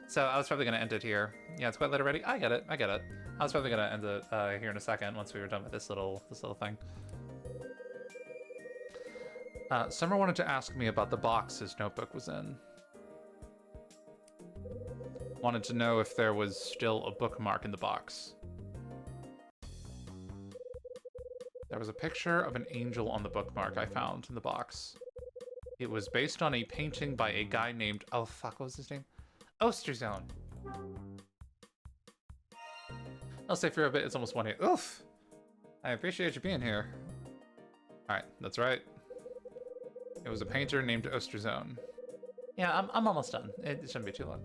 So I was probably gonna end it here. Yeah, it's quite late already. I get it. I was probably gonna end it here in a second once we were done with this little thing. Summer wanted to ask me about the box his notebook was in. Wanted to know if there was still a bookmark in the box. There was a picture of an angel on the bookmark I found in the box. It was based on a painting by a guy named, oh fuck, what was his name? Osterzone. I'll stay for a bit, it's almost 1:00. Oof! I appreciate you being here. Alright, that's right. It was a painter named Osterzone. Yeah, I'm almost done. It shouldn't be too long.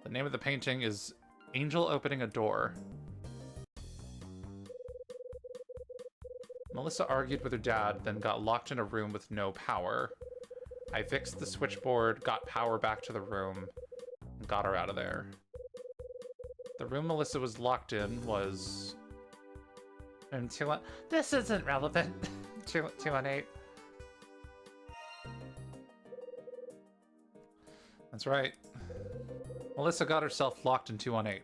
The name of the painting is Angel Opening a Door. Melissa argued with her dad, then got locked in a room with no power. I fixed the switchboard, got power back to the room, and got her out of there. The room Melissa was locked in was... room 218. This isn't relevant. 218. That's right. Melissa got herself locked in 218.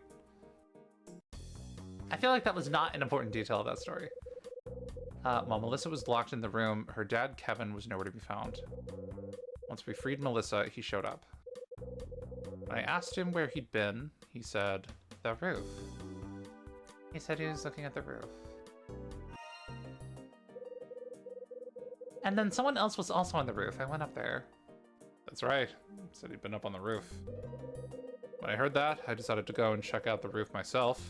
I feel like that was not an important detail of that story. While Melissa was locked in the room, her dad, Kevin, was nowhere to be found. Once we freed Melissa, he showed up. When I asked him where he'd been, he said, the roof. He said he was looking at the roof. And then someone else was also on the roof. I went up there. That's right. Said he'd been up on the roof. When I heard that, I decided to go and check out the roof myself.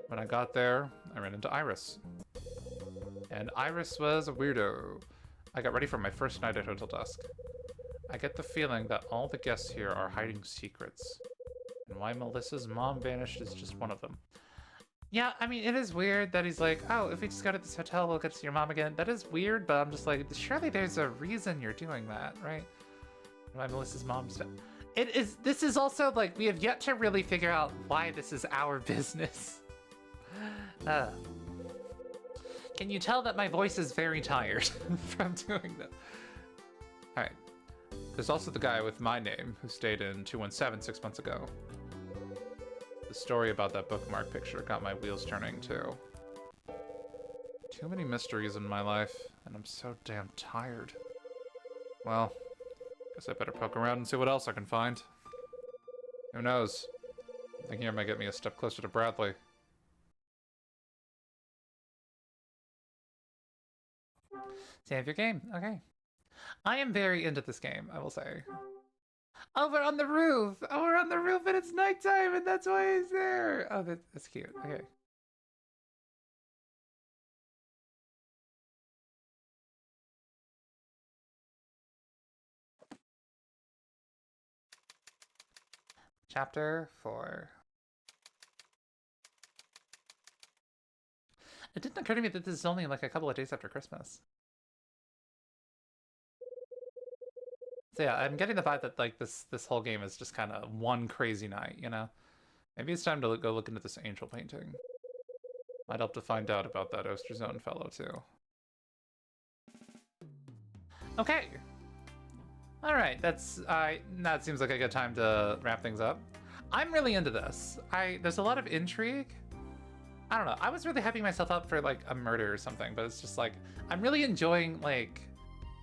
When I got there, I ran into Iris. And Iris was a weirdo. I got ready for my first night at Hotel Dusk. I get the feeling that all the guests here are hiding secrets. And why Melissa's mom vanished is just one of them. Yeah, I mean, it is weird that he's like, oh, if we just go to this hotel, we'll get to see your mom again. That is weird, but I'm just like, surely there's a reason you're doing that, right? Why Melissa's mom's dead. This is also, like, we have yet to really figure out why this is our business. Can you tell that my voice is very tired from doing that? Alright. There's also the guy with my name who stayed in 217 6 months ago. The story about that bookmark picture got my wheels turning, too. Too many mysteries in my life, and I'm so damn tired. Well, guess I better poke around and see what else I can find. Who knows? I think here might get me a step closer to Bradley. Save your game. Okay. I am very into this game, I will say. Oh, we're on the roof! Oh, we're on the roof and it's nighttime and that's why he's there! Oh, that's cute. Okay. Chapter 4. It didn't occur to me that this is only like a couple of days after Christmas. So yeah, I'm getting the vibe that like this whole game is just kind of one crazy night, you know? Maybe it's time to go look into this angel painting. Might help to find out about that Osterzone fellow too. Okay. All right, that seems like a good time to wrap things up. I'm really into this. There's a lot of intrigue. I don't know. I was really hyping myself up for like a murder or something, but it's just like I'm really enjoying like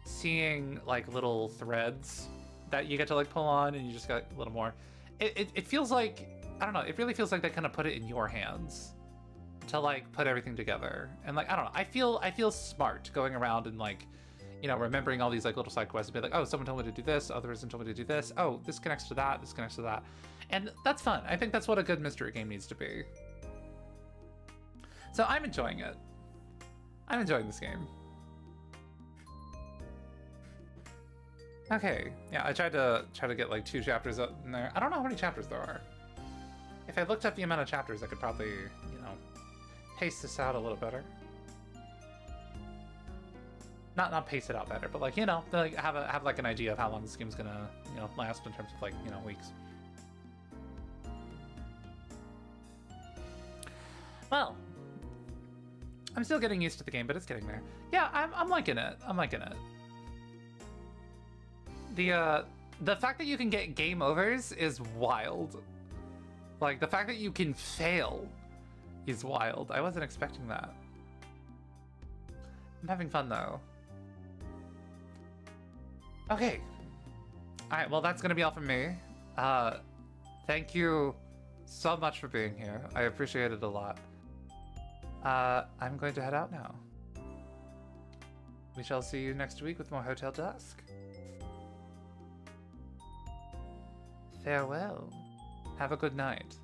seeing like little threads that you get to like pull on, and you just got a little more. It feels like, I don't know. It really feels like they kind of put it in your hands to like put everything together, and like I don't know. I feel smart going around and like, you know, remembering all these like little side quests and be like, oh, someone told me to do this, other person told me to do this. Oh, this connects to that. This connects to that, and that's fun. I think that's what a good mystery game needs to be. So I'm enjoying it. I'm enjoying this game. Okay, yeah, I tried to get like 2 chapters up in there. I don't know how many chapters there are. If I looked up the amount of chapters, I could probably, you know, pace this out a little better. Not pace it out better, but like, you know, like have like an idea of how long this game's gonna, you know, last in terms of like, you know, weeks. Well, I'm still getting used to the game, but it's getting there. Yeah, I'm liking it. I'm liking it. The fact that you can get game overs is wild. Like, the fact that you can fail is wild. I wasn't expecting that. I'm having fun, though. Okay. Alright, well, that's gonna be all from me. Thank you so much for being here. I appreciate it a lot. I'm going to head out now. We shall see you next week with more Hotel Dusk. Farewell. Have a good night.